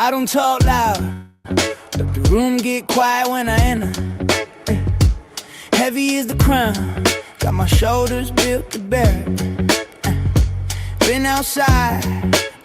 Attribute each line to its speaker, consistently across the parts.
Speaker 1: I don't talk loud, let the room get quiet when I enter. Heavy is the crown, got my shoulders built to bear it. Been outside,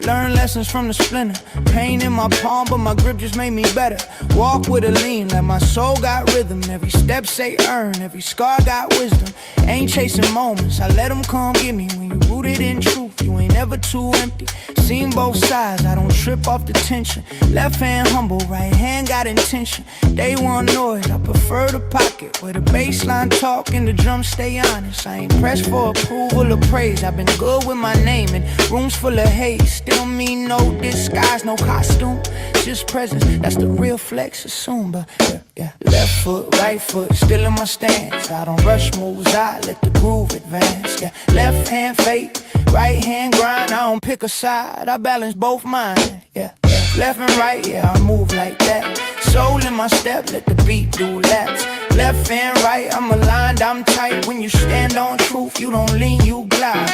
Speaker 1: learn lessons from the splinter. Pain in my palm, but my grip just made me better. Walk with a lean, like my soul got rhythm. Every step say earn, every scar got wisdom. Ain't chasing moments, I let them come get me. When you rooted in truth, you ain't ever too empty. Seen both sides, I don't trip off the tension. Left hand humble, right hand got intention. Day one noise, I prefer the pocket, where the baseline talk and the drums stay honest. I ain't pressed for approval or praise, I've been good with my name in rooms full of hate. Still mean no disguise, no costume, just presence, that's the real flex, assume. But yeah. Left foot, right foot, still in my stance. I don't rush moves, I let the groove advance. Yeah. Left hand fake, right hand grind. I don't pick a side, I balance both minds. Yeah. Left and right, yeah, I move like that. Soul in my step, let the beat do laps. Left and right, I'm aligned, I'm tight. When you stand on truth, you don't lean, you glide.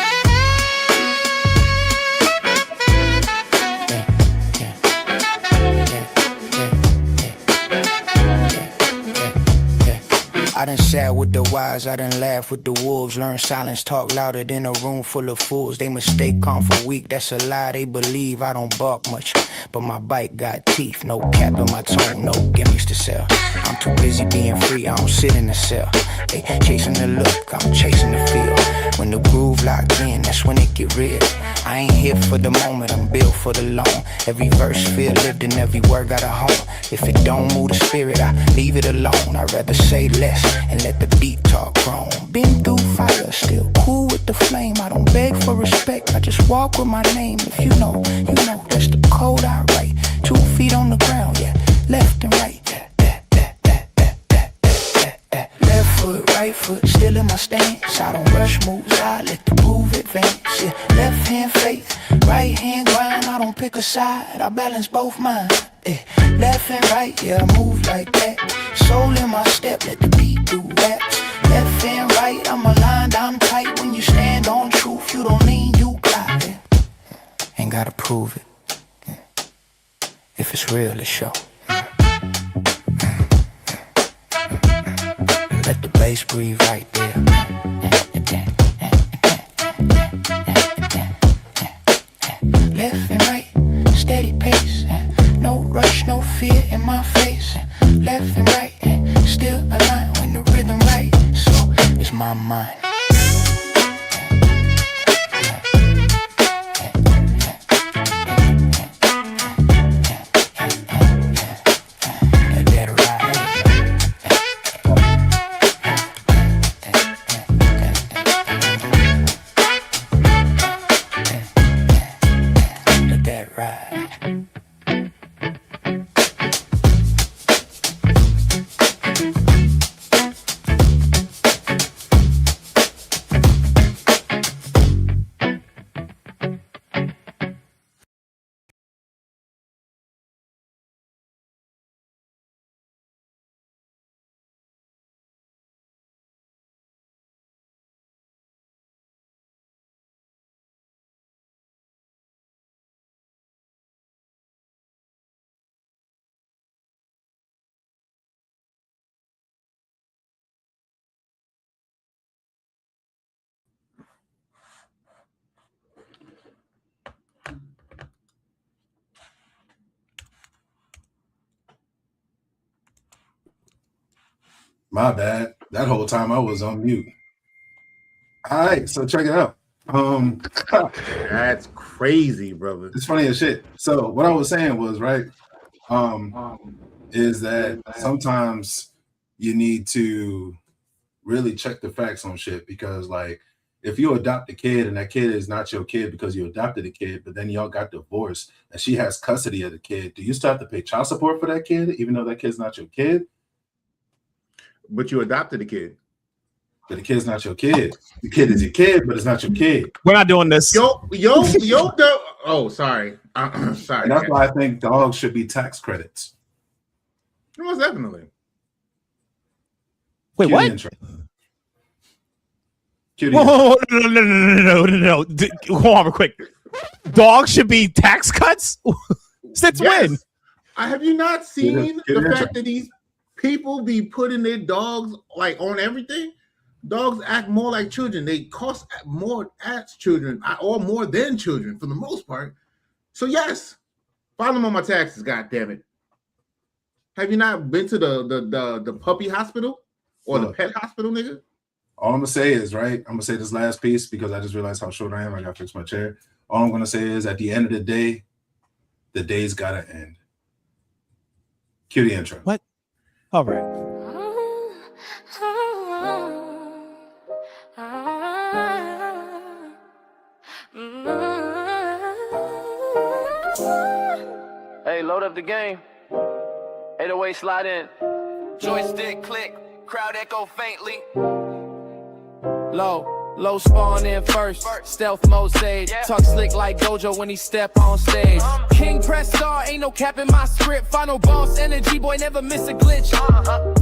Speaker 1: I done sat with the wise, I done laughed with the wolves. Learn silence, talk louder than a room full of fools. They mistake calm for weak, that's a lie. They believe I don't bark much, but my bite got teeth. No cap in my tongue, no gimmicks to sell. I'm too busy being free, I don't sit in the cell. They chasing the look, I'm chasing the feel. When the groove lock in, that's when it get real. I ain't here for the moment, I'm built for the long. Every verse feel lived and every word got a home. If it don't move the spirit, I leave it alone. I'd rather say less and let the beat talk grown. Been through fire, still cool with the flame. I don't beg for respect, I just walk with my name. If you know, that's the code I write. 2 feet on the ground, yeah, left and right. Left foot, right foot, still in my stance. I don't rush moves, I let the groove advance. Yeah. Left hand faith, right hand grind. I don't pick a side, I balance both minds. Yeah. Left and right, yeah, I move like that. Soul in my step, let the beat do that. Left and right, I'm aligned, I'm tight. When you stand on truth, you don't lean, you glide. Yeah. Ain't gotta prove it. Yeah. If it's real, let's show. Let the bass breathe right there. Left and right, steady pace. No rush, no fear in my face. Left and right, still aligned when the rhythm right. So it's my mind.
Speaker 2: My bad. That whole time I was on mute. All right, so check it out.
Speaker 3: That's crazy, brother.
Speaker 2: It's funny as shit. So what I was saying was, right, is that sometimes you need to really check the facts on shit, because like if you adopt a kid and that kid is not your kid because you adopted a kid, but then y'all got divorced and she has custody of the kid, do you still have to pay child support for that kid even though that kid's not your kid?
Speaker 3: But you adopted a kid.
Speaker 2: But the kid's not your kid. The kid is your kid, but it's not your kid.
Speaker 4: We're not doing this.
Speaker 3: Oh, sorry. Sorry.
Speaker 2: And that's why I think dogs should be tax credits.
Speaker 3: Most definitely.
Speaker 4: Wait, what? Whoa, no. Hold on real quick. Dogs should be tax cuts? Since when?
Speaker 3: Have you not seen
Speaker 2: Get
Speaker 3: the
Speaker 2: in
Speaker 3: fact that these people be putting their dogs like on everything? Dogs act more like children. They cost more as children or more than children for the most part. So yes, file them on my taxes. God damn it! Have you not been to the puppy hospital or the pet hospital, nigga?
Speaker 2: All I'm gonna say is, right, I'm gonna say this last piece because I just realized how short I am. I gotta fix my chair. All I'm gonna say is, at the end of the day's gotta end. Cue the intro.
Speaker 4: What? All right.
Speaker 5: Hey, load up the game. 808 slide in. Joystick click, crowd echo faintly. Low spawn in first, stealth mode stage. Talk slick like Gojo when he step on stage. King press star, ain't no cap in my script. Final boss energy, boy, never miss a glitch.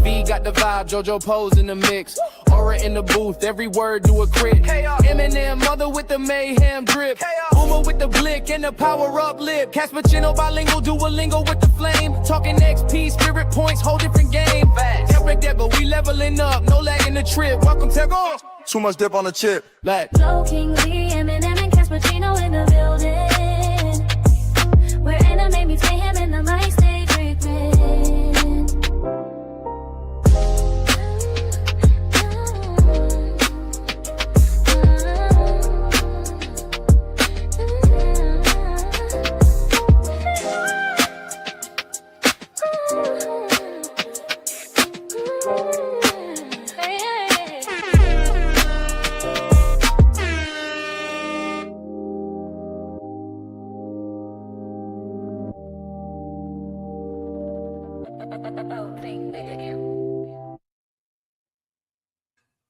Speaker 5: V got the vibe, Jojo pose in the mix. Aura in the booth, every word do a crit. Eminem, mother with the mayhem drip. Boomer with the blick and the power up lip. Caspachino bilingual, Duolingo with the flame. Talking XP, spirit points, whole different game. Epic that, but we leveling up, no lag in the trip. Welcome, Tego.
Speaker 6: Too much dip on the chip.
Speaker 5: Like
Speaker 7: Jokingly, Eminem and Caspachino in the building. Where Anna made me play him in the mic stage tripping.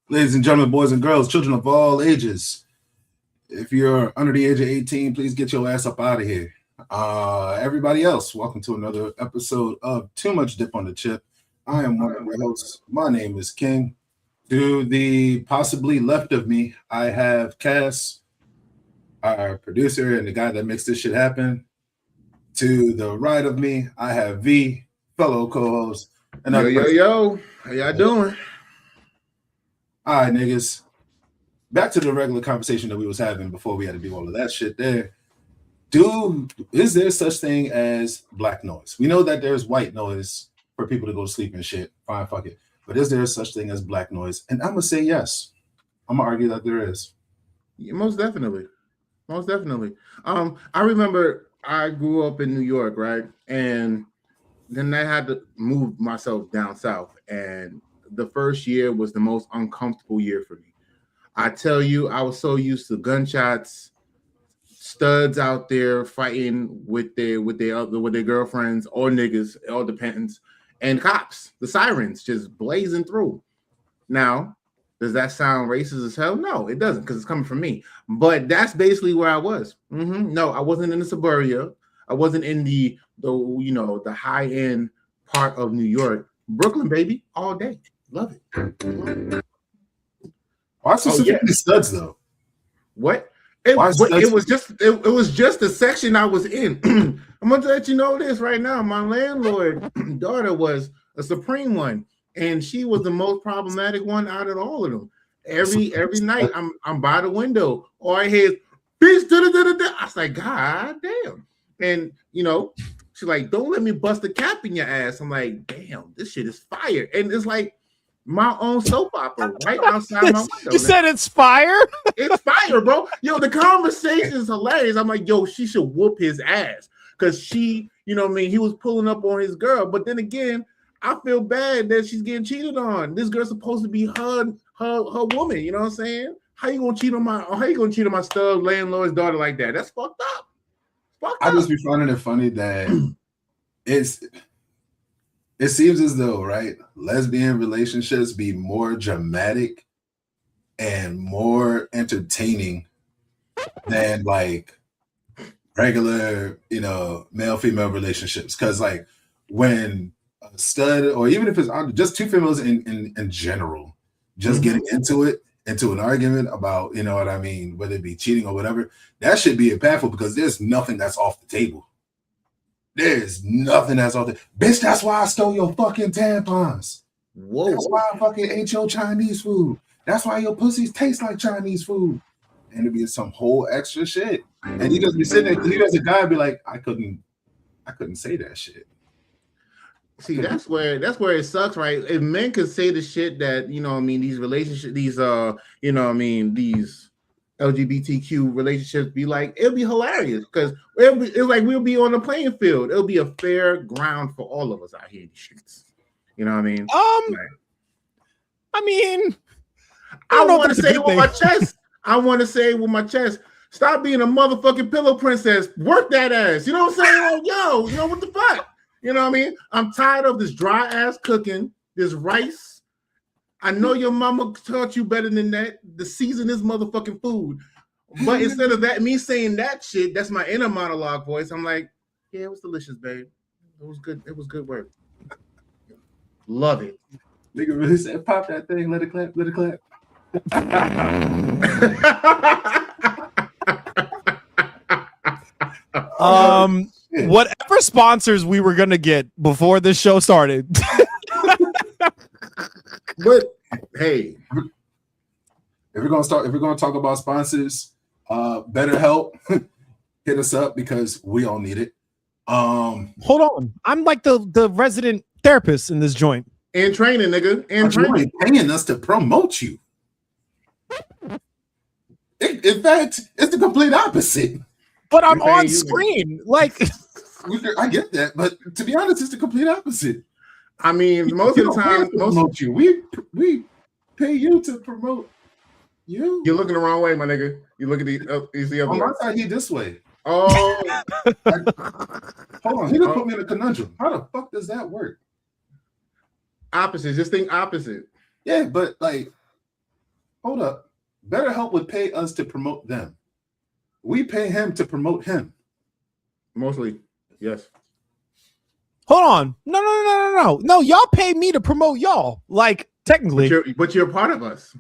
Speaker 2: Ladies and gentlemen, boys and girls, children of all ages, if you're under the age of 18, please get your ass up out of here. Everybody else, welcome to another episode of Too Much Dip on the Chip. I am one of your hosts. My name is King. To the possibly left of me, I have Cass, our producer and the guy that makes this shit happen. To the right of me, I have V, fellow co-host.
Speaker 3: Yo, how y'all doing?
Speaker 2: All right, niggas. Back to the regular conversation that we was having before we had to do all of that shit there. Is there such thing as black noise? We know that there's white noise for people to go to sleep and shit. Fine, fuck it. But is there such thing as black noise? And I'm gonna say yes. I'm gonna argue that there is.
Speaker 3: Yeah, most definitely. Most definitely. I remember I grew up in New York, right? And then I had to move myself down south. And the first year was the most uncomfortable year for me. I tell you, I was so used to gunshots, studs out there fighting with their girlfriends or niggas, it all depends, and cops, the sirens just blazing through. Now, does that sound racist as hell? No, it doesn't, because it's coming from me. But that's basically where I was. No, I wasn't in the suburbia. I wasn't in the high end part of New York. Brooklyn, baby, all day. Love it.
Speaker 2: Why specifically studs though?
Speaker 3: What? It was just the section I was in. I'm gonna let you know this right now. My landlord daughter was a supreme one, and she was the most problematic one out of all of them. Every night I'm by the window, or I hear bitch da-da-da-da-da. I was like, God damn. And she's like, don't let me bust a cap in your ass. I'm like, damn, this shit is fire. And it's like my own soap opera right outside my window.
Speaker 4: You said it's fire?
Speaker 3: It's fire, bro. Yo, the conversation is hilarious. I'm like, yo, she should whoop his ass. Because she, he was pulling up on his girl. But then again, I feel bad that she's getting cheated on. This girl's supposed to be her woman. You know what I'm saying? How you gonna cheat on my stud landlord's daughter like that? That's fucked up.
Speaker 2: I just be finding it funny that it seems as though, right, lesbian relationships be more dramatic and more entertaining than like regular, male-female relationships. Because like when a stud, or even if it's just two females in general, just getting into an argument about, what I mean, whether it be cheating or whatever, that should be impactful because there's nothing that's off the table. There's nothing that's authentic. Bitch, that's why I stole your fucking tampons.
Speaker 3: Whoa.
Speaker 2: That's why I fucking ate your Chinese food. That's why your pussies taste like Chinese food. And it'd be some whole extra shit. And he just be sitting there, he as a guy be like, I couldn't say that shit.
Speaker 3: See, that's where it sucks, right? If men could say the shit that, you know what I mean, these relationships, these you know what I mean, these LGBTQ relationships be like, it'll be hilarious because it's like we'll be on the playing field. It'll be a fair ground for all of us out here in the streets. You know what I mean?
Speaker 4: I mean,
Speaker 3: I want to say it with my chest. I want to say it with my chest. Stop being a motherfucking pillow princess. Work that ass. You know what I'm saying? Like, yo, you know what the fuck? You know what I mean? I'm tired of this dry ass cooking, this rice. I know your mama taught you better than that. To season this motherfucking food. But instead of that, me saying that shit, that's my inner monologue voice. I'm like, yeah, it was delicious, babe. It was good. It was good work. Love it.
Speaker 2: Nigga really said, pop that thing, let it clap, let it clap.
Speaker 4: Whatever sponsors we were gonna get before this show started.
Speaker 3: But hey,
Speaker 2: if we're gonna talk about sponsors, BetterHelp, hit us up because we all need it.
Speaker 4: Hold on, I'm like the resident therapist in this joint.
Speaker 3: In training, nigga. In training,
Speaker 2: paying us to promote you. In fact, it's the complete opposite.
Speaker 4: But I'm on screen, like.
Speaker 2: I get that, but to be honest, it's the complete opposite.
Speaker 3: I mean, most of the time,
Speaker 2: promote you. We pay you to promote you.
Speaker 3: You're looking the wrong way, my nigga. You look at the other
Speaker 2: on my
Speaker 3: way.
Speaker 2: side, he this way.
Speaker 3: Oh,
Speaker 2: hold on. He just put me in a conundrum. How the fuck does that work?
Speaker 3: Opposite. Just think opposite.
Speaker 2: Yeah, but like, hold up. BetterHelp would pay us to promote them. We pay him to promote him.
Speaker 3: Mostly, yes.
Speaker 4: Hold on. No. Y'all pay me to promote y'all. Like, technically.
Speaker 3: But you're part of us.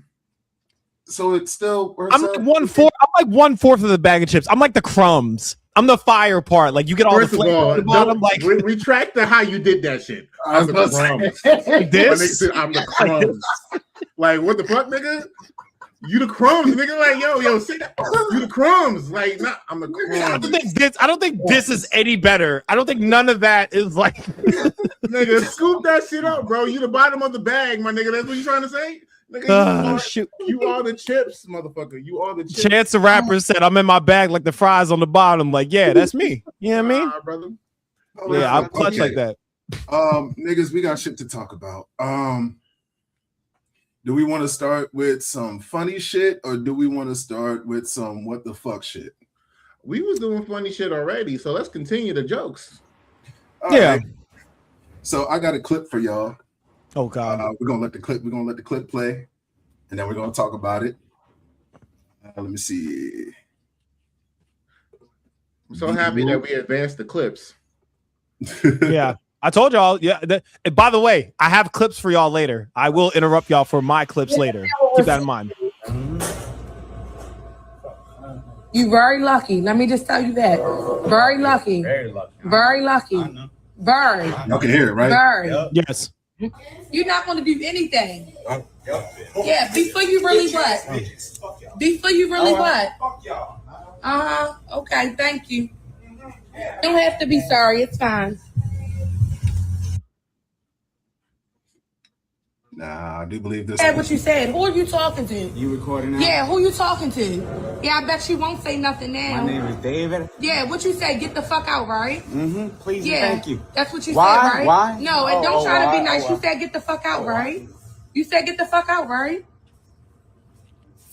Speaker 2: So it still works.
Speaker 4: I'm like 1/4. I'm like 1/4 of the bag of chips. I'm like the crumbs. I'm the fire part. Like, you get all the flavor at the bottom. Like,
Speaker 3: retract the how you did that shit. I'm the crumbs.
Speaker 4: Like this?
Speaker 3: I'm the crumbs. Like, what the fuck, nigga? You the crumbs, nigga. Like, yo, say that. You the crumbs. Like, nah, I'm the crumbs.
Speaker 4: I don't think this is any better. I don't think none of that is like.
Speaker 3: Nigga, scoop that shit up, bro. You the bottom of the bag, my nigga. That's what you trying to say? Nigga,
Speaker 4: shoot.
Speaker 3: You are the chips, motherfucker. You are the chips.
Speaker 4: Chance the Rapper said, I'm in my bag like the fries on the bottom. Like, yeah, that's me. You know what I mean?
Speaker 3: Brother.
Speaker 4: Yeah, I'm clutch like that.
Speaker 2: Niggas, we got shit to talk about. Do we want to start with some funny shit or do we want to start with some what the fuck shit?
Speaker 3: We was doing funny shit already, so let's continue the jokes.
Speaker 2: All right. So I got a clip for y'all.
Speaker 4: Oh God.
Speaker 2: We're gonna let the clip play, and then we're gonna talk about it. Let me see.
Speaker 3: I'm so happy that we advanced the clips.
Speaker 4: Yeah. I told y'all, yeah. By the way, I have clips for y'all later. I will interrupt y'all for my clips later. Keep that in mind.
Speaker 6: You very lucky. Let me just tell you that. Very lucky.
Speaker 8: Very lucky.
Speaker 6: Very lucky. Very.
Speaker 2: Y'all can hear it, right?
Speaker 6: Very.
Speaker 8: Yep.
Speaker 4: Yes.
Speaker 6: You're not going to do anything. Yeah, before you really what? Before you really what? Okay, thank you. Don't have to be sorry. It's fine.
Speaker 2: Nah, I do believe this.
Speaker 6: That's what you said. Who are you talking to?
Speaker 8: You recording now?
Speaker 6: Yeah, who you talking to? Yeah, I bet you won't say nothing now.
Speaker 8: My name is David.
Speaker 6: Yeah, what you say? Get the fuck out, right?
Speaker 8: Mm-hmm. Please
Speaker 6: Yeah,
Speaker 8: and thank you.
Speaker 6: that's what you
Speaker 8: Why?
Speaker 6: said, right?
Speaker 8: Why?
Speaker 6: No, and don't try to be nice.
Speaker 8: why?
Speaker 6: You said get the fuck out, right? You said get the fuck out, right?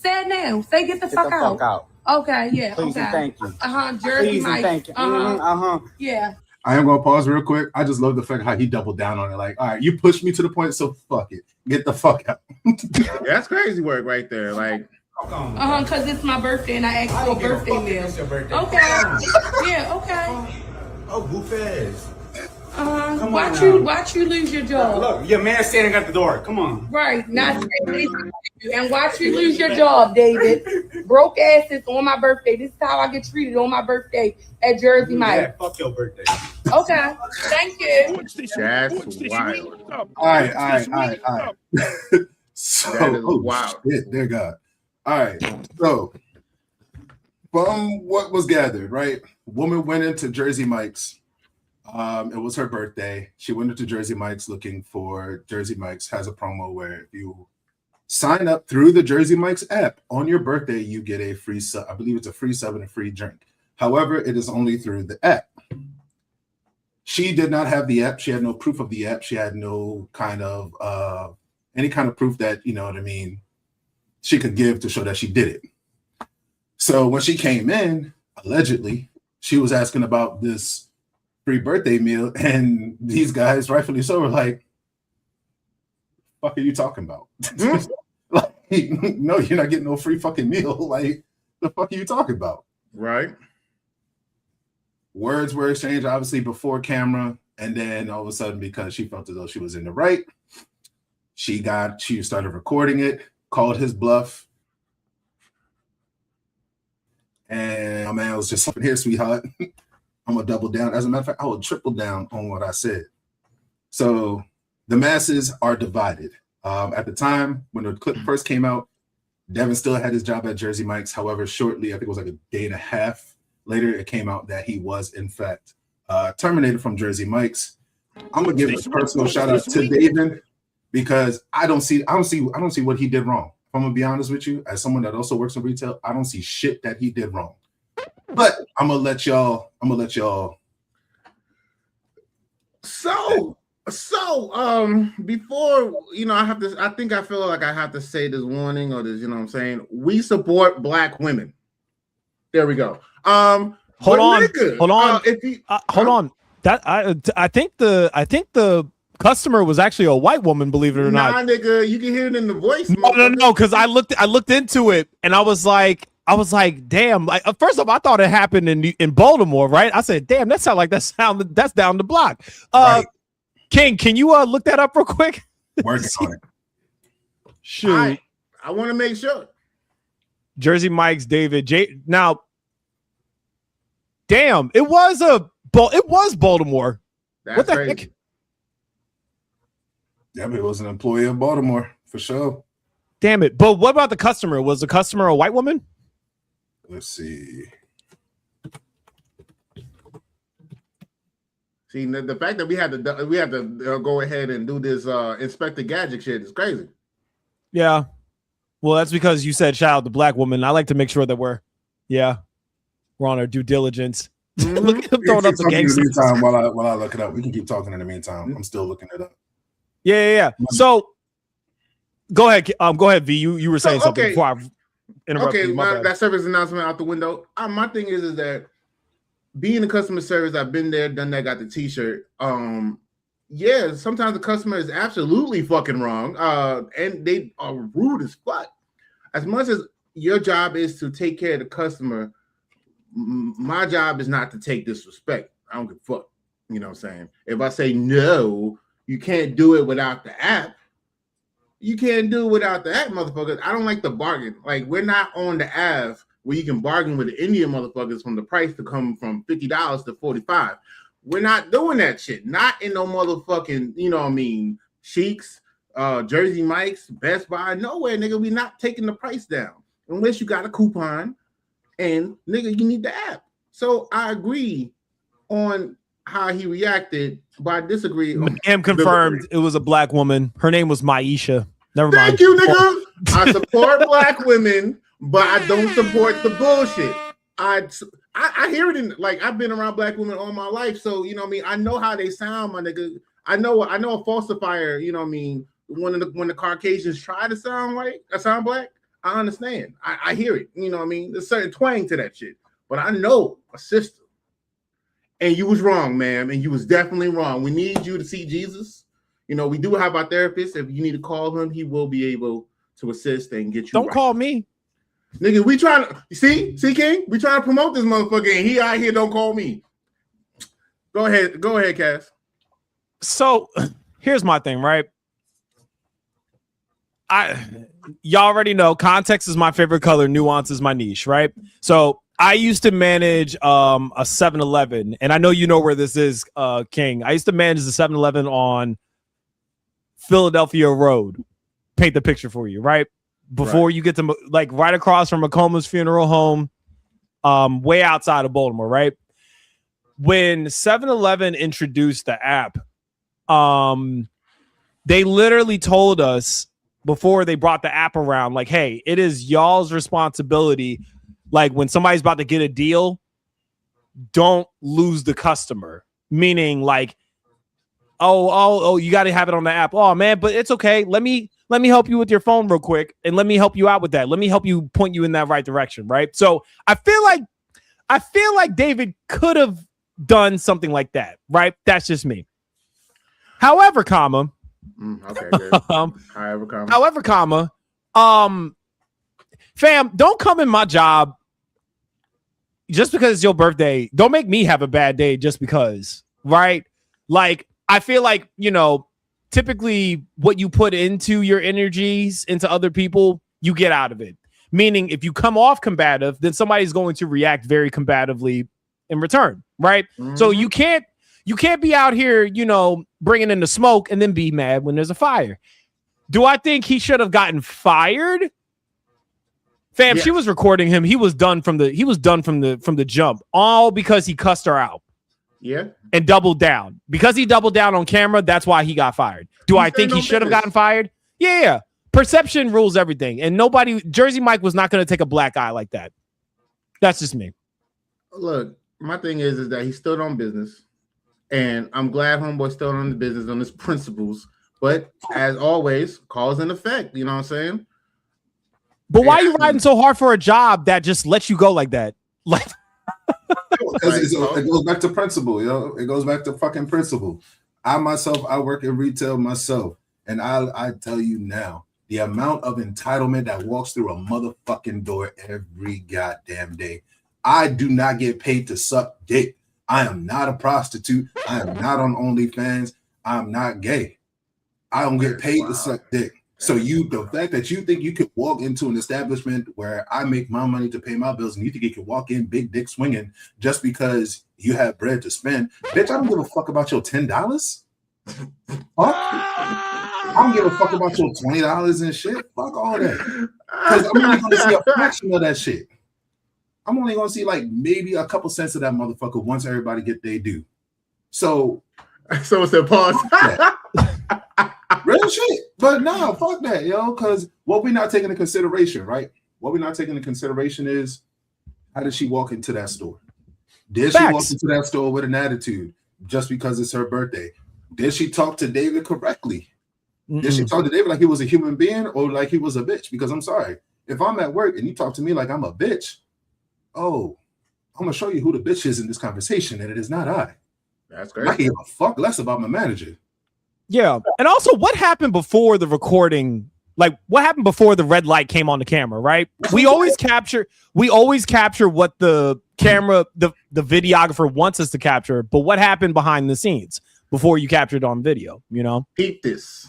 Speaker 6: Say it now. Say get the fuck out. Okay, yeah,
Speaker 8: Please and
Speaker 6: okay.
Speaker 8: thank you.
Speaker 6: Jersey
Speaker 8: Please
Speaker 6: Mike.
Speaker 8: and thank you.
Speaker 6: Yeah.
Speaker 2: I am gonna pause real quick. I just love the fact how he doubled down on it. Like, all right, you pushed me to the point, so fuck it. Get the fuck out.
Speaker 3: That's crazy work right there. Like,
Speaker 6: Because it's my birthday and I asked for a birthday meal.
Speaker 8: It's your birthday.
Speaker 6: Okay. Yeah, okay.
Speaker 8: Oh, goof ass.
Speaker 6: Watch you lose your job.
Speaker 8: Look, your man standing at the door. Come on.
Speaker 6: Right, not and watch you lose your job, David. Broke asses on my birthday. This is how I get treated on my birthday at Jersey Mike.
Speaker 8: Yeah, fuck your birthday.
Speaker 6: Okay. Thank you.
Speaker 3: That's wild.
Speaker 2: All right. So,
Speaker 3: That is wild.
Speaker 2: Shit, dear God. All right. So, from what was gathered, right? Woman went into Jersey Mike's. It was her birthday. She went into Jersey Mike's looking for Jersey Mike's has a promo where if you sign up through the Jersey Mike's app on your birthday, you get a free sub. I believe it's a free sub and a free drink. However, it is only through the app. She did not have the app. She had no proof of the app. She had no kind of any kind of proof that, you know what I mean, she could give to show that she did it. So when she came in, allegedly, she was asking about this free birthday meal, and these guys, rightfully so, were like, "Fuck are you talking about?" Like, no, you're not getting no free fucking meal. Like, the fuck are you talking about?
Speaker 3: Right.
Speaker 2: Words were exchanged, obviously, before camera, and then all of a sudden, because she felt as though she was in the right, she started recording it, called his bluff, and my man was just here, sweetheart. I'm gonna double down. As a matter of fact, I will triple down on what I said. So the masses are divided. At the time when the clip first came out, Devin still had his job at Jersey Mike's. However, shortly, I think it was like a day and a half later, it came out that he was in fact terminated from Jersey Mike's. I'm gonna give a personal shout out to David because I don't see what he did wrong. If I'm gonna be honest with you, as someone that also works in retail, I don't see shit that he did wrong. But I'm gonna let y'all.
Speaker 3: So before I feel like I have to say this warning or this, you know what I'm saying? We support Black women. There we go.
Speaker 4: Hold on. That I think the customer was actually a white woman, believe it or not.
Speaker 3: Nah, nigga, you can hear it in the voice.
Speaker 4: No, because I looked into it and I was like, damn. Like, first off, I thought it happened in Baltimore, right? I said, damn, that's down the block.
Speaker 2: Right.
Speaker 4: King, can you look that up real quick?
Speaker 2: Working on it.
Speaker 4: Shoot.
Speaker 3: I want to make sure.
Speaker 4: Jersey Mike's David J. Now, damn, it was Baltimore.
Speaker 3: That's
Speaker 4: what the
Speaker 3: crazy.
Speaker 4: heck?
Speaker 2: Yeah, but it was an employee of Baltimore for sure.
Speaker 4: Damn it. But what about the customer? Was the customer a white woman?
Speaker 2: Let's see.
Speaker 3: See, the fact that we had to go ahead and do this Inspector Gadget shit is crazy.
Speaker 4: Yeah. Well, that's because you said shout out to Black woman. I like to make sure that we're on our due diligence. Look at him throwing up the gangster.
Speaker 2: In the meantime, while I look it up, we can keep talking in the meantime. I'm still looking it up.
Speaker 4: Yeah. So go ahead, V. You were saying something before I interrupted you.
Speaker 3: That service announcement out the window. My thing is that being in customer service, I've been there, done that, got the t-shirt. Yeah, sometimes the customer is absolutely fucking wrong. And they are rude as fuck. As much as your job is to take care of the customer, my job is not to take disrespect. I don't give a fuck. You know what I'm saying? If I say no, you can't do it without the app. You can't do it without the app, motherfuckers. I don't like the bargain. Like, we're not on the Ave where you can bargain with the Indian motherfuckers from the price to come from $50 to $45. We're not doing that shit. Not in no motherfucking, you know what I mean, Sheiks, Jersey Mike's, Best Buy, nowhere, nigga. We not taking the price down unless you got a coupon and, nigga, you need the app. So I agree on how he reacted, but I disagree.
Speaker 4: Am confirmed it was a Black woman. Her name was Maisha. Never mind.
Speaker 3: Thank you, nigga. I support Black women, but I don't support the bullshit. I hear it in, like, I've been around Black women all my life, so you know what I mean. I know how they sound, my nigga. I know a falsifier. You know what I mean. When the Caucasians try to sound black, I understand. I hear it. You know what I mean. There's a certain twang to that shit, but I know a sister. And you was wrong, ma'am, and you was definitely wrong. We need you to see Jesus. You know, we do have our therapist. If you need to call him, he will be able to assist and get you.
Speaker 4: Don't call me.
Speaker 3: Nigga, we trying to see King? We trying to promote this motherfucker, and he out here don't call me. Go ahead, Cass.
Speaker 4: So here's my thing, right? Y'all already know context is my favorite color, nuance is my niche, right? So I used to manage a 7-Eleven, and I know you know where this is, King. I used to manage the 7-Eleven on Philadelphia Road. Paint the picture for you, right? Before you get to like right across from Macoma's funeral home, way outside of Baltimore, right? When 7-Eleven introduced the app, they literally told us before they brought the app around, like, hey, it is y'all's responsibility. Like when somebody's about to get a deal, don't lose the customer. Meaning like, oh, you got to have it on the app. Oh man, but it's okay. Let me help you with your phone real quick, and let me help you out with that. Let me help you point you in that right direction, right? So I feel like David could have done something like that, right? That's just me. However, comma.
Speaker 3: Okay, good.
Speaker 4: However, comma. Fam, don't come in my job just because it's your birthday. Don't make me have a bad day just because, right? Like, I feel like, you know, typically what you put into your energies into other people, you get out of it. Meaning if you come off combative, then somebody's going to react very combatively in return, right? Mm-hmm. So you can't be out here, you know, bringing in the smoke and then be mad when there's a fire. Do I think he should have gotten fired? Fam, she was recording him. He was done from the jump, all because he cussed her out.
Speaker 3: Yeah. And
Speaker 4: doubled down. Because he doubled down on camera, that's why he got fired. Do I think he should have gotten fired? Yeah. Perception rules everything. And Jersey Mike was not going to take a black eye like that. That's just me.
Speaker 3: Look, my thing is that he stood on business. And I'm glad homeboy stood on the business, on his principles. But as always, cause and effect. You know what I'm saying?
Speaker 4: But why are you riding so hard for a job that just lets you go like that? Like,
Speaker 2: it goes back to principle, yo. It goes back to fucking principle. I work in retail myself, and I tell you now, the amount of entitlement that walks through a motherfucking door every goddamn day. I do not get paid to suck dick. I am not a prostitute. I am not on OnlyFans. I'm not gay. I don't get paid to suck dick. So the fact that you think you could walk into an establishment where I make my money to pay my bills and you think you can walk in big dick swinging just because you have bread to spend, bitch, I don't give a fuck about your $10. I don't give a fuck about your $20 and shit. Fuck all that. Because I'm only going to see a fraction of that shit. I'm only going to see like maybe a couple cents of that motherfucker once everybody get their due. So
Speaker 3: someone said pause.
Speaker 2: Real shit. But no, fuck that, yo. Because what we're not taking into consideration, right? What we're not taking into consideration is how did she walk into that store? Did she walk into that store with an attitude just because it's her birthday? Did she talk to David correctly? Did she talk to David like he was a human being or like he was a bitch? Because I'm sorry, if I'm at work and you talk to me like I'm a bitch, I'm gonna show you who the bitch is in this conversation, and it is not I.
Speaker 3: That's great.
Speaker 2: I give a fuck less about my manager.
Speaker 4: Yeah. And also, what happened before the recording? Like, what happened before the red light came on the camera, right? We always capture what the camera, the videographer wants us to capture, but what happened behind the scenes before you captured on video, you know?
Speaker 3: Eat this.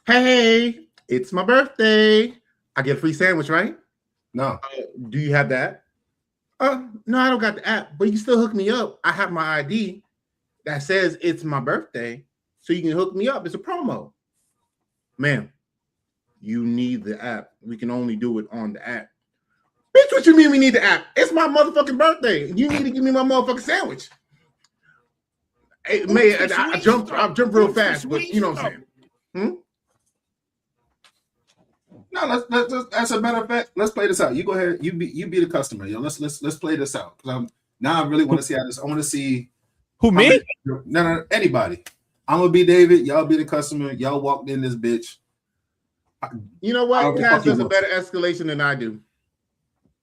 Speaker 3: Hey, it's my birthday. I get a free sandwich, right?
Speaker 2: No.
Speaker 3: Do you have that? No, I don't got the app, but you can still hook me up. I have my ID that says it's my birthday. So you can hook me up. It's a promo. Ma'am, you need the app. We can only do it on the app. Bitch, what you mean we need the app? It's my motherfucking birthday. You need to give me my motherfucking sandwich. Hey, man, I jumped real fast, but you know what I'm saying.
Speaker 2: No, let's as a matter of fact, let's play this out. You go ahead, you be the customer, yo. Let's play this out. Because I really want to see how this. I want to see
Speaker 4: who me?
Speaker 2: No, anybody. I'm gonna be David. Y'all be the customer. Y'all walked in this bitch.
Speaker 3: You know what? Cass does a better escalation than I do.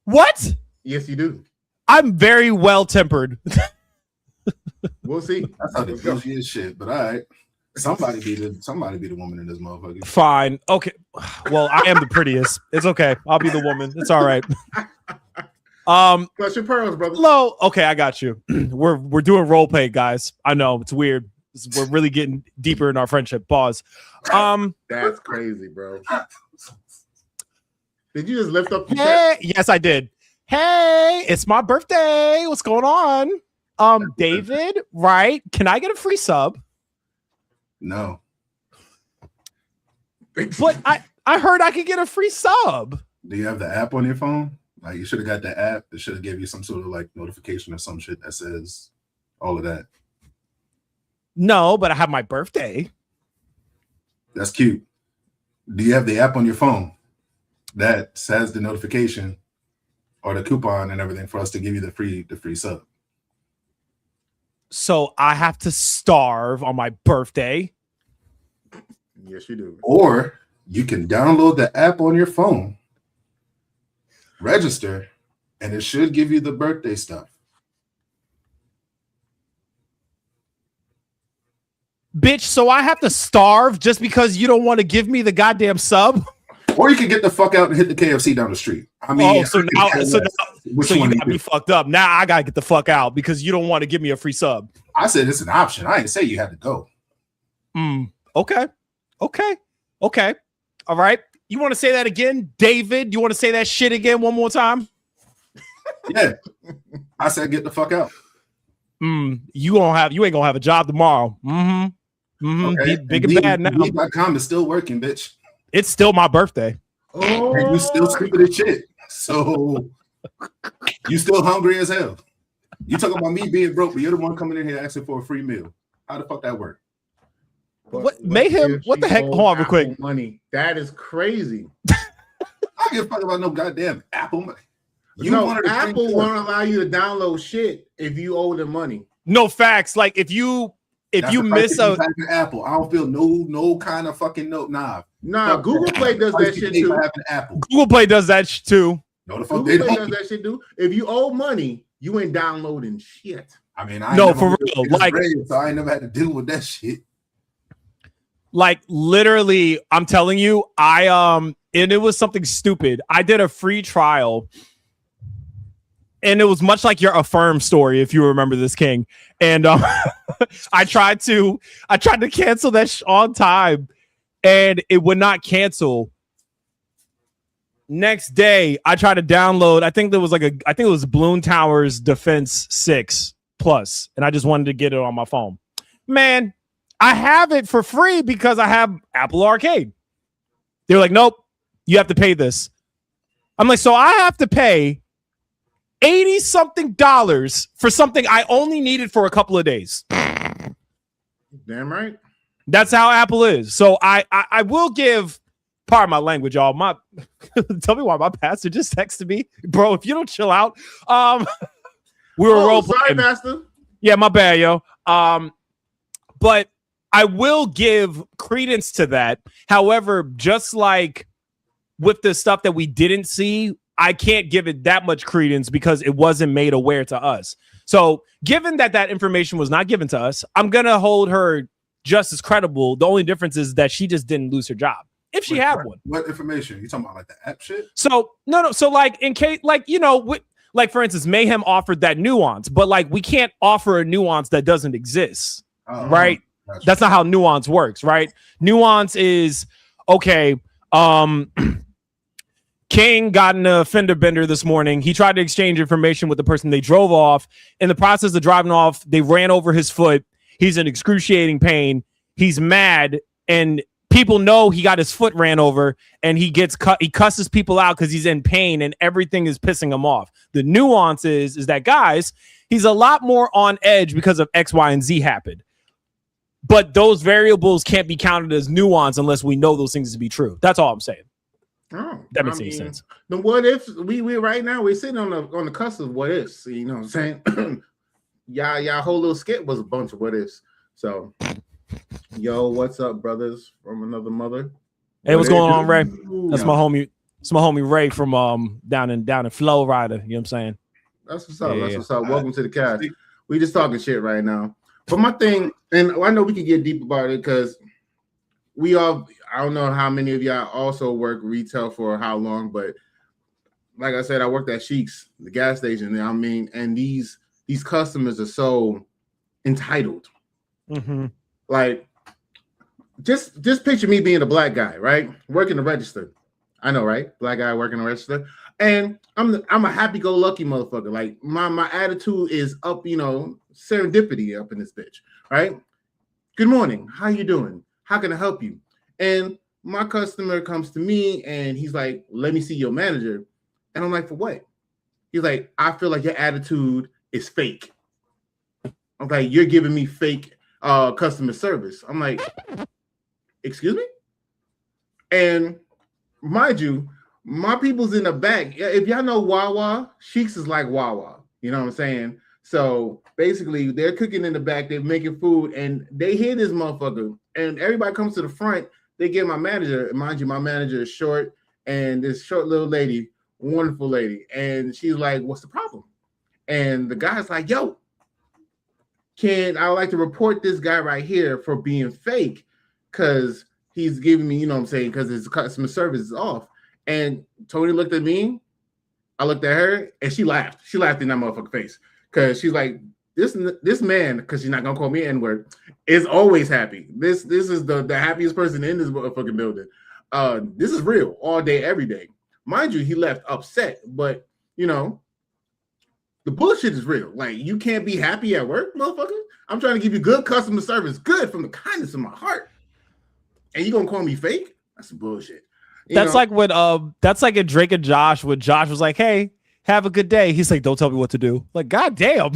Speaker 4: What?
Speaker 3: Yes, you do.
Speaker 4: I'm very well tempered.
Speaker 3: We'll see.
Speaker 2: That's how they feel shit. But all right, somebody be the woman in this motherfucker.
Speaker 4: Fine. Okay. Well, I am the prettiest. It's okay. I'll be the woman. It's all right.
Speaker 3: Plus your pearls, brother.
Speaker 4: Hello. Okay, I got you. We're doing role play, guys. I know it's weird. We're really getting deeper in our friendship. Pause.
Speaker 3: That's crazy, bro. Did you just lift up your
Speaker 4: chest? Yes, I did. Hey, it's my birthday. What's going on? David, right? Can I get a free sub?
Speaker 2: No.
Speaker 4: But I heard I could get a free sub.
Speaker 2: Do you have the app on your phone? Like you should have got the app. It should have gave you some sort of like notification or some shit that says all of that.
Speaker 4: No, but I have my birthday.
Speaker 2: That's cute. Do you have the app on your phone that says the notification or the coupon and everything for us to give you the free sub?
Speaker 4: So I have to starve on my birthday.
Speaker 3: Yes, you do.
Speaker 2: Or you can download the app on your phone, register, and it should give you the birthday stuff.
Speaker 4: Bitch, so I have to starve just because you don't want to give me the goddamn sub?
Speaker 2: Or you can get the fuck out and hit the KFC down the street. I mean,
Speaker 4: so you got me fucked up. Now I gotta get the fuck out because you don't want to give me a free sub.
Speaker 2: I said it's an option. I didn't say you had to go.
Speaker 4: Okay. All right. You want to say that again, David? You want to say that shit again one more time?
Speaker 2: Yeah. I said get the fuck out.
Speaker 4: You ain't gonna have a job tomorrow.
Speaker 2: Okay.
Speaker 4: Big and bad now.
Speaker 2: Indeed.com is still working, bitch.
Speaker 4: It's still my birthday.
Speaker 3: Oh,
Speaker 2: And you still stupid as shit. So you still hungry as hell. You talking about me being broke, but you're the one coming in here asking for a free meal. How the fuck that work?
Speaker 4: What Mayhem? What the heck? Hold on real quick.
Speaker 3: Money. That is crazy.
Speaker 2: I don't give a fuck about no goddamn Apple money.
Speaker 3: Apple won't allow you to download shit if you owe them money.
Speaker 4: No facts. Like if you miss a
Speaker 2: Apple, I don't feel no kind of fucking note. Nah,
Speaker 3: Google Play does that shit too.
Speaker 2: Apple.
Speaker 4: Google Play does that too.
Speaker 2: No, the fuck
Speaker 3: Google
Speaker 2: they
Speaker 3: Play
Speaker 2: don't.
Speaker 3: does that shit too. If you owe money, you ain't downloading shit.
Speaker 2: I mean, I
Speaker 4: no, for real. Like,
Speaker 2: so I ain't never had to deal with that shit.
Speaker 4: Like literally, I'm telling you, and it was something stupid. I did a free trial, and it was much like your Affirm story, if you remember this, King. And I tried to cancel that on time, and it would not cancel. Next day, I tried to download. I think it was Bloom Towers Defense 6 Plus, and I just wanted to get it on my phone. Man, I have it for free because I have Apple Arcade. They were like, nope, you have to pay this. I'm like, so I have to pay $80-something for something I only needed for a couple of days.
Speaker 3: Damn right.
Speaker 4: That's how Apple is. So I will give, pardon my language, y'all. Tell me why my pastor just texted me, bro. If you don't chill out, we were role playing.
Speaker 3: Sorry, Master.
Speaker 4: Yeah, my bad, yo. But I will give credence to that. However, just like with the stuff that we didn't see, I can't give it that much credence because it wasn't made aware to us. So given that information was not given to us, I'm going to hold her just as credible. The only difference is that she just didn't lose her job. If she had one.
Speaker 2: What information? You talking about like the app shit?
Speaker 4: So no. So like in case, like, you know, like for instance, Mayhem offered that nuance, but like we can't offer a nuance that doesn't exist. Right? Gotcha. That's not how nuance works, right? Nuance is okay. King got in a fender bender this morning. He tried to exchange information with the person. They drove off. In the process of driving off, they ran over his foot. He's in excruciating pain. He's mad, and people know he got his foot ran over, and he gets cut. He cusses people out because he's in pain, and everything is pissing him off. The nuance is that, guys, he's a lot more on edge because of X, Y, and Z happened. But those variables can't be counted as nuance unless we know those things to be true. That's all I'm saying.
Speaker 3: Oh,
Speaker 4: that makes any sense.
Speaker 3: The what ifs, we right now we're sitting on the cusp of what ifs. You know what I'm saying? y'all whole little skit was a bunch of what ifs. So, yo, what's up, brothers from another mother?
Speaker 4: Hey, what's going on, Ray? That's my homie. It's my homie Ray from down in Flow Rider. You know what I'm saying?
Speaker 3: That's what's up. That's what's up. Welcome to the cast. We just talking shit right now. But my thing, and I know we can get deep about it because we all, I don't know how many of y'all also work retail for how long, but like I said, I worked at Sheik's, the gas station. I mean, and these customers are so entitled.
Speaker 4: Mm-hmm.
Speaker 3: Like, just picture me being a black guy, right? Working the register. I know, right? Black guy working the register. And I'm a happy-go-lucky motherfucker. Like my attitude is up, serendipity up in this bitch, right? Good morning. How you doing? How can I help you? And my customer comes to me and he's like, let me see your manager. And I'm like, for what? He's like, I feel like your attitude is fake. I'm like, you're giving me fake customer service. I'm like, excuse me? And mind you, my people's in the back. If y'all know Wawa, Sheiks is like Wawa. You know what I'm saying? So basically, they're cooking in the back, they're making food, and they hear this motherfucker. And everybody comes to the front, they get my manager. And mind you, my manager is short, and this short little lady, wonderful lady. And she's like, what's the problem? And the guy's like, yo, I would like to report this guy right here for being fake because he's giving me, because his customer service is off. And Tony looked at me, I looked at her, and she laughed. She laughed in that motherfucking face because she's like, this man, because she's not gonna call me N-word, is always happy. This is the happiest person in this motherfucking building. This is real all day, every day. Mind you, he left upset, but the bullshit is real. Like, you can't be happy at work, motherfucker. I'm trying to give you good customer service, good from the kindness of my heart, and you gonna call me fake? That's some bullshit.
Speaker 4: That's like when that's like in Drake and Josh when Josh was like, hey, have a good day. He's like, don't tell me what to do. Like, goddamn.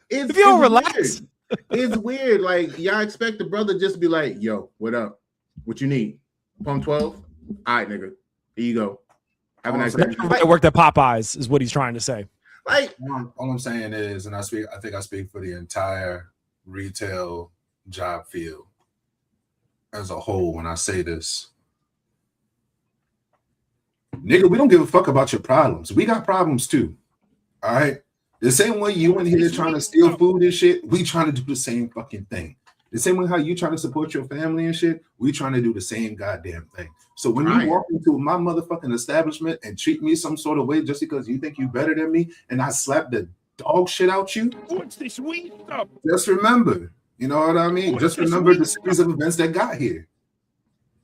Speaker 4: If you don't relax.
Speaker 3: It's weird. Like, y'all expect the brother just to be like, yo, what up? What you need? Pump 12? All right, nigga. Here you go. Have a nice day.
Speaker 4: I worked at Popeyes is what he's trying to say.
Speaker 3: Like,
Speaker 2: all I'm saying is, and I think I speak for the entire retail job field as a whole when I say this. Nigga, we don't give a fuck about your problems. We got problems too. All right. The same way you in here trying to steal food and shit, we trying to do the same fucking thing. The same way how you trying to support your family and shit, we trying to do the same goddamn thing. So when you walk into my motherfucking establishment and treat me some sort of way just because you think you better than me and I slap the dog shit out you, what's this sweet stuff? Just remember, you know what I mean? Just remember the series of events that got here.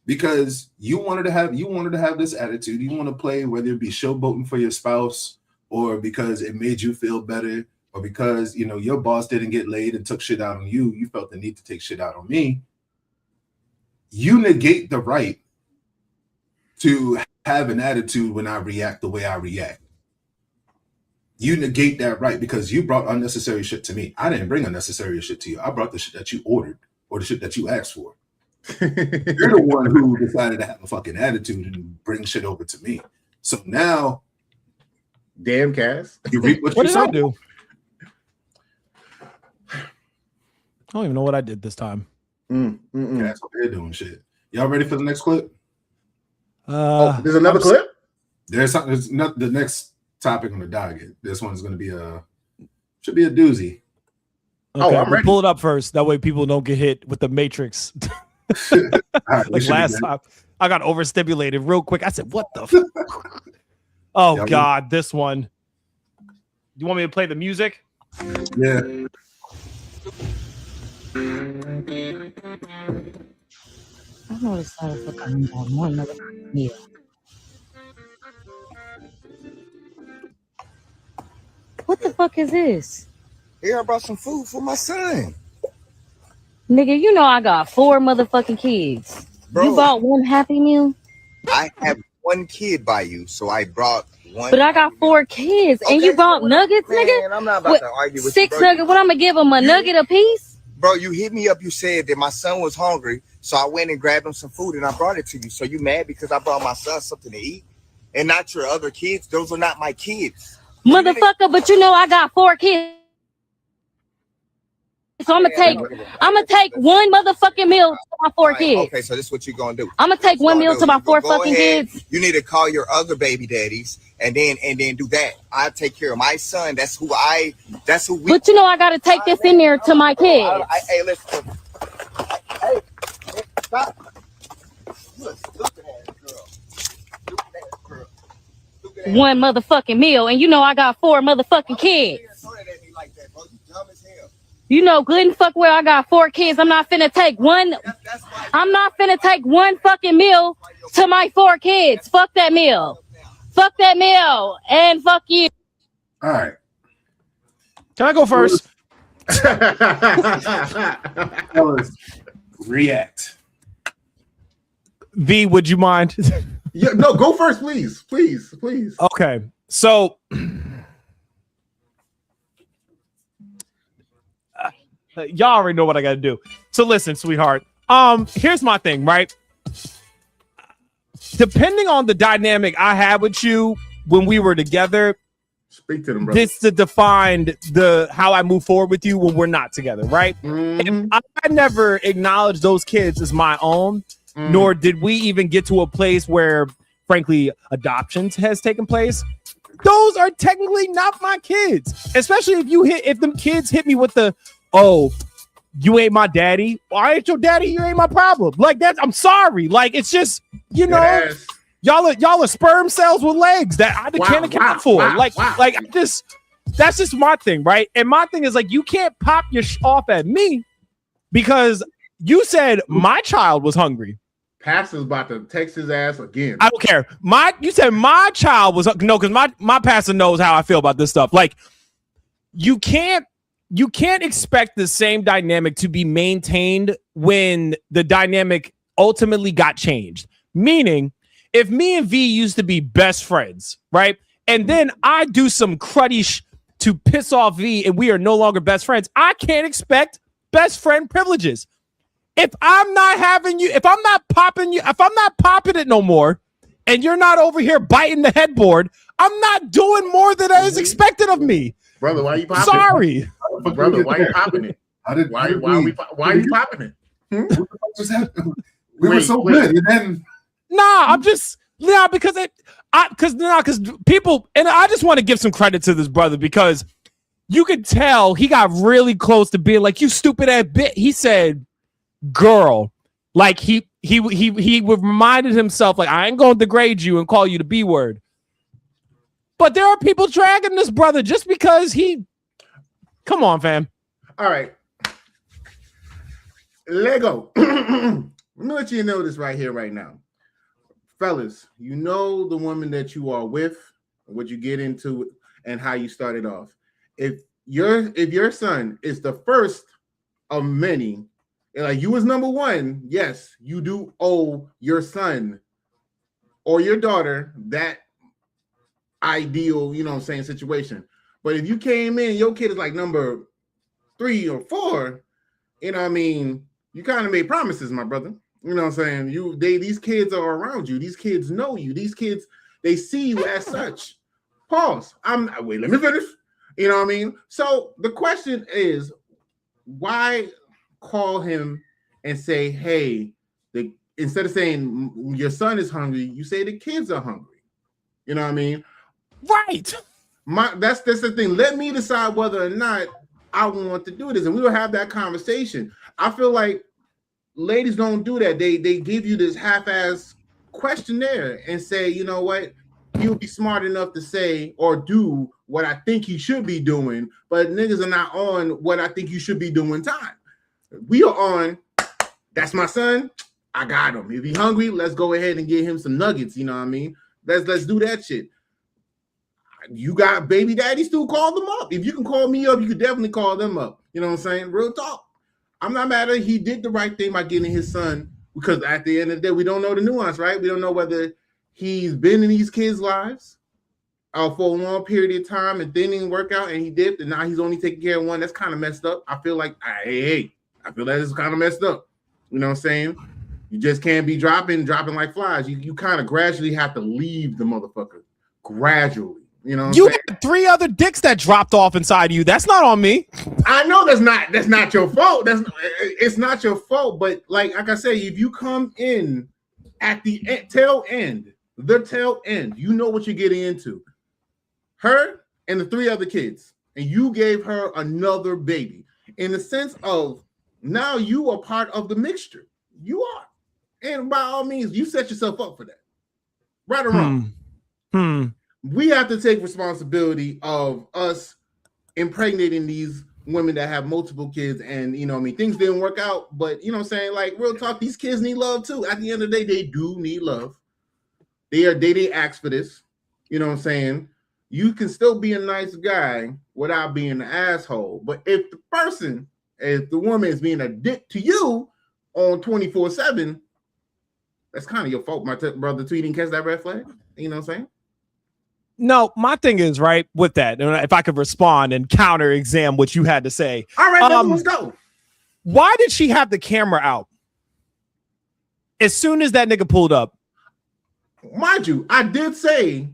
Speaker 2: Because you wanted to have this attitude. You want to play, whether it be showboating for your spouse or because it made you feel better or because, your boss didn't get laid and took shit out on you. You felt the need to take shit out on me. You negate the right to have an attitude when I react the way I react. You negate that right because you brought unnecessary shit to me. I didn't bring unnecessary shit to you. I brought the shit that you ordered or the shit that you asked for. You're the one who decided to have a fucking attitude and bring shit over to me. So now,
Speaker 3: damn, Cass,
Speaker 2: you reap what
Speaker 4: did
Speaker 2: sow.
Speaker 4: I do? I don't even know what I did this time.
Speaker 2: That's what they're doing. Shit. Y'all ready for the next clip?
Speaker 3: There's another clip.
Speaker 2: There's something. There's not the next topic on the docket. This one's going to be should be a doozy.
Speaker 4: Okay,
Speaker 3: I'm ready.
Speaker 4: Pull it up first. That way people don't get hit with the Matrix.
Speaker 2: Right,
Speaker 4: like last time, I got overstimulated real quick. I said, "What the?" Fuck? Oh God, this one. You want me to play the music?
Speaker 2: Yeah.
Speaker 9: I know this motherfucker got one motherfucking meal. What the fuck is this?
Speaker 10: Here, I brought some food for my son.
Speaker 9: Nigga, you know I got 4 motherfucking kids.
Speaker 10: Bro,
Speaker 9: you bought one Happy Meal?
Speaker 10: I have 1 kid by you, so I brought 1.
Speaker 9: But I got 4 kids, and you bought nuggets,
Speaker 10: man,
Speaker 9: nigga?
Speaker 10: I'm not about to argue with
Speaker 9: 6
Speaker 10: you, bro.
Speaker 9: nuggets? What, I'm gonna give them a nugget a piece?
Speaker 10: Bro, you hit me up. You said that my son was hungry, so I went and grabbed him some food, and I brought it to you. So you mad because I brought my son something to eat and not your other kids? Those are not my kids.
Speaker 9: Motherfucker, but you know I got 4 kids. So I'm gonna take 1 motherfucking meal to my 4 kids.
Speaker 10: Okay, so this is what you're gonna do.
Speaker 9: I'm gonna take 1 meal to my 4 fucking
Speaker 10: ahead.
Speaker 9: kids.
Speaker 10: You need to call your other baby daddies and then do that. I take care of my son. That's who we.
Speaker 9: But you know I gotta take this in there to my kids.
Speaker 10: Hey, listen. Hey, stop. You a stupid ass girl. Stupid ass girl. Stupid ass
Speaker 9: 1 motherfucking meal, and you know I got 4 motherfucking kids.
Speaker 10: Don't throw that at me like that, bro. You dumb as hell.
Speaker 9: You know good and fuck well I got 4 kids. I'm not finna take one. I'm not finna take one fucking meal to my 4 kids. Fuck that meal. Fuck that meal. And fuck you.
Speaker 2: All right.
Speaker 4: Can I go first?
Speaker 2: Fellas, react.
Speaker 4: V, would you mind?
Speaker 3: Yeah, no, go first, please. Please.
Speaker 4: Okay. So y'all already know what I gotta do. So listen, sweetheart. Here's my thing, right? Depending on the dynamic I had with you when we were together,
Speaker 3: speak to them, brother.
Speaker 4: this to define how I move forward with you when we're not together, right? And I never acknowledged those kids as my own, nor did we even get to a place where, frankly, adoptions has taken place. Those are technically not my kids, especially if them kids hit me with the, oh, you ain't my daddy. Well, I ain't your daddy. You ain't my problem. Like that. I'm sorry. Like it's just, you know,
Speaker 3: Yes.
Speaker 4: y'all are sperm cells with legs that I can't account for. Like that's just my thing, right? And my thing is like, you can't pop your off at me because you said my child was hungry.
Speaker 3: Pastor's about to text his ass again.
Speaker 4: I don't care. You said my child was because my pastor knows how I feel about this stuff. Like you can't expect the same dynamic to be maintained when the dynamic ultimately got changed. Meaning, if me and V used to be best friends, right? And then I do some cruddy to piss off V and we are no longer best friends, I can't expect best friend privileges. If I'm not having you, if I'm not popping it no more, and you're not over here biting the headboard, I'm not doing more than is expected of me.
Speaker 3: Brother, why you popping
Speaker 4: Sorry.
Speaker 3: it? Brother, why you popping it? Why are you popping it?
Speaker 2: What the fuck just happened? We were so good, and then
Speaker 4: because people, and I just want to give some credit to this brother because you could tell he got really close to being like, you stupid ass bitch. He said, girl, like he reminded himself like, I ain't gonna degrade you and call you the B word. But there are people dragging this brother just because come on, fam.
Speaker 3: All right. Lego. Let me let you know this right here, right now. Fellas, you know the woman that you are with, what you get into, and how you started off. If your son is the first of many, and like you was number one, yes, you do owe your son or your daughter that ideal, you know what I'm saying, situation. But if you came in, your kid is like number 3 or 4, you know what I mean, you kind of made promises, my brother. You know what I'm saying? These kids are around you. These kids know you. These kids, they see you as such. Pause. Wait, let me finish. You know what I mean? So the question is, why call him and say, hey, instead of saying your son is hungry, you say the kids are hungry. You know what I mean?
Speaker 4: Right.
Speaker 3: That's the thing. Let me decide whether or not I want to do this, and we will have that conversation. I feel like ladies don't do that. They give you this half-ass questionnaire and say, you know what, he'll be smart enough to say or do what I think he should be doing, but niggas are not on what I think you should be doing time. We are on, that's my son, I got him. If he's hungry, let's go ahead and get him some nuggets, you know what I mean? Let's do that shit. You got baby daddies too, call them up. If you can call me up, you can definitely call them up. You know what I'm saying? Real talk. I'm not mad at it. He did the right thing by getting his son, because at the end of the day, we don't know the nuance, right? We don't know whether he's been in these kids' lives for a long period of time and then didn't work out and he dipped and now he's only taking care of one. That's kind of messed up. I feel like, I feel that is kind of messed up. You know what I'm saying? You just can't be dropping like flies. You kind of gradually have to leave the motherfucker. Gradually. You know what
Speaker 4: you
Speaker 3: I'm saying?
Speaker 4: got 3 other dicks that dropped off inside of you. That's not on me.
Speaker 3: I know that's not your fault. It's not your fault. But like I say, if you come in at the tail end, you know what you're getting into. Her and the 3 other kids, and you gave her another baby. In the sense of now you are part of the mixture. You are. And by all means, you set yourself up for that. Right or wrong. We have to take responsibility of us impregnating these women that have multiple kids, and you know what I mean, things didn't work out, but you know what I'm saying, like real talk, these kids need love too. At the end of the day, they do need love. They ask for this. You know what I'm saying? You can still be a nice guy without being an asshole. But if the woman is being a dick to you on 24/7, that's kind of your fault, my brother. Tweeting, catch that red flag. You know what I'm saying?
Speaker 4: No, my thing is right with that. And if I could respond and counter exam what you had to say.
Speaker 3: All right, let's go.
Speaker 4: Why did she have the camera out as soon as that nigga pulled up?
Speaker 3: Mind you, I did say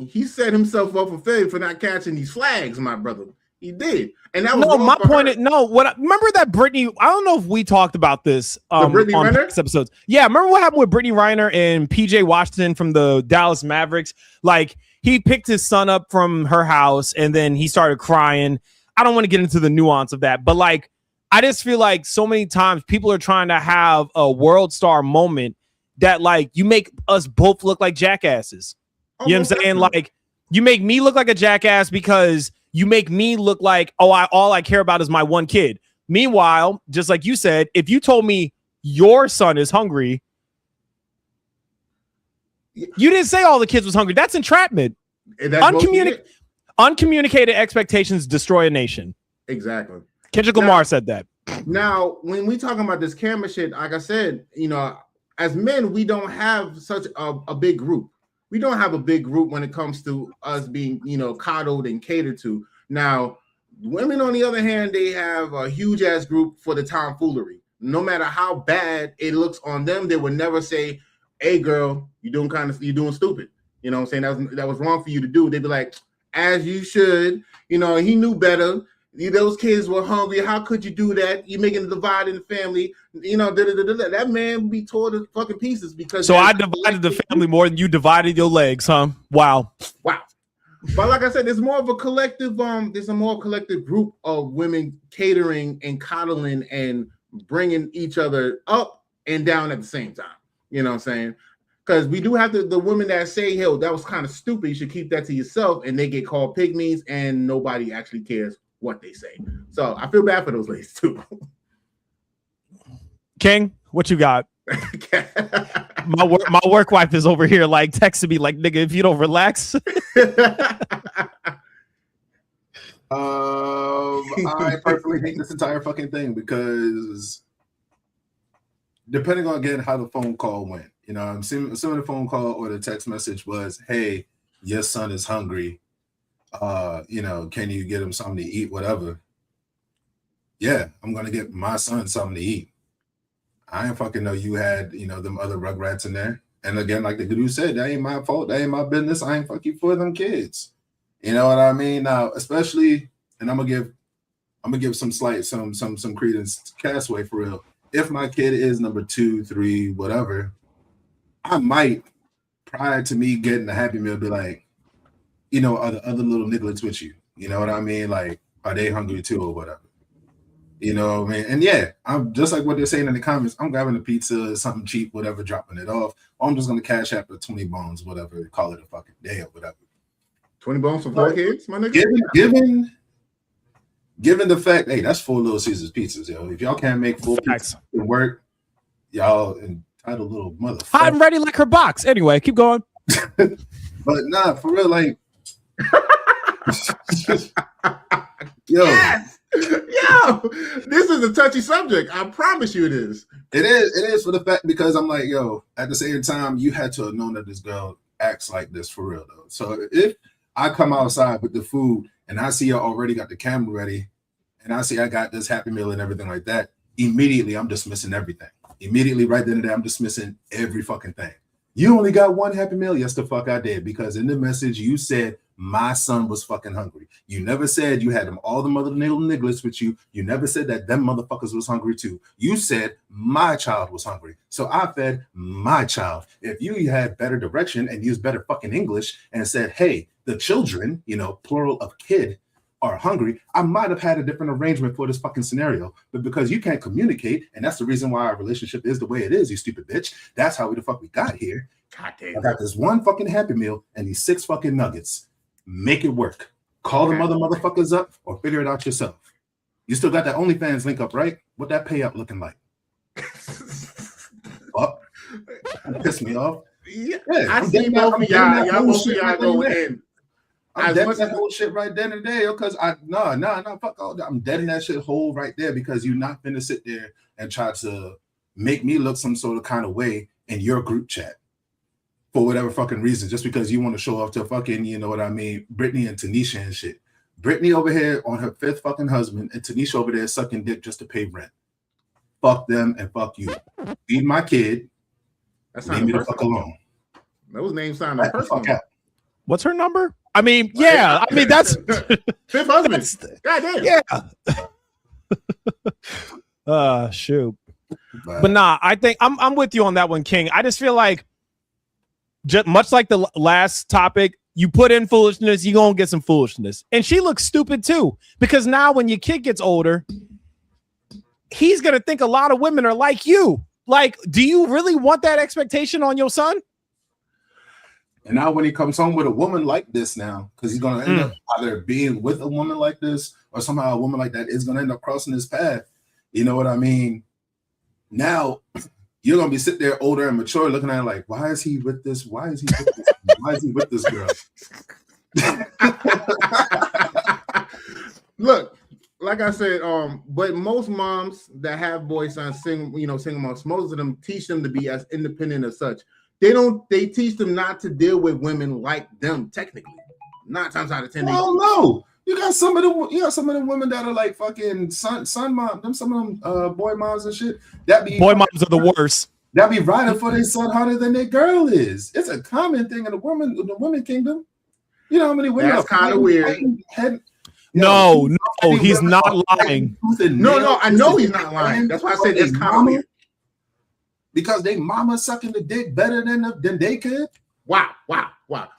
Speaker 3: he set himself up for failure for not catching these flags, my brother. He did. And that was
Speaker 4: my point. Remember that Brittany, I don't know if we talked about this on past episodes. Yeah, remember what happened with Brittany Reiner and PJ Washington from the Dallas Mavericks? Like, he picked his son up from her house and then he started crying. I don't want to get into the nuance of that, but like, I just feel like so many times people are trying to have a world star moment that like you make us both look like jackasses. You know what I'm saying? Like, you make me look like a jackass because you make me look like, all I care about is my one kid. Meanwhile, just like you said, if you told me your son is hungry, you didn't say all the kids was hungry. That's entrapment. Uncommunicated expectations destroy a nation.
Speaker 3: Exactly.
Speaker 4: Kendrick Lamar said that.
Speaker 3: Now, when we talking about this camera shit, like I said, you know, as men, we don't have such a big group. We don't have a big group when it comes to us being, you know, coddled and catered to. Now, women, on the other hand, they have a huge ass group for the tomfoolery. No matter how bad it looks on them, they would never say, "Hey, girl, you're doing stupid." You know what I'm saying? That was wrong for you to do. They'd be like, "As you should." You know, he knew better. Those kids were hungry. How could you do that? You're making a divide in the family. You know, that man would be torn to fucking pieces because. So
Speaker 4: I divided the family more than you divided your legs, huh? Wow.
Speaker 3: But like I said, there's more of a collective. There's a more collective group of women catering and coddling and bringing each other up and down at the same time. You know what I'm saying? Because we do have the women that say, "Hey, that was kind of stupid. You should keep that to yourself," and they get called pygmies, and nobody actually cares what they say. So I feel bad for those ladies too.
Speaker 4: King, what you got? my work wife is over here like texting me like, "Nigga, if you don't relax."
Speaker 2: I personally hate this entire fucking thing because depending on again how the phone call went, you know, I'm assuming the phone call or the text message was, "Hey, your son is hungry. You know, can you get him something to eat, whatever?" Yeah, I'm gonna get my son something to eat. I ain't fucking know you had, you know, them other rugrats in there. And again, like the dude said, that ain't my fault. That ain't my business. I ain't fucking for them kids. You know what I mean? Now, especially, and I'm gonna give some credence to Castaway for real. If my kid is number 2, 3, whatever, I might, prior to me getting the Happy Meal, be like, you know, are the other little nigglets with you? You know what I mean? Like, are they hungry too or whatever? You know what I mean? And yeah, I'm just like what they're saying in the comments. I'm grabbing a pizza, something cheap, whatever, dropping it off. Or I'm just going to cash out the 20 bones, whatever, call it a fucking day or whatever.
Speaker 3: 20 bones for 4 kids, my nigga?
Speaker 2: Given the fact, hey, that's 4 Little Caesars pizzas, yo. If y'all can't make 4 pizzas work, y'all entitled little motherfucker.
Speaker 4: Hot and ready like her box. Anyway, keep going.
Speaker 2: But nah, for real, like, yo.
Speaker 3: Yes! Yo, this is a touchy subject. I promise you it is.
Speaker 2: It is for the fact because I'm like, yo, at the same time, you had to have known that this girl acts like this for real, though. So if I come outside with the food and I see you already got the camera ready and I see I got this Happy Meal and everything like that, immediately I'm dismissing everything. Immediately right then and there, I'm dismissing every fucking thing. You only got 1 Happy Meal? Yes, the fuck I did. Because in the message, you said my son was fucking hungry. You never said you had them all the mother nigglets with you. You never said that them motherfuckers was hungry too. You said my child was hungry. So I fed my child. If you had better direction and used better fucking English and said, hey, the children, you know, plural of kid, are hungry, I might have had a different arrangement for this fucking scenario. But because you can't communicate, and that's the reason why our relationship is the way it is, you stupid bitch. That's how the fuck we got here.
Speaker 3: God damn.
Speaker 2: I got this 1 fucking Happy Meal and these 6 fucking nuggets. Make it work. Call the motherfuckers up or figure it out yourself. You still got that OnlyFans link up, right? What that payout looking like? Fuck. Piss me off.
Speaker 3: Yeah, I see both of y'all. Y'all both of y'all go in.
Speaker 2: I'm dead in that whole shit right then and there, because fuck all that. I'm dead in that shit whole right there because you're not finna sit there and try to make me look some sort of kind of way in your group chat for whatever fucking reason, just because you want to show off to fucking, you know what I mean, Brittany and Tanisha and shit. Brittany over here on her 5th fucking husband, and Tanisha over there sucking dick just to pay rent. Fuck them and fuck you. Feed my kid.
Speaker 3: That's
Speaker 2: leave me the fuck alone.
Speaker 3: Those names sound like personal.
Speaker 4: What's her number? I mean, yeah. I mean, that's
Speaker 3: 5th husband. God damn.
Speaker 4: Yeah. Shoot. But nah, I think I'm with you on that one, King. I just feel like, just much like the last topic, you put in foolishness, you're gonna get some foolishness. And she looks stupid too, because now when your kid gets older, he's gonna think a lot of women are like you. Like, do you really want that expectation on your son?
Speaker 2: And now when he comes home with a woman like this now, because he's going to end up either being with a woman like this or somehow a woman like that is going to end up crossing his path. You know what I mean? Now you're going to be sitting there older and mature looking at it like, why is he with this? Why is he with this? Why is he with this girl?
Speaker 3: Look, like I said, but most moms that have boy sons, single moms, most of them teach them to be as independent as such. They teach them not to deal with women like them, technically. 9 times out of 10.
Speaker 2: Well, no. You got some of the women that are like fucking son mom, some of them boy moms and shit.
Speaker 4: Boy moms are the worst.
Speaker 2: That be riding for their son harder than their girl is. It's a common thing in the women kingdom. You know how many women?
Speaker 3: That's kind of weird.
Speaker 4: No, he's not lying.
Speaker 3: No, I know he's not lying. That's why I said it's kind of weird.
Speaker 2: Because they mama sucking the dick better than they could.
Speaker 3: Wow.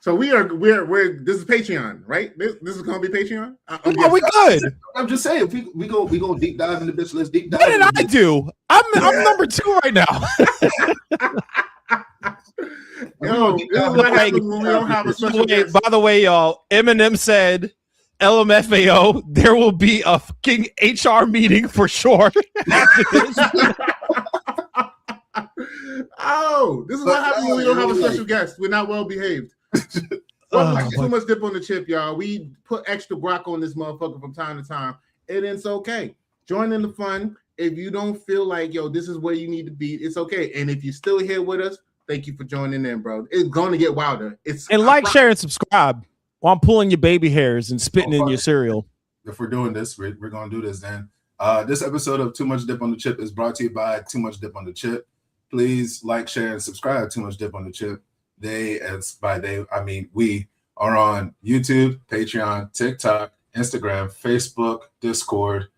Speaker 3: So we're this is Patreon, right? This is gonna be Patreon.
Speaker 4: No, we good.
Speaker 2: I'm just saying, if we go deep dive in the bitch. Let's deep dive.
Speaker 4: What did I do? I'm number 2 right now. By the way, y'all, Eminem said, LMFAO, there will be a fucking HR meeting for sure.
Speaker 3: Oh, this is what happens when we don't have a special guest. We're not well behaved. Too much dip on the chip, y'all. We put extra guac on this motherfucker from time to time, and it's okay. Join in the fun. If you don't feel like, this is where you need to be, it's okay. And if you're still here with us, thank you for joining in, bro. It's going to get wilder.
Speaker 4: Share, and subscribe while I'm pulling your baby hairs and spitting in your cereal.
Speaker 2: If we're doing this, we're going to do this then. This episode of Too Much Dip on the Chip is brought to you by Too Much Dip on the Chip. Please like, share, and subscribe to Too Much Dip on the Chip. We are on YouTube, Patreon, TikTok, Instagram, Facebook, Discord.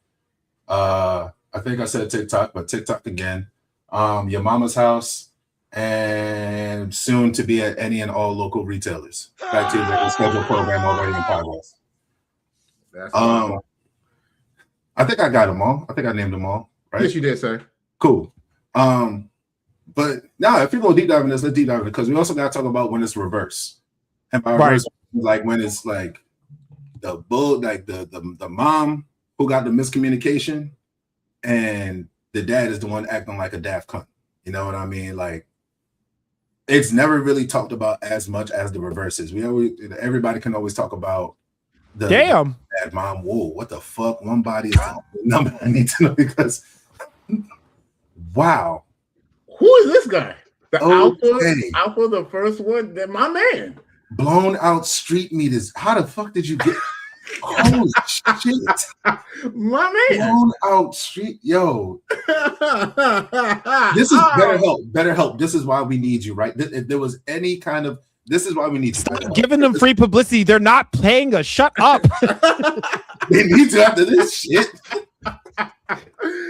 Speaker 2: I think I said TikTok, but TikTok again. Your Mama's House, and soon to be at any and all local retailers. Back to the scheduled program already in progress. I think I got them all. I think I named them all. Right?
Speaker 3: Yes, you did, sir.
Speaker 2: Cool. But now, if you're going to deep dive in this, let's deep dive in it, because we also got to talk about when it's reverse. And by reverse, like when it's like the mom who got the miscommunication, and the dad is the one acting like a daft cunt. You know what I mean? Like, it's never really talked about as much as the reverses. Everybody can always talk about the
Speaker 4: damn
Speaker 2: bad mom. Whoa, what the fuck? One body is the number I need to know, because wow.
Speaker 3: Who is this guy? The alpha, the first one. My man.
Speaker 2: Blown out street meters. How the fuck did you get? Holy shit.
Speaker 3: My man.
Speaker 2: Blown out street. Yo. This is better help. This is why we need you, right? If there was any kind of, this is why we need you.
Speaker 4: Stop giving them free publicity. They're not paying us. Shut up.
Speaker 2: They need to after this shit.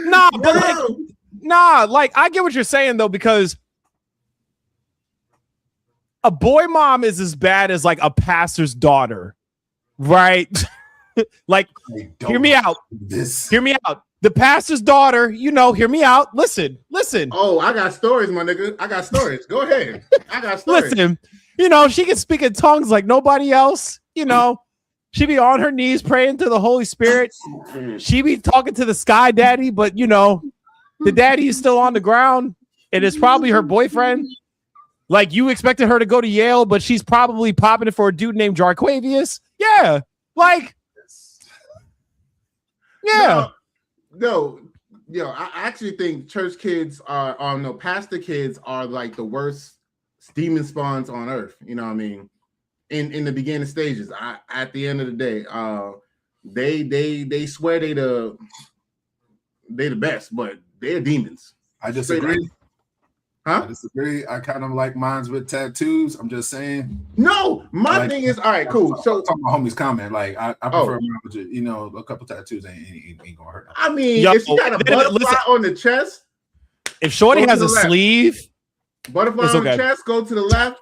Speaker 4: Nah, but like I get what you're saying though, because a boy mom is as bad as like a pastor's daughter, right? Like, hear me out. Hear me out. The pastor's daughter, hear me out. Listen.
Speaker 3: Oh, I got stories, my nigga. I got stories. Go ahead. I got stories.
Speaker 4: Listen, she can speak in tongues like nobody else, She be on her knees praying to the Holy Spirit. She be talking to the sky daddy, but you know, the daddy is still on the ground, and it's probably her boyfriend. Like you expected her to go to Yale, but she's probably popping it for a dude named Jarquavius. Yeah, like, yeah.
Speaker 3: No, I actually think church kids are no, pastor kids are like the worst demon spawns on earth. You know what I mean? In the beginning stages, at the end of the day, they swear they the best, but they're demons.
Speaker 2: I disagree.
Speaker 3: Huh?
Speaker 2: I disagree. I kind of like mines with tattoos. I'm just saying.
Speaker 3: No, my thing is all right, cool. So
Speaker 2: talking about homie's comment, like I prefer mine with, you know, a couple tattoos ain't gonna hurt.
Speaker 3: I mean,
Speaker 4: Yo,
Speaker 3: if she got a butterfly on the chest,
Speaker 4: if Shorty has a sleeve,
Speaker 3: butterfly
Speaker 4: it's
Speaker 3: on the
Speaker 4: okay.
Speaker 3: chest, go to the left.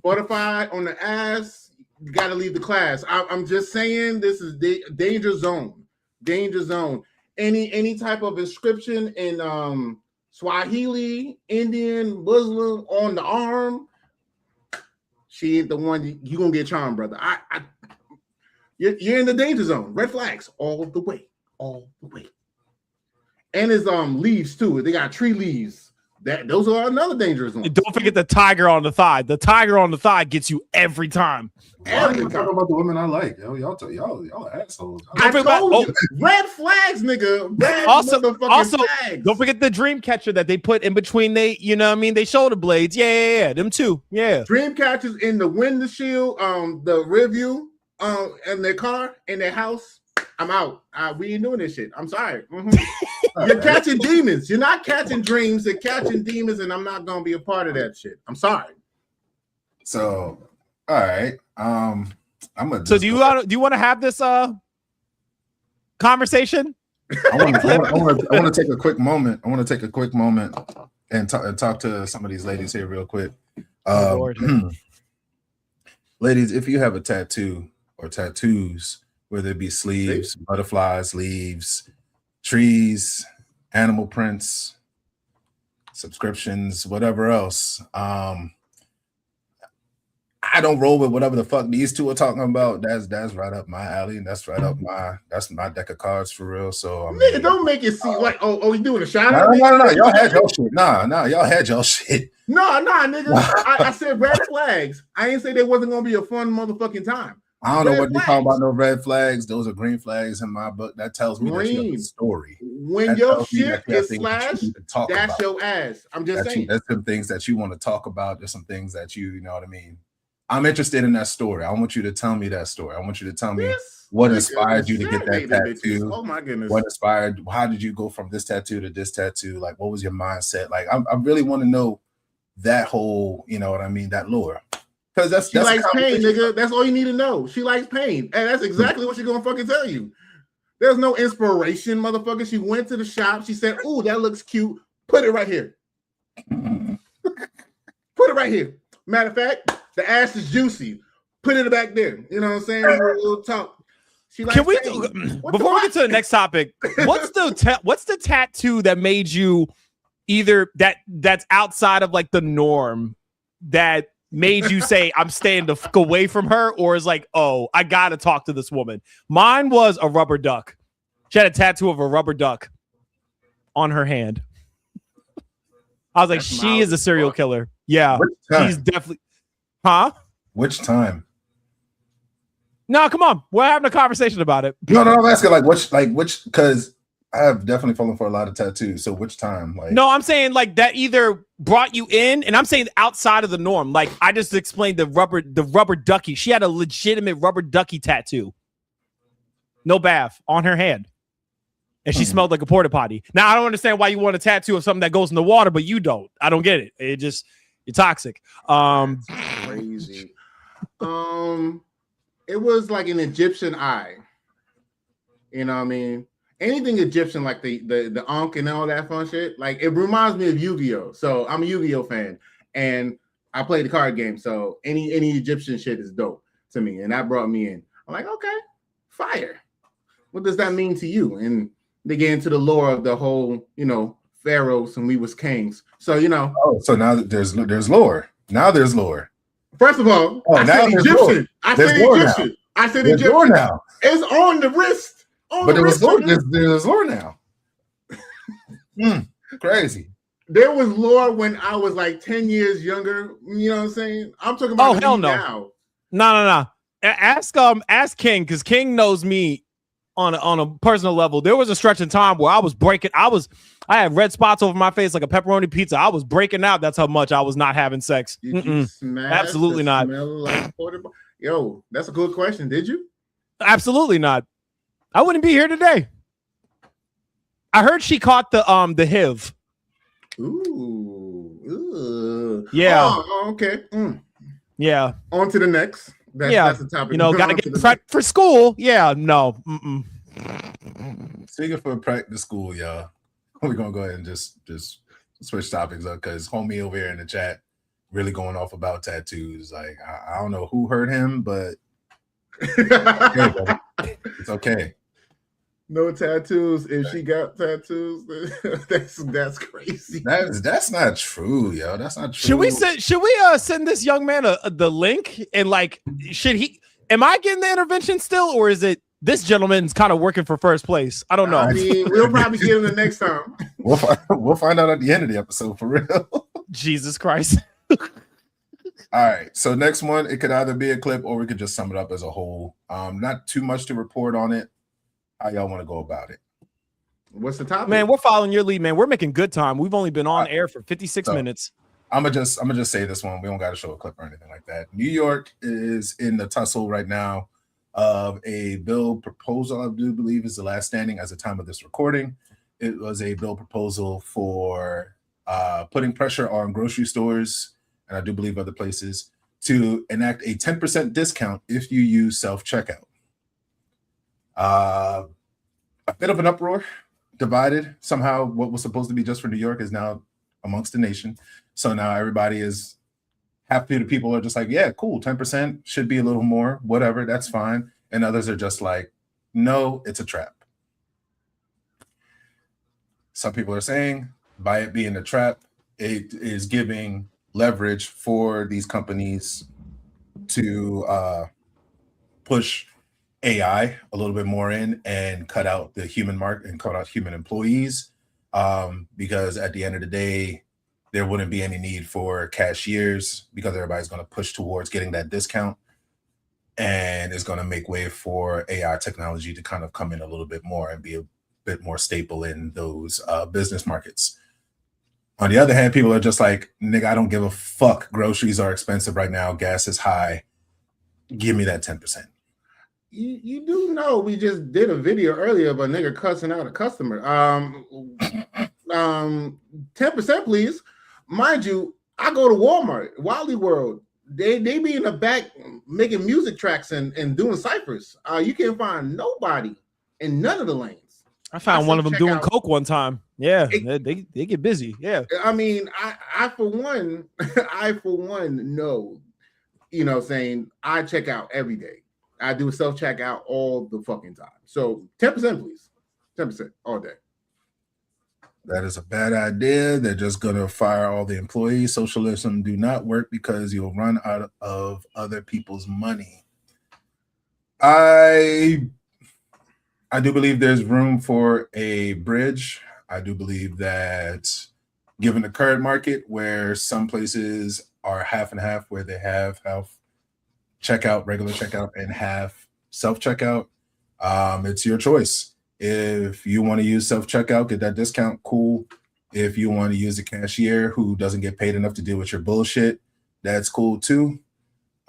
Speaker 3: Butterfly on the ass, you got to leave the class. I'm just saying this is danger zone. Danger zone. Any type of inscription in Swahili, Indian, Muslim on the arm, she ain't the one you gonna get charmed, brother. You're in the danger zone. Red flags all the way, And his leaves too. They got tree leaves. Those are another dangerous one.
Speaker 4: Don't forget the tiger on the thigh. The tiger on the thigh gets you every time.
Speaker 2: I'm talking about the women I like. Yo, y'all assholes.
Speaker 3: I told you, red flags, nigga. Red
Speaker 4: also,
Speaker 3: flags.
Speaker 4: Don't forget the dream catcher that they put in between they shoulder blades. Yeah, them too. Yeah.
Speaker 3: Dream catchers in the windshield, the rear view, in their car, in their house. I'm out. We ain't doing this shit. I'm sorry. You're catching demons. You're not catching dreams. You're catching demons, and I'm not gonna be a part of that shit. I'm sorry.
Speaker 2: So, all right.
Speaker 4: So do you want to have this conversation?
Speaker 2: I want to take a quick moment. I want to take a quick moment and talk to some of these ladies here real quick. Ladies, if you have a tattoo or tattoos, whether it be sleeves, butterflies, leaves, trees, animal prints, subscriptions, whatever else. I don't roll with whatever the fuck these two are talking about. That's right up my alley, and that's right up my deck of cards for real. So I mean,
Speaker 3: nigga, don't make it seem like you doing a shout
Speaker 2: out. No, y'all had your shit. Nah, y'all had your shit.
Speaker 3: No, nigga. I said red flags. I ain't say there wasn't gonna be a fun motherfucking time.
Speaker 2: I don't know what they're talking about. No red flags. Those are green flags in my book. That tells me that you have a story.
Speaker 3: When your shit is slashed, that's your ass. I'm just saying.
Speaker 2: There's some things that you want to talk about. There's some things that you know what I mean. I'm interested in that story. I want you to tell me that story. I want you to tell me what inspired you to get that tattoo.
Speaker 3: Oh my goodness.
Speaker 2: What inspired? How did you go from this tattoo to this tattoo? Like, what was your mindset? Like, I really want to know that whole, you know what I mean, that lore. Because
Speaker 3: she likes pain, nigga. That's all you need to know. She likes pain. And that's exactly what she's gonna fucking tell you. There's no inspiration, motherfucker. She went to the shop. She said, "Ooh, that looks cute. Put it right here. Put it right here. Matter of fact, the ass is juicy. Put it back there." You know what I'm saying? We'll talk. She likes pain.
Speaker 4: Before we get to the next topic, what's the tattoo that made you either that's outside of like the norm that made you say I'm staying the fuck away from her, or is like, oh, I gotta talk to this woman? Mine was a rubber duck. She had a tattoo of a rubber duck on her hand. I was like, she is a serial killer. Yeah, she's definitely. Huh?
Speaker 2: Which time?
Speaker 4: No, come on. We're having a conversation about it.
Speaker 2: No, I'm asking which because I have definitely fallen for a lot of tattoos. So which time? Like,
Speaker 4: no, I'm saying like that either brought you in, and I'm saying outside of the norm. Like I just explained the rubber ducky. She had a legitimate rubber ducky tattoo. No bath on her hand. And she smelled like a porta potty. Now I don't understand why you want a tattoo of something that goes in the water, but you don't. I don't get it. You're toxic.
Speaker 3: That's crazy. It was like an Egyptian eye. You know what I mean? Anything Egyptian, like the Ankh and all that fun shit, like it reminds me of Yu-Gi-Oh. So I'm a Yu-Gi-Oh fan, and I play the card game. So any Egyptian shit is dope to me, and that brought me in. I'm like, okay, fire. What does that mean to you? And they get into the lore of the whole, pharaohs and we was kings. So
Speaker 2: Oh, so now there's lore. Now there's lore.
Speaker 3: First of all, I said Egyptian. I I said
Speaker 2: There's
Speaker 3: Egyptian.
Speaker 2: lore now.
Speaker 3: It's on the wrist.
Speaker 2: But there was lore. There's lore now. Crazy.
Speaker 3: There was lore when I was like 10 years younger. You know what I'm saying? I'm talking about
Speaker 4: hell no.
Speaker 3: now.
Speaker 4: No. Ask King, because King knows me on a personal level. There was a stretch in time where I was breaking. I had red spots over my face like a pepperoni pizza. I was breaking out. That's how much I was not having sex.
Speaker 3: Did you smash
Speaker 4: Absolutely not.
Speaker 3: Like yo, that's a good question. Did you?
Speaker 4: Absolutely not. I wouldn't be here today. I heard she caught the HIV.
Speaker 3: Ooh.
Speaker 4: Yeah.
Speaker 3: Oh, okay.
Speaker 4: Yeah.
Speaker 3: On to the next. That's the topic.
Speaker 4: You know, gotta get prepped for school. Yeah. No.
Speaker 2: Speaking for prep to school, y'all. We're gonna go ahead and just switch topics up because homie over here in the chat really going off about tattoos. Like I don't know who hurt him, but it's okay.
Speaker 3: No tattoos. If she got tattoos, that's crazy.
Speaker 2: That's not true, yo. That's not true.
Speaker 4: Should we send this young man the link and like am I getting the intervention still, or is it this gentleman's kind of working for first place? I don't know.
Speaker 3: I mean, we'll probably get him the next time.
Speaker 2: We'll find out at the end of the episode for real.
Speaker 4: Jesus Christ.
Speaker 2: All right. So next one, it could either be a clip or we could just sum it up as a whole. Not too much to report on it. How y'all want to go about it?
Speaker 3: What's the topic?
Speaker 4: Man, we're following your lead, man. We're making good time. We've only been on air for 56 minutes.
Speaker 2: I'm gonna just say this one. We don't got to show a clip or anything like that. New York is in the tussle right now of a bill proposal. I do believe is the last standing as the time of this recording. It was a bill proposal for putting pressure on grocery stores, and I do believe other places, to enact a 10% discount if you use self-checkout. A bit of an uproar, divided. Somehow what was supposed to be just for New York is now amongst the nation. So now everybody is, half the people are just like, yeah, cool, 10% should be a little more, whatever, that's fine. And others are just like, no, it's a trap. Some people are saying by it being a trap, it is giving leverage for these companies to push AI a little bit more in and cut out the human market and cut out human employees, because at the end of the day, there wouldn't be any need for cashiers because everybody's going to push towards getting that discount, and it's going to make way for AI technology to kind of come in a little bit more and be a bit more staple in those business markets. On the other hand, people are just like, nigga, I don't give a fuck. Groceries are expensive right now. Gas is high. Give me that 10%.
Speaker 3: You do know we just did a video earlier of a nigga cussing out a customer. 10%, please. Mind you, I go to Walmart, Wildly World. They be in the back making music tracks and doing ciphers. You can't find nobody in none of the lanes.
Speaker 4: I found one of them doing coke one time. Yeah, they get busy. Yeah.
Speaker 3: I mean, I for one know, you know, saying I check out every day. I do self-checkout all the fucking time. So 10%, please. 10% all day.
Speaker 2: That is a bad idea. They're just going to fire all the employees. Socialism do not work because you'll run out of other people's money. I do believe there's room for a bridge. I do believe that given the current market where some places are half and half, where they have checkout, regular checkout, and half self-checkout, it's your choice. If you want to use self-checkout, get that discount, cool. If you want to use a cashier who doesn't get paid enough to deal with your bullshit, that's cool too.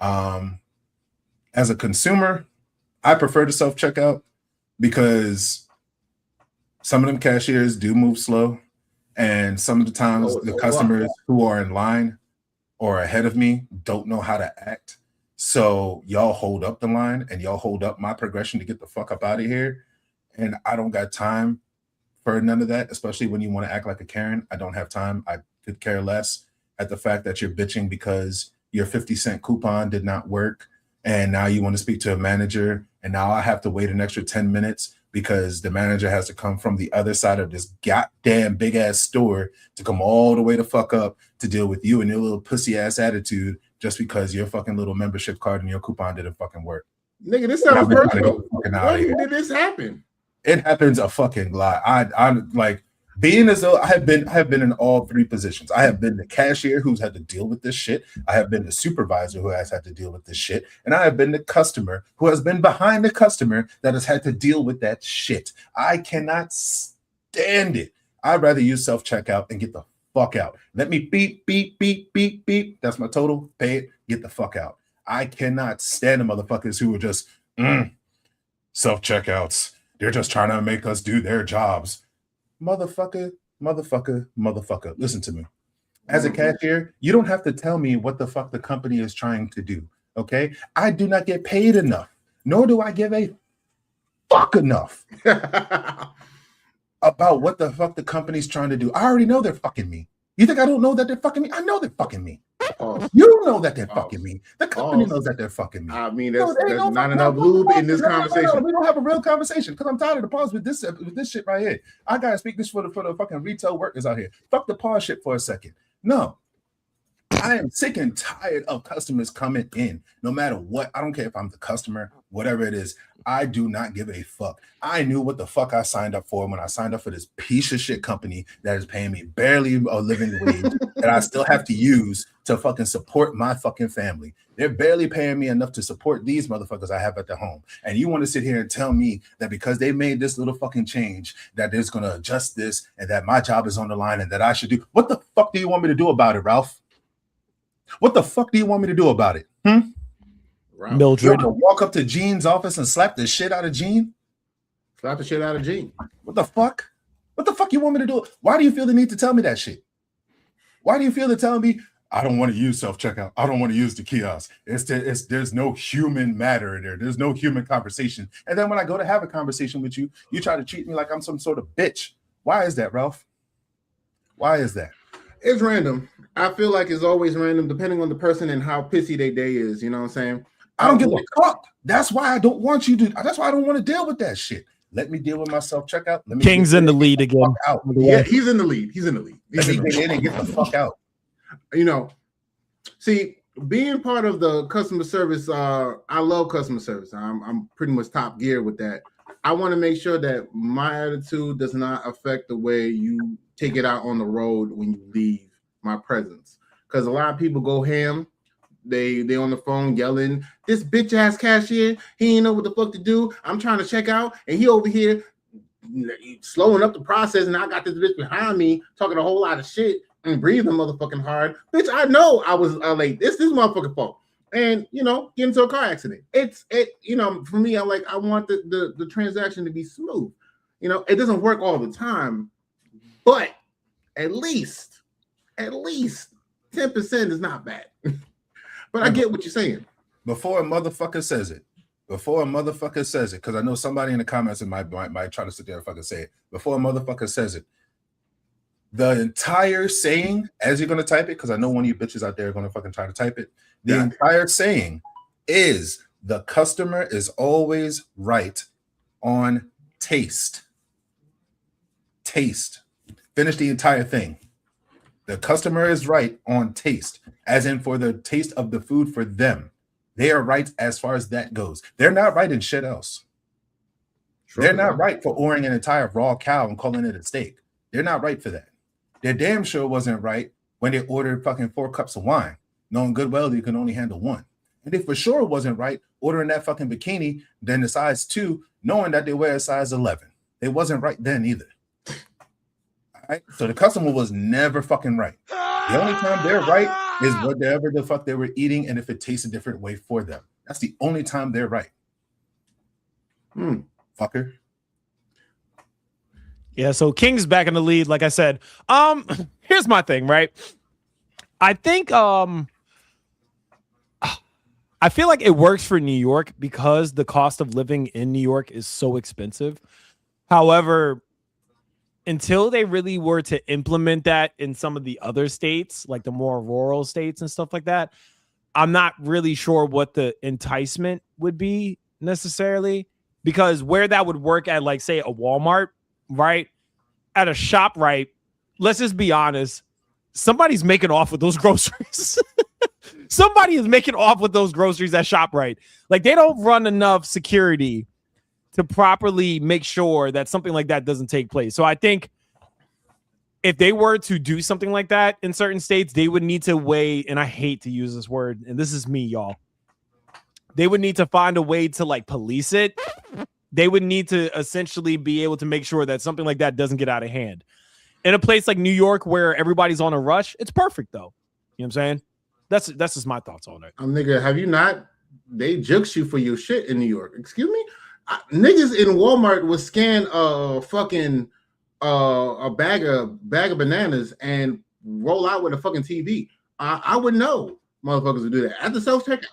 Speaker 2: As a consumer, I prefer the self-checkout because some of them cashiers do move slow, and some of the times the customers who are in line or ahead of me don't know how to act. So y'all hold up the line and y'all hold up my progression to get the fuck up out of here. And I don't got time for none of that, especially when you want to act like a Karen. I don't have time. I could care less at the fact that you're bitching because your 50-cent coupon did not work. And now you want to speak to a manager. And now I have to wait an extra 10 minutes because the manager has to come from the other side of this goddamn big ass store to come all the way the fuck up to deal with you and your little pussy ass attitude just because your fucking little membership card and your coupon didn't fucking work.
Speaker 3: Nigga, this sounds
Speaker 2: I've been trying to
Speaker 3: personal.
Speaker 2: get fucking out of
Speaker 3: When
Speaker 2: here.
Speaker 3: did this happen?
Speaker 2: It happens a fucking lot. I'm like being as though I have been in all three positions. I have been the cashier who's had to deal with this shit. I have been the supervisor who has had to deal with this shit, and I have been the customer who has been behind the customer that has had to deal with that shit. I cannot stand it. I'd rather use self-checkout and get the fuck out. Let me beep, beep, beep, beep, beep. That's my total. Pay it, get the fuck out. I cannot stand the motherfuckers who are just self-checkouts. They're just trying to make us do their jobs. Motherfucker. Listen to me. As a cashier, you don't have to tell me what the fuck the company is trying to do. Okay? I do not get paid enough, nor do I give a fuck enough about what the fuck the company's trying to do. I already know they're fucking me. You think I don't know that they're fucking me? I know they're fucking me. You know that they're fucking me. The company knows that they're fucking me.
Speaker 3: I mean, there's not enough lube in this conversation.
Speaker 2: We don't have a real conversation because I'm tired of the pause with this shit right here. I gotta speak this for the fucking retail workers out here. Fuck the pause shit for a second. No. I am sick and tired of customers coming in, no matter what. I don't care if I'm the customer, whatever it is. I do not give a fuck. I knew what the fuck I signed up for when I signed up for this piece of shit company that is paying me barely a living wage that I still have to use to fucking support my fucking family. They're barely paying me enough to support these motherfuckers I have at the home. And you want to sit here and tell me that because they made this little fucking change that there's going to adjust this and that my job is on the line and that I should do. What the fuck do you want me to do about it, Ralph? What the fuck do you want me to do about it?
Speaker 4: Mildred.
Speaker 2: You walk up to Gene's office and slap the shit out of Gene?
Speaker 3: Slap the shit out of Gene.
Speaker 2: What the fuck? What the fuck you want me to do? Why do you feel the need to tell me that shit? Why do you feel the telling me, I don't want to use self-checkout. I don't want to use the kiosk. There's no human matter in there. There's no human conversation. And then when I go to have a conversation with you, you try to treat me like I'm some sort of bitch. Why is that, Ralph? Why is that?
Speaker 3: It's random. I feel like it's always random depending on the person and how pissy their day is. You know what I'm saying?
Speaker 2: I don't give a fuck. That's why I don't want you to. That's why I don't want to deal with that shit. Let me deal with my self-checkout.
Speaker 4: King's in the lead again.
Speaker 3: Yeah, he's in the lead.
Speaker 2: Let me get in and get the fuck out.
Speaker 3: You know, see, being part of the customer service, I love customer service. I'm pretty much top gear with that. I want to make sure that my attitude does not affect the way you take it out on the road when you leave my presence. Because a lot of people go ham. They on the phone yelling, this bitch ass cashier, he ain't know what the fuck to do. I'm trying to check out, and he over here slowing up the process, and I got this bitch behind me talking a whole lot of shit and breathing motherfucking hard. Bitch, I know I was late. This motherfucking fault. And you know, get into a car accident. You know, for me, I want the transaction to be smooth. You know, it doesn't work all the time, but at least 10% is not bad. But I get what you're saying.
Speaker 2: Before a motherfucker says it, because I know somebody in the comments might try to sit there and fucking say it. Before a motherfucker says it, the entire saying, as you're gonna type it, because I know one of you bitches out there are gonna fucking try to type it. The entire saying is the customer is always right on taste. Taste. Finish the entire thing. The customer is right on taste, as in for the taste of the food for them. They are right as far as that goes. They're not right in shit else. Sure. They're not right for ordering an entire raw cow and calling it a steak. They're not right for that. They're damn sure wasn't right when they ordered fucking 4 cups of wine, knowing good well you can only handle 1. And they for sure wasn't right ordering that fucking bikini, then the size 2, knowing that they wear a size 11. They wasn't right then either. Right? So the customer was never fucking right. The only time they're right is whatever the fuck they were eating and if it tastes a different way for them. That's the only time they're right. Fucker.
Speaker 4: Yeah, so King's back in the lead, like I said. Here's my thing, right? I think I feel like it works for New York because the cost of living in New York is so expensive. However, until they really were to implement that in some of the other states, like the more rural states and stuff like that, I'm not really sure what the enticement would be necessarily, because where that would work at, like, say, a Walmart, right? At a ShopRite, let's just be honest, somebody's making off with those groceries. Somebody is making off with those groceries at ShopRite. Like they don't run enough security to properly make sure that something like that doesn't take place. So I think if they were to do something like that in certain states, they would need to weigh, and I hate to use this word, and this is me, y'all. They would need to find a way to like police it. They would need to essentially be able to make sure that something like that doesn't get out of hand. In a place like New York where everybody's on a rush, it's perfect though. You know what I'm saying? That's just my thoughts on it.
Speaker 3: Nigga, have you not? They jukes you for your shit in New York. Excuse me? Niggas in Walmart would scan a bag of bananas and roll out with a fucking TV. I would know motherfuckers would do that at the self checkout.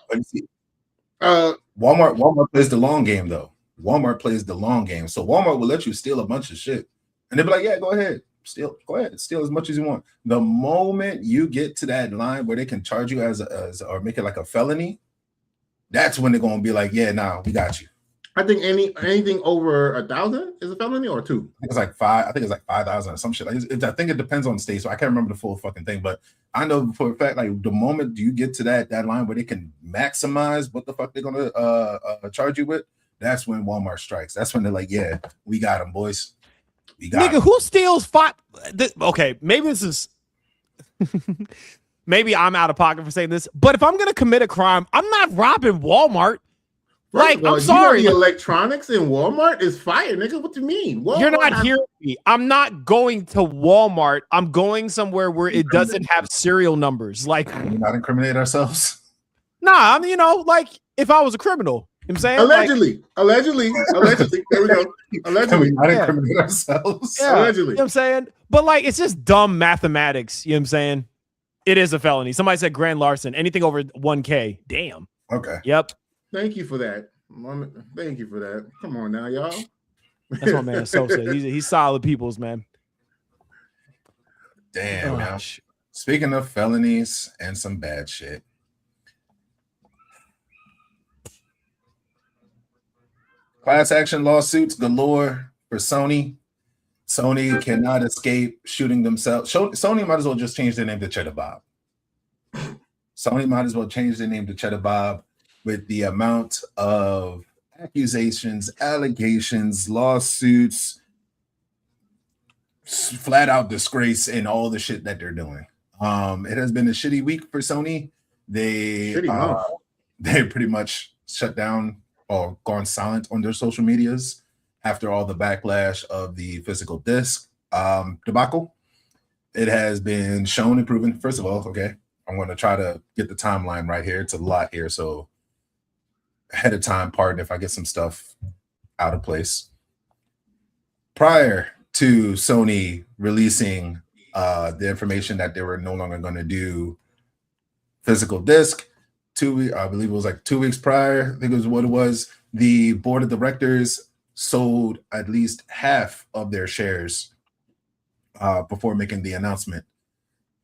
Speaker 2: Walmart plays the long game though. Walmart plays the long game, so Walmart will let you steal a bunch of shit, and they'll be like, "Yeah, go ahead, steal as much as you want." The moment you get to that line where they can charge you as or make it like a felony, that's when they're gonna be like, "Yeah, nah, we got you."
Speaker 3: I think anything over 1,000 is a felony or 2.
Speaker 2: It's like 5. I think it's like 5,000 or some shit. Like I think it depends on the state, so I can't remember the full fucking thing. But I know for a fact, like the moment you get to that line where they can maximize what the fuck they're gonna charge you with, that's when Walmart strikes. That's when they're like, "Yeah, we got them, boys. We got."
Speaker 4: Nigga, who steals 5? Okay, maybe this is. Maybe I'm out of pocket for saying this, but if I'm gonna commit a crime, I'm not robbing Walmart. Like, I'm sorry.
Speaker 3: The electronics in Walmart is fire, nigga. What do you mean?
Speaker 4: Walmart You're not hearing me. I'm not going to Walmart. I'm going somewhere where it doesn't have serial numbers. Like,
Speaker 2: we're not incriminate ourselves.
Speaker 4: Nah, I mean, like if I was a criminal, you know what I'm saying?
Speaker 3: Allegedly. There we go. Allegedly.
Speaker 2: Not incriminate ourselves.
Speaker 4: Yeah.
Speaker 3: Allegedly.
Speaker 4: You know what I'm saying? But like, it's just dumb mathematics. You know what I'm saying? It is a felony. Somebody said grand larceny. Anything over 1K. Damn.
Speaker 2: Okay.
Speaker 4: Yep.
Speaker 3: Thank you for that. Thank you for that. Come on now, y'all.
Speaker 4: That's my man Sosa. He's solid peoples, man.
Speaker 2: Damn, man. Speaking of felonies and some bad shit. Class action lawsuits galore for Sony. Sony cannot escape shooting themselves. Sony might as well just change their name to Cheddar Bob. Sony might as well change their name to Cheddar Bob. With the amount of accusations, allegations, lawsuits, flat out disgrace, and all the shit that they're doing. It has been a shitty week for Sony. They pretty much shut down or gone silent on their social medias after all the backlash of the physical disc debacle. It has been shown and proven. First of all, okay, I'm going to try to get the timeline right here. It's a lot here, so ahead of time, pardon if I get some stuff out of place. Prior to Sony releasing the information that they were no longer going to do physical disc, I believe it was like 2 weeks prior, I think it was what it was, the board of directors sold at least half of their shares before making the announcement.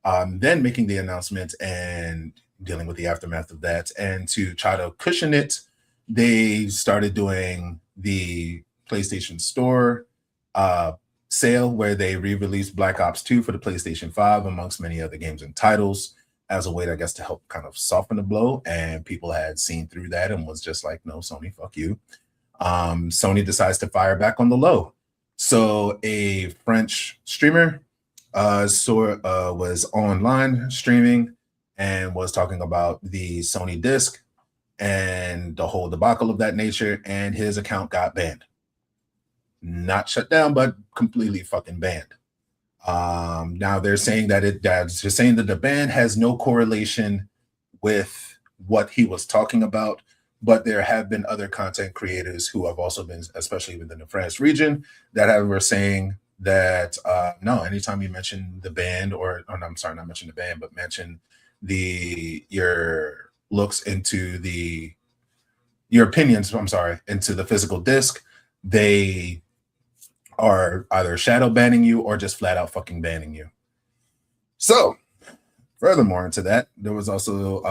Speaker 2: Then making the announcement and dealing with the aftermath of that, and to try to cushion it, they started doing the PlayStation Store sale where they re-released Black Ops 2 for the PlayStation 5 amongst many other games and titles as a way, I guess, to help kind of soften the blow. And people had seen through that and was just like, no, Sony, fuck you. Sony decides to fire back on the low. So a French streamer was online streaming and was talking about the Sony disc and the whole debacle of that nature, and his account got banned. Not shut down, but completely fucking banned. Now they're saying that the ban has no correlation with what he was talking about, but there have been other content creators who have also been, especially within the France region, that were saying that no, anytime you mention the band I'm sorry, not mention the band, but mention your looks into your opinions, into the physical disc, they are either shadow banning you or just flat out fucking banning you. So, furthermore into that, there was also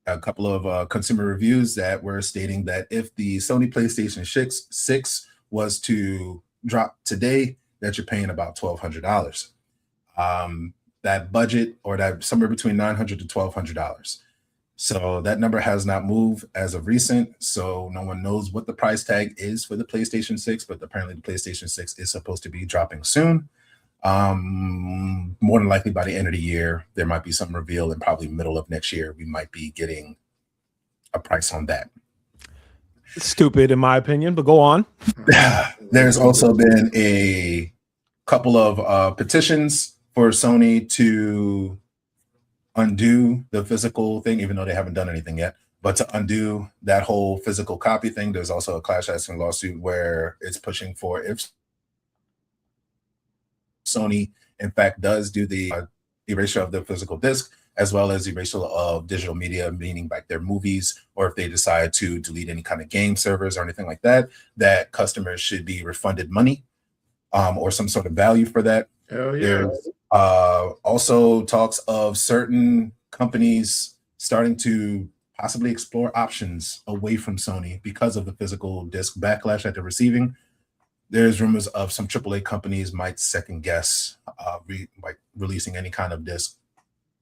Speaker 2: a couple of consumer reviews that were stating that if the Sony PlayStation 6 was to drop today, that you're paying about $1,200. that budget, or that somewhere between $900 to $1,200. So that number has not moved as of recent. So no one knows what the price tag is for the PlayStation 6, but apparently the PlayStation 6 is supposed to be dropping soon. More than likely by the end of the year, there might be some reveal, and probably middle of next year, we might be getting a price on that.
Speaker 4: Stupid in my opinion, but go on.
Speaker 2: There's also been a couple of petitions for Sony to undo the physical thing, even though they haven't done anything yet, but to undo that whole physical copy thing. There's also a class action lawsuit where it's pushing for, if Sony in fact does do the erasure of the physical disc, as well as erasure of digital media, meaning like their movies, or if they decide to delete any kind of game servers or anything like that, that customers should be refunded money or some sort of value for that.
Speaker 3: Hell yeah.
Speaker 2: There's also talks of certain companies starting to possibly explore options away from Sony because of the physical disc backlash that they're receiving. There's rumors of some AAA companies might second guess releasing any kind of disc,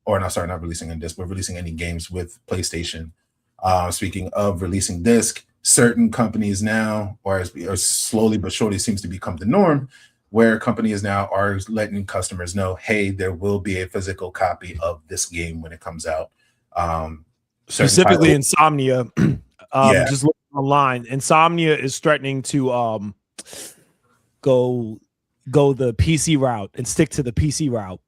Speaker 2: or not releasing a disc, but releasing any games with PlayStation. Speaking of releasing disc, certain companies now, or slowly but surely seems to become the norm, where companies now are letting customers know, hey, there will be a physical copy of this game when it comes out.
Speaker 4: Specifically Insomnia. Just looking online, Insomnia is threatening to go the PC route and stick to the PC route.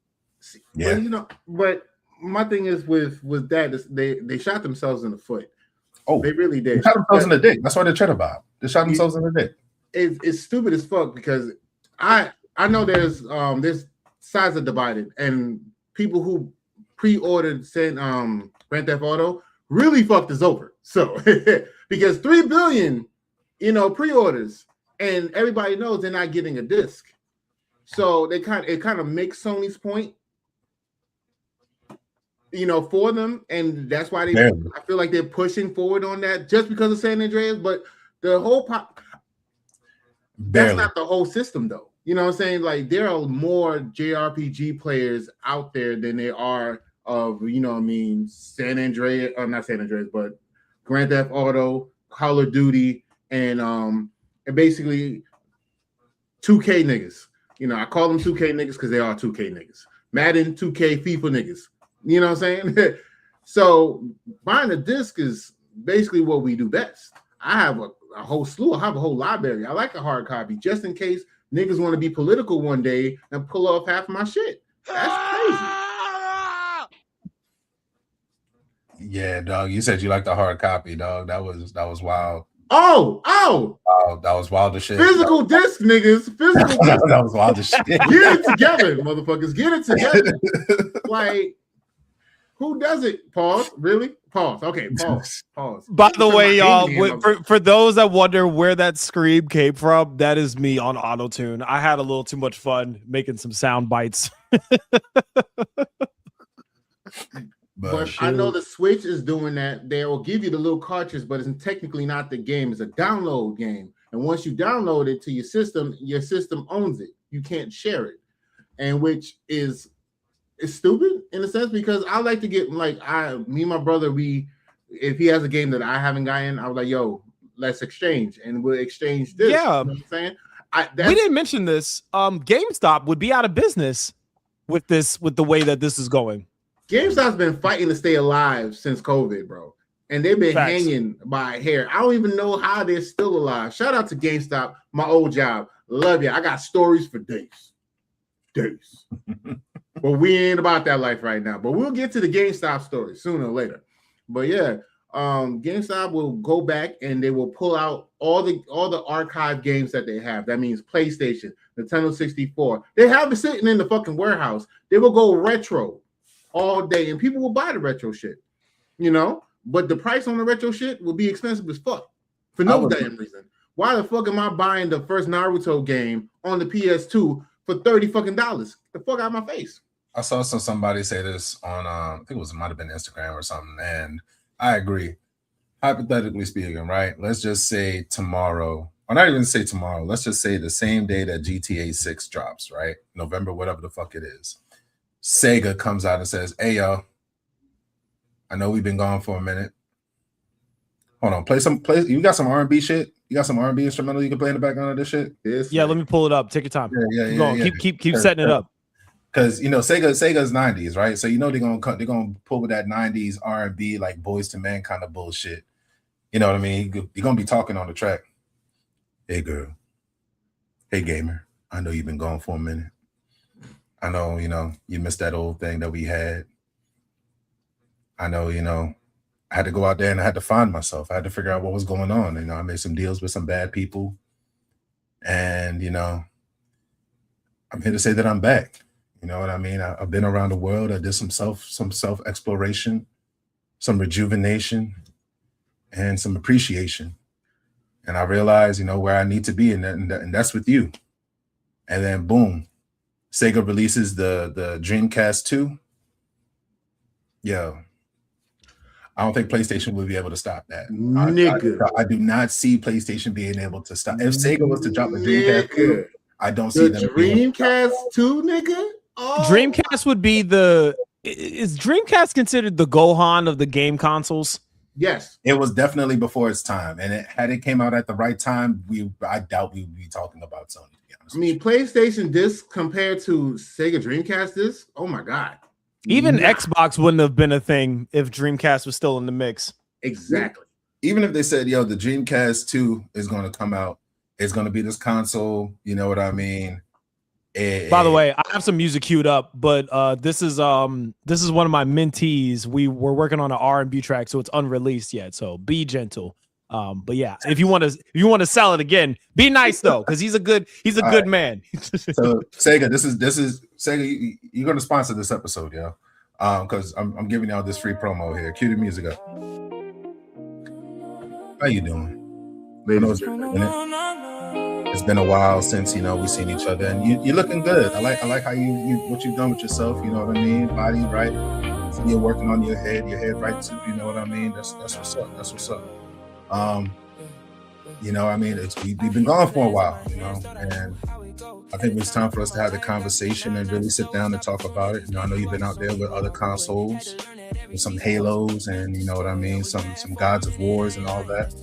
Speaker 3: Yeah. But my thing is with that is they shot themselves in the foot. Oh, they really did.
Speaker 2: They shot themselves in the dick. That's why they're trying about. They shot themselves in the dick.
Speaker 3: It's stupid as fuck, because I know there's sides are divided, and people who pre-ordered Grand Theft Auto really fucked us over. So because 3 billion, pre-orders, and everybody knows they're not getting a disc. So it kind of makes Sony's point, for them, and that's why I feel like they're pushing forward on that just because of San Andreas. But the whole that's not the whole system, though. You know what I'm saying? Like, there are more JRPG players out there than there are of, San Andreas, or not San Andreas, but Grand Theft Auto, Call of Duty, and basically 2K niggas. I call them 2K niggas because they are 2K niggas. Madden, 2K, FIFA niggas. You know what I'm saying? So buying a disc is basically what we do best. I have a whole slew. I have a whole library. I like a hard copy just in case niggas want to be political one day and pull off half of my shit. That's crazy.
Speaker 2: Yeah, dog. You said you like the hard copy, dog. That was wild.
Speaker 3: Oh!
Speaker 2: Wow, that was wild as shit.
Speaker 3: Physical disc, niggas. Physical disc.
Speaker 2: That was wild as shit.
Speaker 3: Get it together, motherfuckers. Get it together. Like, who does it? Pause. Really? Pause. Okay, pause.
Speaker 4: By the way, y'all, for those that wonder where that scream came from, that is me on auto-tune. I had a little too much fun making some sound bites.
Speaker 3: But I know the Switch is doing that. They will give you the little cartridge, but it's technically not the game. It's a download game. And once you download it to your system owns it. You can't share it. And which is stupid in a sense, because I like to get, like, me and my brother, if he has a game that I haven't gotten, I was like, yo, let's exchange, and we'll exchange this.
Speaker 4: Yeah.
Speaker 3: You know what I'm saying?
Speaker 4: We didn't mention this. GameStop would be out of business with the way that this is going.
Speaker 3: GameStop's been fighting to stay alive since COVID, bro. And they've been hanging by a hair. I don't even know how they're still alive. Shout out to GameStop, my old job. Love you. I got stories for days. But we ain't about that life right now. But we'll get to the GameStop story sooner or later. But yeah, GameStop will go back and they will pull out all the archive games that they have. That means PlayStation, Nintendo 64. They have it sitting in the fucking warehouse. They will go retro all day, and people will buy the retro shit, but the price on the retro shit will be expensive as fuck for no damn reason. Why the fuck am I buying the first Naruto game on the PS2 for $30 fucking? The fuck out of my face.
Speaker 2: I saw somebody say this on I think it might have been Instagram or something, and I agree. Hypothetically speaking, right? Let's just say tomorrow, or not even say tomorrow, let's just say the same day that GTA 6 drops, right? November, whatever the fuck it is. Sega comes out and says, "Hey, yo, I know we've been gone for a minute. Hold on, play. You got some R&B shit? You got some R&B instrumental you can play in the background of this shit?
Speaker 4: Yeah, let me pull it up. Take your time.
Speaker 2: Yeah,
Speaker 4: keep going.
Speaker 2: Yeah.
Speaker 4: Keep setting it up.
Speaker 2: Because Sega's 90s, right? So they're gonna pull with that 90s R&B like Boys to Men kind of bullshit. You know what I mean? You're gonna be talking on the track. Hey girl, hey gamer, I know you've been gone for a minute. I know you missed that old thing that we had. I know I had to go out there and I had to find myself. I had to figure out what was going on. I made some deals with some bad people, and I'm here to say that I'm back. You know what I mean? I've been around the world. I did some self exploration, some rejuvenation, and some appreciation. And I realized, where I need to be, and that's with you. And then boom, Sega releases the Dreamcast 2. Yo, I don't think PlayStation will be able to stop that.
Speaker 3: Nigga.
Speaker 2: I do not see PlayStation being able to stop. If Sega was to drop a Dreamcast 2, I don't see them.
Speaker 3: Dreamcast 2, nigga? Oh.
Speaker 4: Dreamcast would be is Dreamcast considered the Gohan of the game consoles?
Speaker 3: Yes.
Speaker 2: It was definitely before its time. And had it came out at the right time, I doubt we would be talking about Sony, to be honest.
Speaker 3: I mean, PlayStation disc compared to Sega Dreamcast disc, oh my God.
Speaker 4: Even Xbox wouldn't have been a thing if Dreamcast was still in the mix.
Speaker 3: Exactly.
Speaker 2: Even if they said, yo, the Dreamcast 2 is going to come out, it's going to be this console, you know what I mean?
Speaker 4: By the way, I have some music queued up, but this is one of my mentees. We were working on an R&B track, so it's unreleased yet. So be gentle. But yeah, if you want to sell it again, be nice though, because he's a good man.
Speaker 2: So Sega, this is Sega. You're gonna sponsor this episode, yo. Because I'm giving y'all this free promo here. Cue the music up. How you doing? It's been a while since we seen each other, and you're looking good. I like how you what you've done with yourself. You know what I mean? Body right. You're working on your head right too. You know what I mean? That's what's up. That's what's up. I mean, we've been gone for a while, and I think it's time for us to have the conversation and really sit down and talk about it. I know you've been out there with other consoles, with some Halos, and you know what I mean, some Gods of Wars and all that,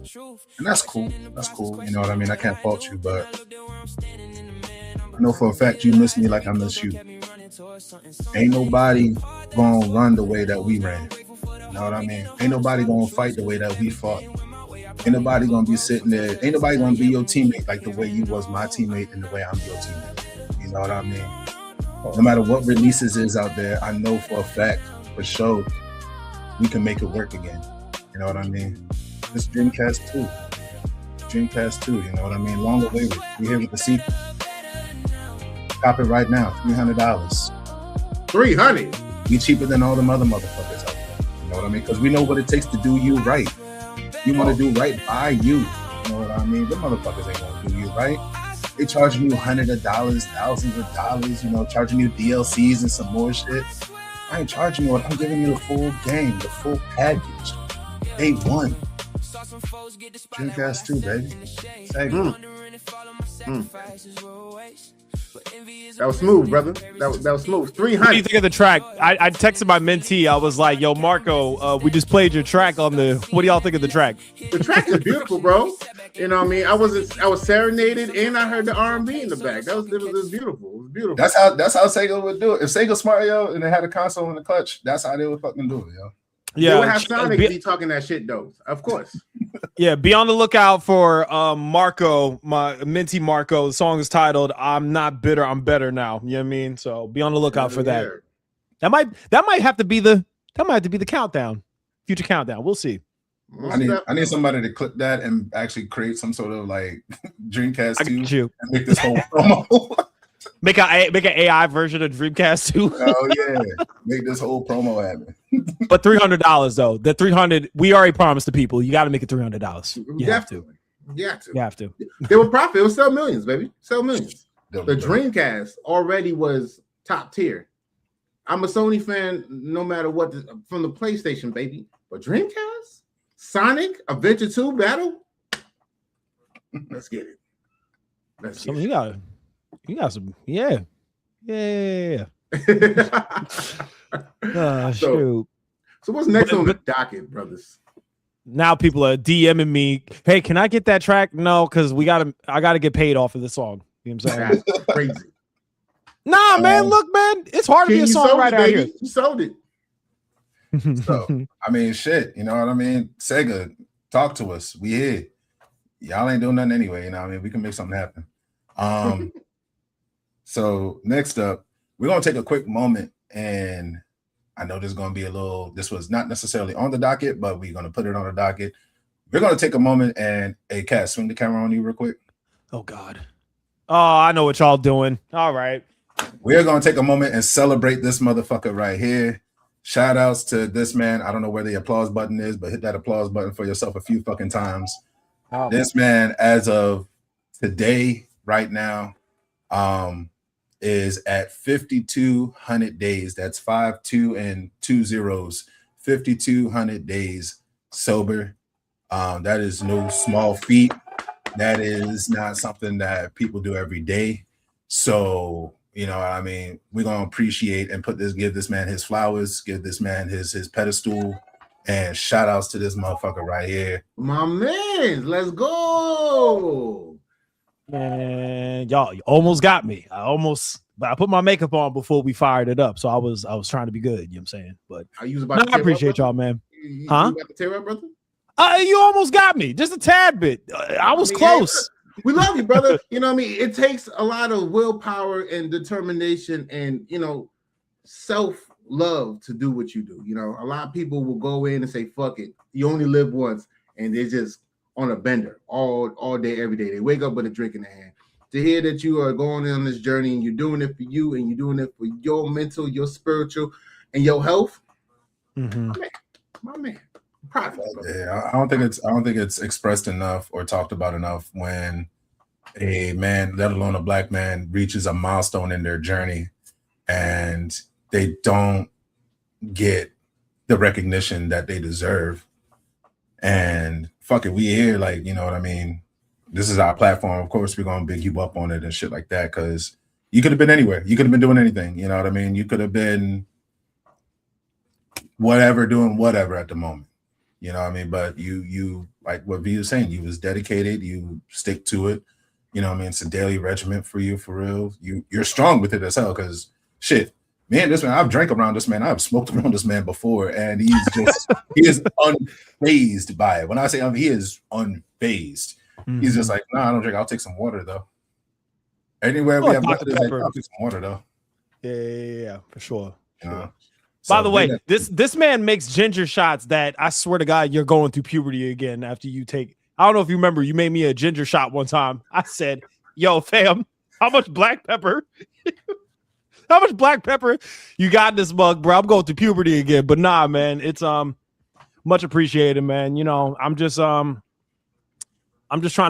Speaker 2: and that's cool. That's cool. You know what I mean? I can't fault you, but I know for a fact you miss me like I miss you. Ain't nobody gonna run the way that we ran. You know what I mean? Ain't nobody gonna fight the way that we fought. Ain't nobody gonna be sitting there. Ain't nobody gonna be your teammate like the way you was my teammate and the way I'm your teammate. You know what I mean? No matter what releases is out there, I know for a fact, for sure, we can make it work again. You know what I mean? This Dreamcast 2. Dreamcast 2, you know what I mean? Long awaited. We here with the sequel. Cop it right now, $300.
Speaker 3: $300?
Speaker 2: We cheaper than all them other motherfuckers out there. You know what I mean? Because we know what it takes to do you right. You want to do right by you. You know what I mean? Them motherfuckers ain't gonna do you right. They charging you hundreds of dollars, thousands of dollars, charging you DLCs and some more shit. I ain't charging you. I'm giving you the full game, the full package. Day one. Dreamcast 2, baby.
Speaker 3: That was smooth, brother. That was smooth. 300.
Speaker 4: What do you think of the track? I texted my mentee. I was like, "Yo, Marco, we just played your track on the. What do y'all think of the track?"
Speaker 3: The track is beautiful, bro. You know what I mean? I was serenaded, and I heard the R&B in the back. It was beautiful. It was beautiful.
Speaker 2: That's how Sega would do it. If Sega smart, yo, and they had a console in the clutch, that's how they would fucking do it, yo.
Speaker 3: Yeah, they would have Sonic be talking that shit though. Of course.
Speaker 4: Yeah, be on the lookout for Marco, my mentee Marco. The song is titled "I'm Not Bitter, I'm Better Now." You know what I mean? So be on the lookout for that. That might have to be the countdown, future countdown. We'll see.
Speaker 2: I need somebody to clip that and actually create some sort of like Dreamcast 2 and make this whole promo.
Speaker 4: Make an AI version of Dreamcast 2.
Speaker 2: Oh yeah, make this whole promo happen.
Speaker 4: But $300 though. The $300 we already promised the people. You got to make it $300. You have to.
Speaker 3: You have to.
Speaker 4: They
Speaker 3: will profit. It will sell millions, baby. Sell millions. The Dreamcast already was top tier. I'm a Sony fan, no matter what, from the PlayStation, baby. But Dreamcast, Sonic, Adventure 2 battle. Let's get it.
Speaker 4: You got some, yeah. Shoot.
Speaker 3: So what's next on the docket, brothers?
Speaker 4: Now people are DMing me. Hey, can I get that track? No, because I gotta get paid off of this song. You know what I'm saying?
Speaker 3: That's crazy.
Speaker 4: Nah, man. Look, man. It's hard to be a songwriter out here.
Speaker 3: You sold it.
Speaker 2: So I mean, shit. You know what I mean? Sega, talk to us. We here. Y'all ain't doing nothing anyway. You know what I mean? We can make something happen. So next up, we're gonna take a quick moment, and I know there's gonna be this was not necessarily on the docket, but we're gonna put it on the docket. We're gonna take a moment and Cass, swing the camera on you real quick.
Speaker 4: Oh God. Oh, I know what y'all doing. All right.
Speaker 2: We're gonna take a moment and celebrate this motherfucker right here. Shout outs to this man. I don't know where the applause button is, but hit that applause button for yourself a few fucking times. Oh. This man, as of today, right now, is at 5,200 days. That's 52 and 2 zeros. 5,200 days sober. That is no small feat. That is not something that people do every day. So, you know, I mean, we're gonna appreciate and give this man his flowers, give this man his pedestal, and shout outs to this motherfucker right here.
Speaker 3: My man, let's go.
Speaker 4: Man, y'all almost got me. But I put my makeup on before we fired it up. So I was trying to be good, you know what I'm saying? But I appreciate y'all, man. Huh?
Speaker 3: You about to tear up, brother?
Speaker 4: You almost got me, just a tad bit. I was close.
Speaker 3: We love you, brother. You know what I mean? It takes a lot of willpower and determination and, you know, self-love to do what you do. You know, a lot of people will go in and say, fuck it. You only live once. And they're just on a bender all day, every day. They wake up with a drink in their hand. To hear that you are going on this journey and you're doing it for you and you're doing it for your mental, your spiritual, and your health. Mm-hmm. My man.
Speaker 2: Yeah, I don't think it's expressed enough or talked about enough when a man, let alone a black man, reaches a milestone in their journey and they don't get the recognition that they deserve. And fuck it, we here, like, you know what I mean? This is our platform. Of course, we're gonna big you up on it and shit like that, because you could have been anywhere. You could have been doing anything, you know what I mean? You could have been doing whatever at the moment. You know what I mean? But you like what V was saying, you was dedicated, you stick to it. You know what I mean? It's a daily regiment for you, for real. You're strong with it as hell, because shit, man, this man, I've drank around this man, I've smoked around this man before, and he is unfazed by it. When I say he is unfazed. Mm-hmm. He's just like, nah, I don't drink. I'll take some water though. Anywhere we have water, like, I'll take some water though.
Speaker 4: Yeah, for sure.
Speaker 2: So,
Speaker 4: by the way, this man makes ginger shots that I swear to God, you're going through puberty again after you take. I don't know if you remember, you made me a ginger shot one time. I said, yo, fam, how much black pepper? How much black pepper you got in this mug, bro? I'm going through puberty again. But nah, man, it's much appreciated, man. You know, I'm just trying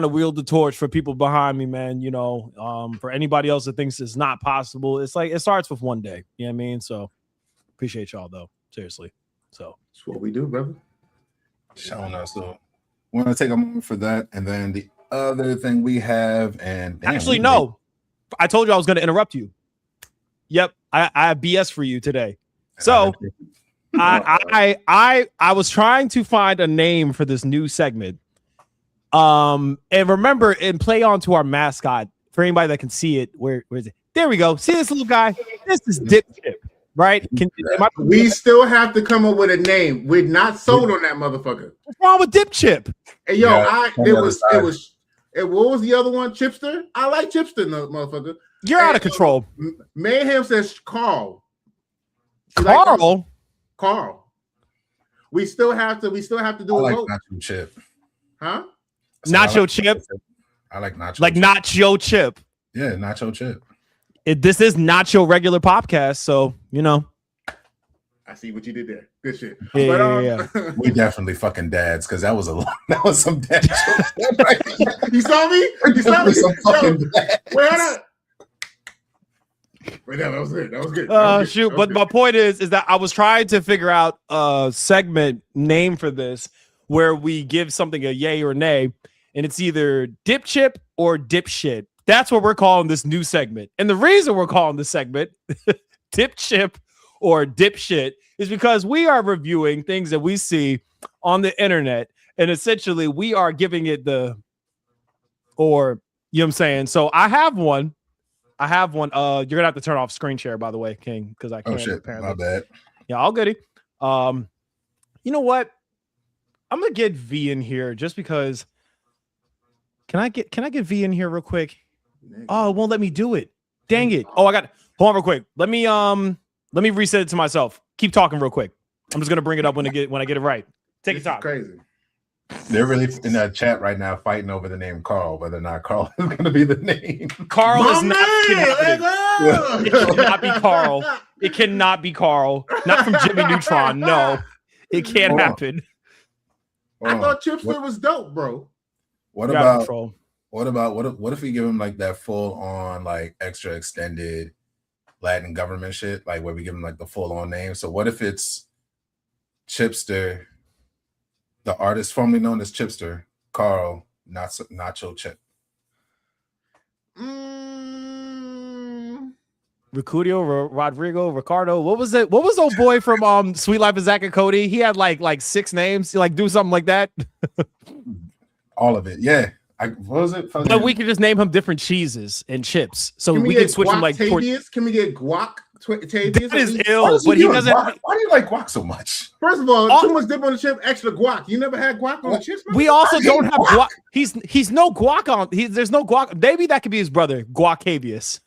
Speaker 4: to wield the torch for people behind me, man. You know, for anybody else that thinks it's not possible, it's like it starts with one day. You know what I mean? So appreciate y'all though, seriously. So
Speaker 3: that's what we do, brother.
Speaker 2: Showing us. So we're gonna take a moment for that, and then the other thing we have, and
Speaker 4: actually no, I told you I was going to interrupt you. Yep, I have BS for you today. So I was trying to find a name for this new segment. And remember, and play on to our mascot for anybody that can see it. Where is it? There we go. See this little guy? This is Dip Chip, right?
Speaker 3: We still have to come up with a name. We're not sold on that motherfucker.
Speaker 4: What's wrong with Dip Chip?
Speaker 3: Hey, yo, what was the other one? Chipster? I like Chipster, motherfucker.
Speaker 4: You're out of control.
Speaker 3: Mayhem says Carl.
Speaker 4: Carl?
Speaker 3: Carl. We still have to do a vote.
Speaker 2: Nacho Chip.
Speaker 3: Huh?
Speaker 4: Nacho Chip.
Speaker 2: I like Nacho.
Speaker 4: Like Nacho Chip.
Speaker 2: Yeah, Nacho Chip.
Speaker 4: This is Nacho regular podcast, so you know.
Speaker 3: I see what you did there. Good shit.
Speaker 4: Yeah.
Speaker 2: We definitely fucking dads, because that was some dad jokes.
Speaker 3: You saw me? You saw me? Wait, that was good. That was good.
Speaker 4: Shoot, but my point is that I was trying to figure out a segment name for this where we give something a yay or nay, and it's either dip chip or dip shit. That's what we're calling this new segment. And the reason we're calling this segment dip chip or dipshit is because we are reviewing things that we see on the internet, and essentially we are giving it you know what I'm saying? So I have one. You're gonna have to turn off screen share, by the way, King, because I can't.
Speaker 2: Oh shit,
Speaker 4: apparently.
Speaker 2: my bad.
Speaker 4: Yeah, all goody. You know what? I'm gonna get V in here just because. Can I get V in here real quick? Oh, it won't let me do it. Dang it. Oh, hold on real quick. Let me reset it to myself. Keep talking real quick. I'm just gonna bring it up when I get it right. Take your time.
Speaker 3: Crazy.
Speaker 2: They're really in that chat right now fighting over the name Carl, whether or not Carl is going to be the name.
Speaker 4: Carl is not. It cannot be Carl. It cannot be Carl. Not from Jimmy Neutron. No, it can't happen.
Speaker 3: I thought Chipster was dope, bro.
Speaker 2: What about what if we give him like that full on like extra extended Latin government shit, like where we give him like the full on name? So what if it's Chipster, the artist formerly known as Chipster, Carl Nacho Chip?
Speaker 4: Ricudio, Rodrigo, Ricardo. What was it? What was old boy from Sweet Life of Zach and Cody? He had like 6 names. Like do something like that.
Speaker 2: All of it, yeah. What was it?
Speaker 4: But we could just name him different cheeses and chips, so we can switch him like.
Speaker 3: Can we get guac?
Speaker 4: That is ill, but he doesn't.
Speaker 2: Why do you like guac so much?
Speaker 3: First of all, too much dip on the chip, extra guac. You never had guac on the chips?
Speaker 4: We also don't have guac. He's no guac on. There's no guac. Maybe that could be his brother, Guacavius.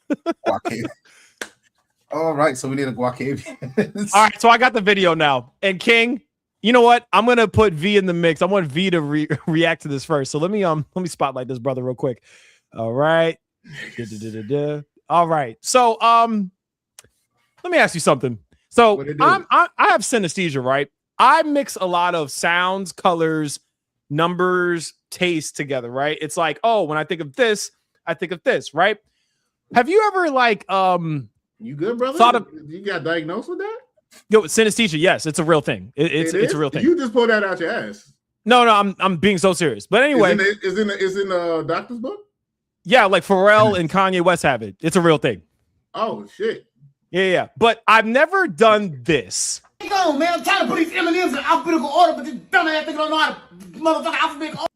Speaker 2: All right, so we need a Guacavius.
Speaker 4: All right, so I got the video now, and King. You know what? I'm gonna put V in the mix. I want V to react to this first. So let me spotlight this brother real quick. All right. All right. So let me ask you something. So I have synesthesia, right? I mix a lot of sounds, colors, numbers, taste together, right? It's like, oh, when I think of this, right? Have you ever like
Speaker 3: you good, brother? You got diagnosed with that?
Speaker 4: Yo, synesthesia, yes, it's a real thing. It's a real thing.
Speaker 3: You just pulled that out your ass.
Speaker 4: No, I'm being so serious. But anyway,
Speaker 3: is in the doctor's book?
Speaker 4: Yeah, like Pharrell and Kanye West have it. It's a real thing.
Speaker 3: Oh shit.
Speaker 4: Yeah. But I've never done this.
Speaker 8: Go, man. I'm trying to put these M&Ms in alphabetical order, but this dumbass nigga don't know how to motherfucking alphabetical order.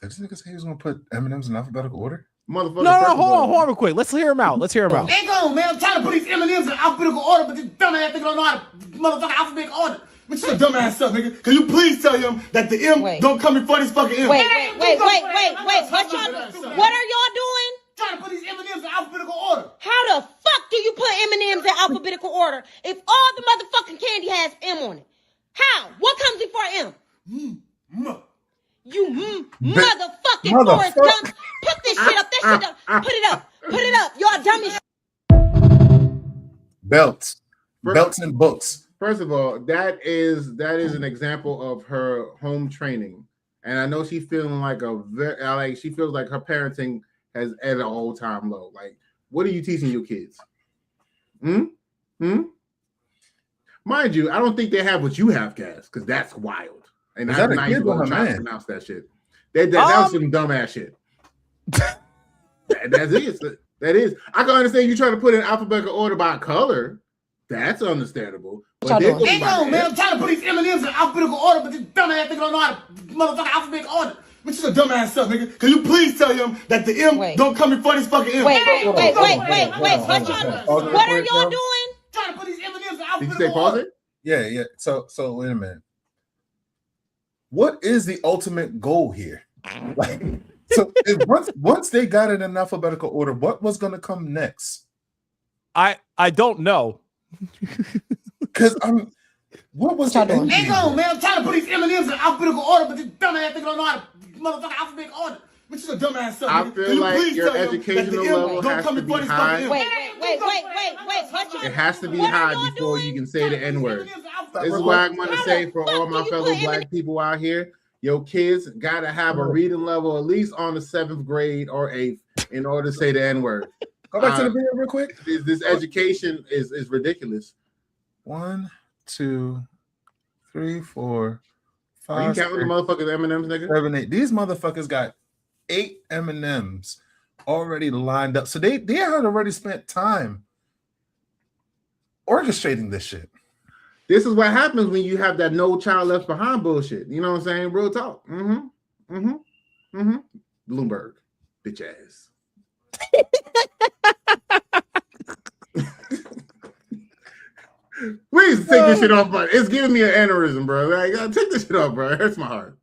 Speaker 2: Did this nigga say he was gonna put M&Ms in alphabetical order?
Speaker 3: Motherfucker.
Speaker 4: No, hold on real quick. Let's hear him out.
Speaker 8: They go, man. I'm trying to put these M&Ms in alphabetical order, but this dumbass nigga don't know how to motherfucking alphabetical order. Which is a dumbass stuff, nigga. Can you please tell him that the M don't come before this fucking M?
Speaker 11: Wait. What are y'all doing?
Speaker 8: Trying to put these M&Ms in alphabetical order.
Speaker 11: How the fuck do you put M&Ms in alphabetical order if all the motherfucking candy has M on it? How? What comes before M? You motherfucking Forrest Gump. Put this shit up. That shit up. Put it up. Y'all dumb as
Speaker 2: Belts and books.
Speaker 3: First of all, that is an example of her home training. And I know she's feeling like she feels like her parenting has at an all-time low. Like, what are you teaching your kids? Mind you, I don't think they have what you have, Cass, because that's wild. And I'm not even going to try to pronounce that shit. That was some dumbass shit. That is. I can understand you trying to put in alphabetical order by color. That's understandable. But
Speaker 8: They go, man. I'm trying to put these M&Ms in alphabetical order, but this dumbass nigga don't know how to motherfucking alphabetical order. Which is a dumbass stuff, nigga. Can you please tell him that the M don't come before this fucking M?
Speaker 11: Wait. What are y'all doing?
Speaker 8: Trying to put these M&Ms in
Speaker 3: Did you
Speaker 8: alphabetical
Speaker 3: say pause
Speaker 8: order.
Speaker 3: it?
Speaker 2: Yeah. So wait a minute. What is the ultimate goal here? Like, so once they got it in alphabetical order, what was going to come next?
Speaker 4: I don't know.
Speaker 2: Because what was the end?
Speaker 8: They go, man. I'm trying to put these M&Ms in alphabetical order, but this dumbass nigga don't know how to motherfucking alphabetical order. Which is a dumbass stuff.
Speaker 3: I feel like your educational level has to be high.
Speaker 11: Wait.
Speaker 3: It has to be high before you can say the N-word. This is what I'm going to say for all my fellow black people out here. Your kids got to have a reading level at least on the 7th grade or 8th in order to say the N-word.
Speaker 2: Go back to the video real quick.
Speaker 3: This education is ridiculous.
Speaker 2: 1, 2, 3, 4, 5.
Speaker 3: Are you counting the motherfuckers M&Ms, nigga?
Speaker 2: 7, 8. These motherfuckers got 8 M&Ms already lined up. So they had already spent time orchestrating this shit.
Speaker 3: This is what happens when you have that no child left behind bullshit. You know what I'm saying? Real talk. Bloomberg, bitch ass. Please take this shit off, bro. It's giving me an aneurysm, bro. Like, take this shit off, bro. It hurts my heart.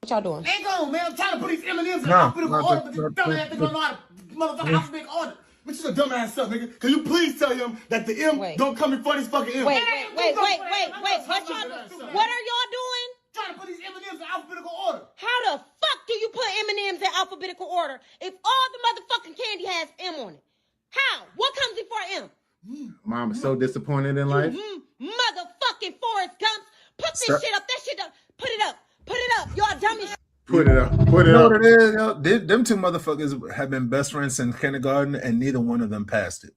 Speaker 11: What y'all doing?
Speaker 8: Ain't going, man. I'm trying to put these M&Ms in alphabetical order, but this dumbass nigga don't know how to motherfucking alphabetical order. Which is a dumbass stuff, nigga. Can you please tell him that the M don't come before this fucking M?
Speaker 11: Wait. What y'all doing? What are y'all doing?
Speaker 8: Trying to put these M&Ms in alphabetical order.
Speaker 11: How the fuck do you put M&Ms in alphabetical order if all the motherfucking candy has M on it? How? What comes before M?
Speaker 3: Mom is so disappointed in life.
Speaker 11: Motherfucking Forrest Gumps. Put this shit up. That shit up. Put it up. Put it up. Y'all dumb as
Speaker 3: Put it up. Put it
Speaker 2: You know
Speaker 3: up.
Speaker 2: what it is? Yo? Them two motherfuckers have been best friends since kindergarten, and neither one of them passed it.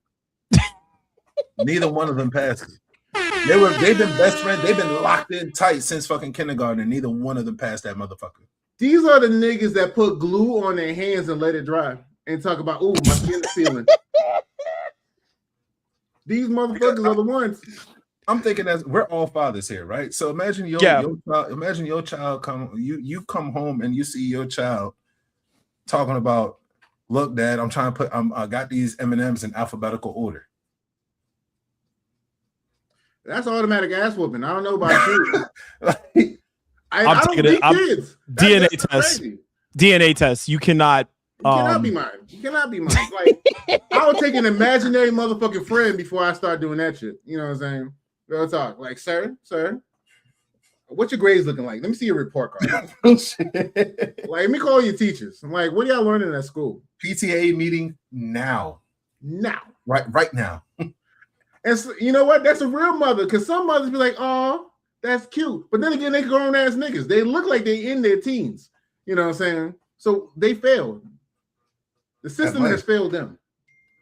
Speaker 2: Neither one of them passed it. They've been best friends. They've been locked in tight since fucking kindergarten, and neither one of them passed that motherfucker.
Speaker 3: These are the niggas that put glue on their hands and let it dry and talk about, ooh, my skin is feeling. These motherfuckers are the ones.
Speaker 2: I'm thinking that we're all fathers here, right? So imagine your child. Imagine your child you come home and you see your child talking about, look, Dad, I'm trying to put I got these M&Ms in alphabetical order.
Speaker 3: That's automatic ass whooping. I don't know about you. I
Speaker 4: I'm
Speaker 3: don't
Speaker 4: taking it.
Speaker 3: beat kids.
Speaker 4: DNA
Speaker 3: That's
Speaker 4: test.
Speaker 3: crazy.
Speaker 4: DNA test. You cannot.
Speaker 3: You cannot be mine. You cannot be mine. Like, I would take an imaginary motherfucking friend before I start doing that shit. You know what I'm saying? Real talk. Like, sir, what's your grades looking like? Let me see your report card. Like, let me call your teachers. I'm like, what are y'all learning at school?
Speaker 2: PTA meeting now. Right now.
Speaker 3: And so, you know what? That's a real mother, because some mothers be like, oh, that's cute. But then again, they grown ass niggas. They look like they in their teens. You know what I'm saying? So they failed. The system has failed them.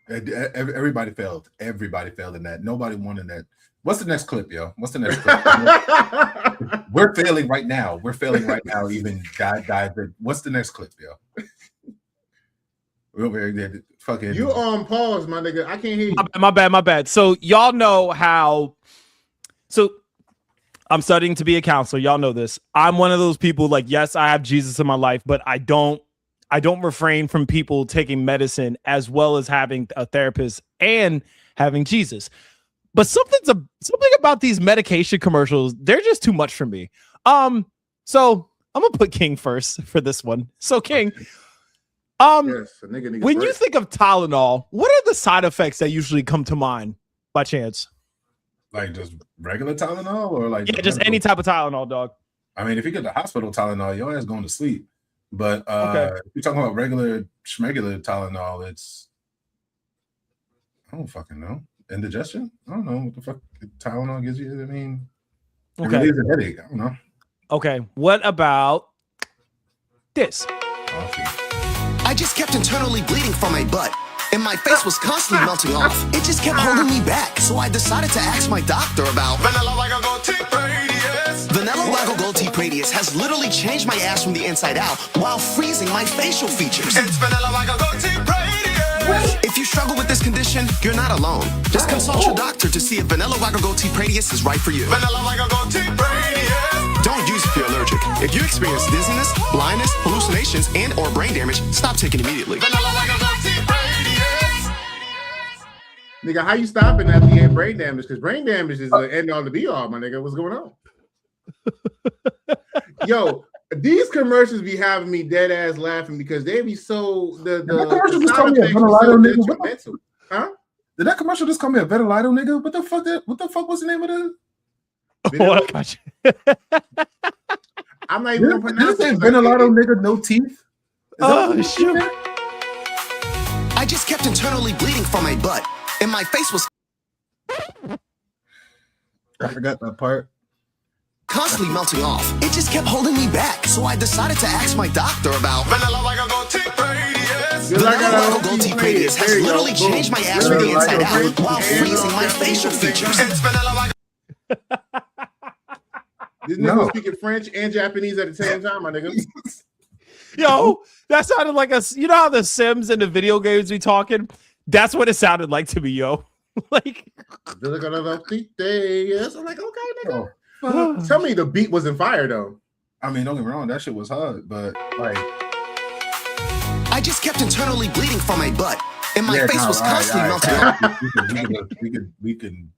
Speaker 2: Everybody failed. Everybody failed in that. Nobody won in that. What's the next clip, yo? What's the next clip? We're failing right now. We're failing right now. Even guys. What's the next clip, yo? We're over here, fucking.
Speaker 3: You on pause, my nigga. I can't hear you.
Speaker 4: My bad. So y'all know how. So I'm studying to be a counselor. Y'all know this. I'm one of those people. Like, yes, I have Jesus in my life, but I don't refrain from people taking medicine as well as having a therapist and having Jesus. But something about these medication commercials, they're just too much for me. So I'm gonna put King first for this one. So King,
Speaker 3: yes, nigga
Speaker 4: when
Speaker 3: first.
Speaker 4: you think of Tylenol, what are the side effects that usually come to mind by chance?
Speaker 2: Like just regular Tylenol, or like
Speaker 4: just any type of Tylenol, dog.
Speaker 2: I mean, if you get the hospital Tylenol, your ass going to sleep. But if you're talking about regular schmegular Tylenol, it's, I don't fucking know. Indigestion? I don't know what the fuck Tylenol gives you. I mean, it relieves a headache. I don't know.
Speaker 4: Okay, what about this?
Speaker 12: I just kept internally bleeding from my butt, and my face was constantly melting off. It just kept holding me back, so I decided to ask my doctor about Vanilla Lago Gold Teeth Radius. Vanilla Lago Gold Teeth Radius has literally changed my ass from the inside out while freezing my facial features. It's Vanilla Lago Gold Teeth Radius. If you struggle with this condition, you're not alone. Just consult your doctor to see if Vanilla Lago Gold Teeth Radius is right for you. Vanilla Lago Gold Teeth Radius. Don't use if you're allergic. If you experience dizziness, blindness, hallucinations, and or brain damage, stop taking immediately. Vanilla Lago Gold Teeth Radius.
Speaker 3: Nigga, how you stopping after you had brain damage? Because brain damage is the end all to be all, my nigga. What's going on? Yo, these commercials be having me dead ass laughing because they be so the
Speaker 2: commercial just call me a Vitiligo nigga.
Speaker 3: Huh?
Speaker 2: Did that commercial just call me a Vitiligo nigga? What the fuck was the name of that?
Speaker 4: Oh, I got you.
Speaker 3: I'm not even gonna pronounce
Speaker 2: it.
Speaker 3: it.
Speaker 2: Vitiligo nigga, no teeth.
Speaker 4: Oh shit!
Speaker 12: I just kept internally bleeding from my butt, and my face was.
Speaker 2: I forgot that part.
Speaker 12: Constantly melting off. It just kept holding me back, so I decided to ask my doctor about Vanilla Lago Gold Teeth Radius. Vanilla Lago Gold Teeth Radius has literally changed my ass from the inside out while freezing my facial features. It's Vanilla Lago.
Speaker 3: This nigga was speaking French and Japanese at the same time, my nigga.
Speaker 4: Yo, that sounded like you know how the Sims and the video games be talking? That's what it sounded like to me, yo. Like,
Speaker 3: yes. I'm like, okay, nigga. Tell me the beat wasn't fire though.
Speaker 2: I mean, don't get me wrong, that shit was hard, but like,
Speaker 12: I just kept internally bleeding from my butt, and my face was constantly melting off.
Speaker 2: We can.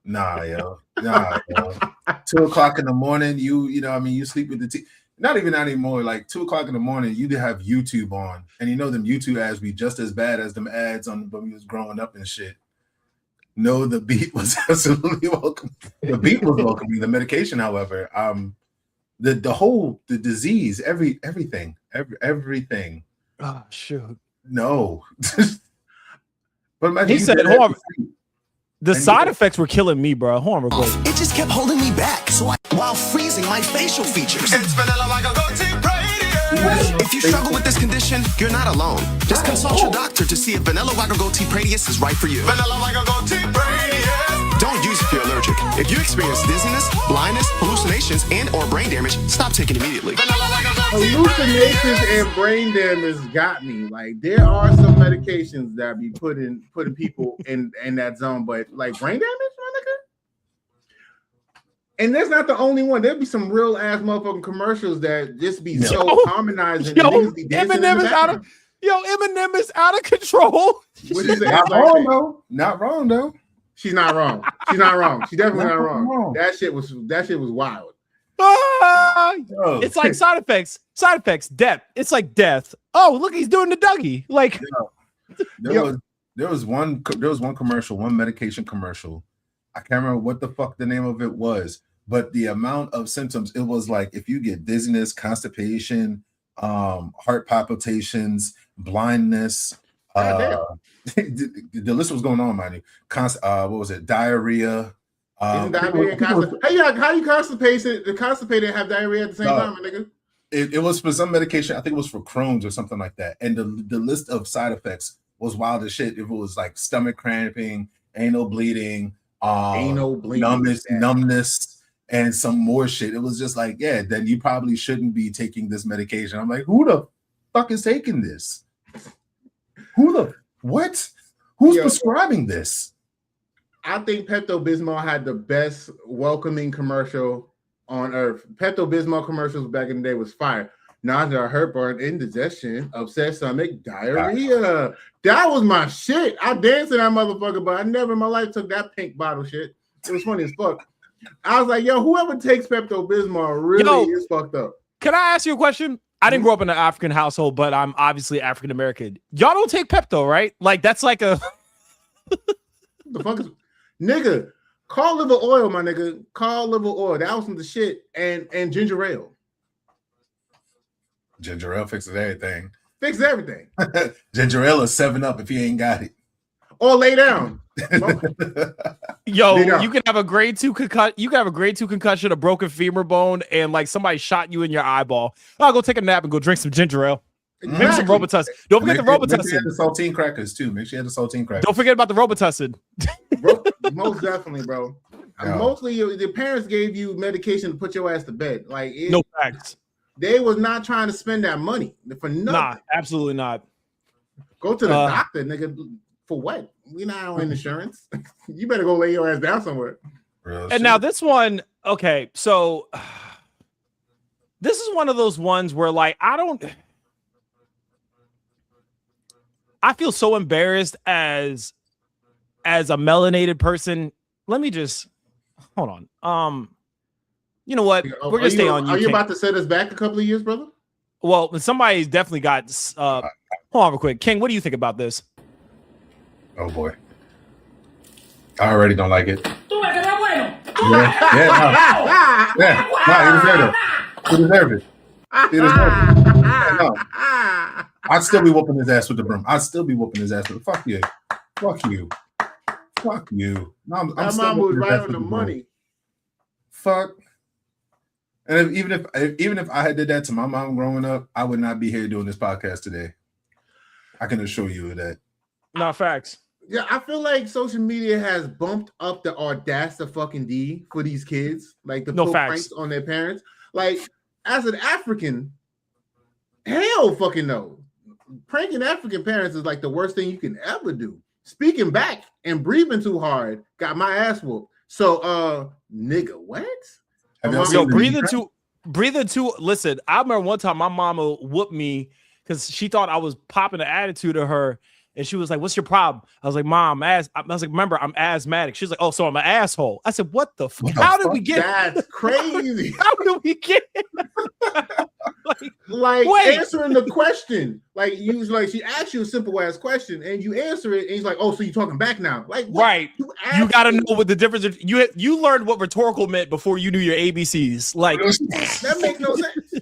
Speaker 2: Nah, yo. 2 o'clock in the morning, you know, I mean, you sleep with the TV. Not even anymore. Like 2 o'clock in the morning, you have YouTube on, and you know them YouTube ads be just as bad as them ads on when we was growing up and shit. No, the beat was absolutely welcome. The beat was welcoming. The medication, however, the disease, everything.
Speaker 4: oh shoot.
Speaker 2: No. But imagine
Speaker 4: He said, hold on. The side effects were killing me, bro. Hold on real quick.
Speaker 12: It just kept holding me back, so while freezing my facial features. It's vanilla like a If you struggle with this condition, you're not alone. Just consult your doctor to see if vanilla waggle goatee radius is right for you. Vanilla waggle goatee radius. Don't use if you're allergic. If you experience dizziness, blindness, hallucinations, and/or brain damage, stop taking immediately.
Speaker 3: Hallucinations and brain damage got me. Like there are some medications that be putting people in that zone, but like brain damage, my nigga. And that's not the only one. There'll be some real ass motherfucking commercials that just be so harmonizing.
Speaker 4: Eminem is out of control.
Speaker 2: Not wrong though.
Speaker 3: She's not wrong. She's not wrong. She's definitely not wrong. That shit was wild.
Speaker 4: It's like side effects, death. It's like death. Oh, look, he's doing the Dougie. Like
Speaker 2: there was one commercial, one medication commercial. I can't remember what the fuck the name of it was, but the amount of symptoms, it was like if you get dizziness, constipation, heart palpitations, blindness, the list was going on, mind you. What was it? Diarrhea.
Speaker 3: How you constipated? The constipated have diarrhea at the same time, my nigga.
Speaker 2: It was for some medication. I think it was for Crohn's or something like that. And the list of side effects was wild as shit. If it was like stomach cramping, anal bleeding, numbness, and some more shit. It was just like, yeah, then you probably shouldn't be taking this medication. I'm like, who the fuck is taking this? What? Who's prescribing this?
Speaker 3: I think Pepto-Bismol had the best welcoming commercial on earth. Pepto-Bismol commercials back in the day was fire. Nausea, heartburn, indigestion, upset stomach, diarrhea. That was my shit. I danced in that motherfucker, but I never in my life took that pink bottle shit. It was funny as fuck. I was like, yo, whoever takes Pepto-Bismol really is fucked up.
Speaker 4: Can I ask you a question? I didn't grow up in an African household, but I'm obviously African American. Y'all don't take Pepto, right? Like that's like a
Speaker 3: the fuck is nigga, call liver oil, my nigga. Call liver oil. That was some of the shit. And ginger ale.
Speaker 2: Ginger ale fixes everything.
Speaker 3: Fixes everything.
Speaker 2: Ginger ale is 7-Up if you ain't got it.
Speaker 3: Or lay down.
Speaker 4: Yo, you can have a grade 2 concussion. You can have a grade 2 concussion, a broken femur bone, and like somebody shot you in your eyeball. I'll go take a nap and go drink some ginger ale. Exactly. Maybe some Robitussin. Don't forget the Robitussin.
Speaker 2: Make sure you have the saltine crackers too. Make sure you have the saltine crackers.
Speaker 4: Don't forget about the Robitussin.
Speaker 3: Most definitely, bro. Mostly the parents gave you medication to put your ass to bed. Like
Speaker 4: no facts.
Speaker 3: They was not trying to spend that money for nothing.
Speaker 4: Nah, absolutely not.
Speaker 3: Go to the doctor, nigga. For what? We not on insurance. You better go lay your ass down somewhere.
Speaker 4: Now this one, okay, so this is one of those ones where like I feel so embarrassed as a melanated person. Let me just hold on. You know what? We're gonna stay on you.
Speaker 3: Are you about to set us back a couple of years, brother?
Speaker 4: Well, somebody's definitely got hold on real quick. King, what do you think about this?
Speaker 2: Oh boy. I already don't like it.
Speaker 8: Tú ves que no es bueno.
Speaker 2: He deserved it. No. I'd still be whooping his ass with the broom. I'd still be whooping his ass with fuck you. Fuck you. Fuck you. No, I'm still
Speaker 3: mom was
Speaker 2: whooping his
Speaker 3: right
Speaker 2: ass
Speaker 3: on
Speaker 2: with
Speaker 3: the
Speaker 2: broom.
Speaker 3: money.
Speaker 2: Fuck. And even if I had did that to my mom growing up, I would not be here doing this podcast today. I can assure you of that.
Speaker 4: Not facts.
Speaker 3: Yeah, I feel like social media has bumped up the audacity of fucking D for these kids, like the put pranks on their parents. Like, as an African, hell fucking no. Pranking African parents is like the worst thing you can ever do. speaking back and breathing too hard, got my ass whooped. So, nigga, what?
Speaker 4: Yo, breathing too. Listen, I remember one time my mama whooped me because she thought I was popping an attitude at her. And she was like, "What's your problem?" I was like, "Mom, I was like, remember, I'm asthmatic." She's like, "Oh, so I'm an asshole." I said, "What the fuck? How did we get?
Speaker 3: That's crazy.
Speaker 4: How did we get?"
Speaker 3: like
Speaker 4: wait.
Speaker 3: answering the question, like she asked you a simple ass question, and you answer it, and he's like, "Oh, so you talking back now?" Like, what?
Speaker 4: Right? You got to know what the difference is. You learned what rhetorical meant before you knew your ABCs. Like
Speaker 3: that makes no sense.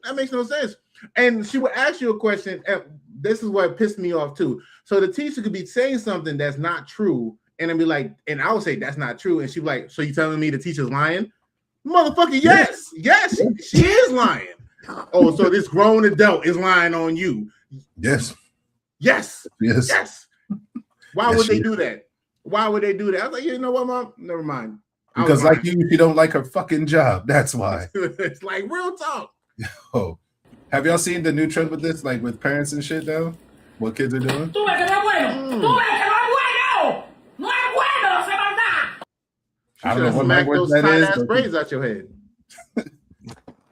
Speaker 3: That makes no sense. And she would ask you a question. And this is what pissed me off too. So the teacher could be saying something that's not true, and then be like, and I would say that's not true, and she'd be like, "So you telling me the teacher's lying?" Motherfucker, yes, she is lying. Oh, so this grown adult is lying on you?
Speaker 2: Yes.
Speaker 3: Why would they do that? Why would they do that? I was like, you know what, Mom? Never mind.
Speaker 2: Because like you don't like her fucking job. That's why.
Speaker 3: It's like real talk.
Speaker 2: Oh. Have y'all seen the new trend with this, like with parents and shit though? What kids are doing? I don't know what language that is. Braids out your head.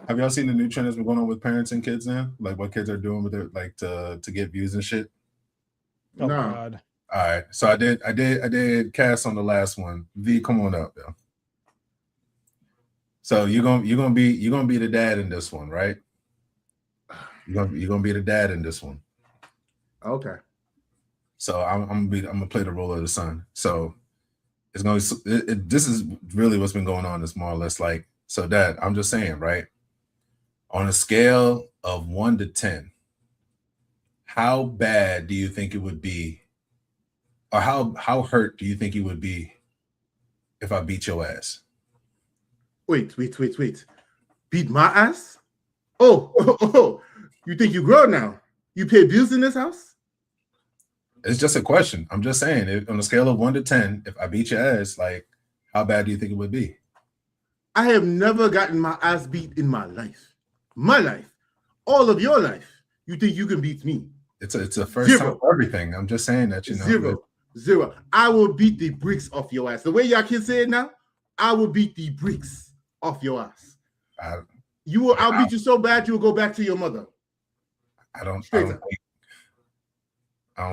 Speaker 2: Have y'all seen the new trend that's been going on with parents and kids now? Like what kids are doing with it, like to get views and shit?
Speaker 4: Oh no. God.
Speaker 2: All right. So I did cast on the last one. V, come on up, yo. So you're gonna be the dad in this one, right? You're gonna be the dad in this one.
Speaker 3: Okay.
Speaker 2: So I'm gonna play the role of the son. So it's gonna this is really what's been going on. Is more or less like, so Dad, I'm just saying, right? On a scale of 1 to 10, how bad do you think it would be, or how hurt do you think you would be if I beat your ass?
Speaker 3: Wait. Beat my ass? Oh. You think you grown now? You pay bills in this house?
Speaker 2: It's just a question. I'm just saying, on a scale of 1 to 10, if I beat your ass, like, how bad do you think it would be?
Speaker 3: I have never gotten my ass beat in my life. My life. All of your life. You think you can beat me?
Speaker 2: It's a first time for everything. I'm just saying that, you know.
Speaker 3: Zero. I will beat the bricks off your ass. The way y'all kids say it now, I will beat the bricks off your ass. I'll beat you so bad you will go back to your mother.
Speaker 2: I don't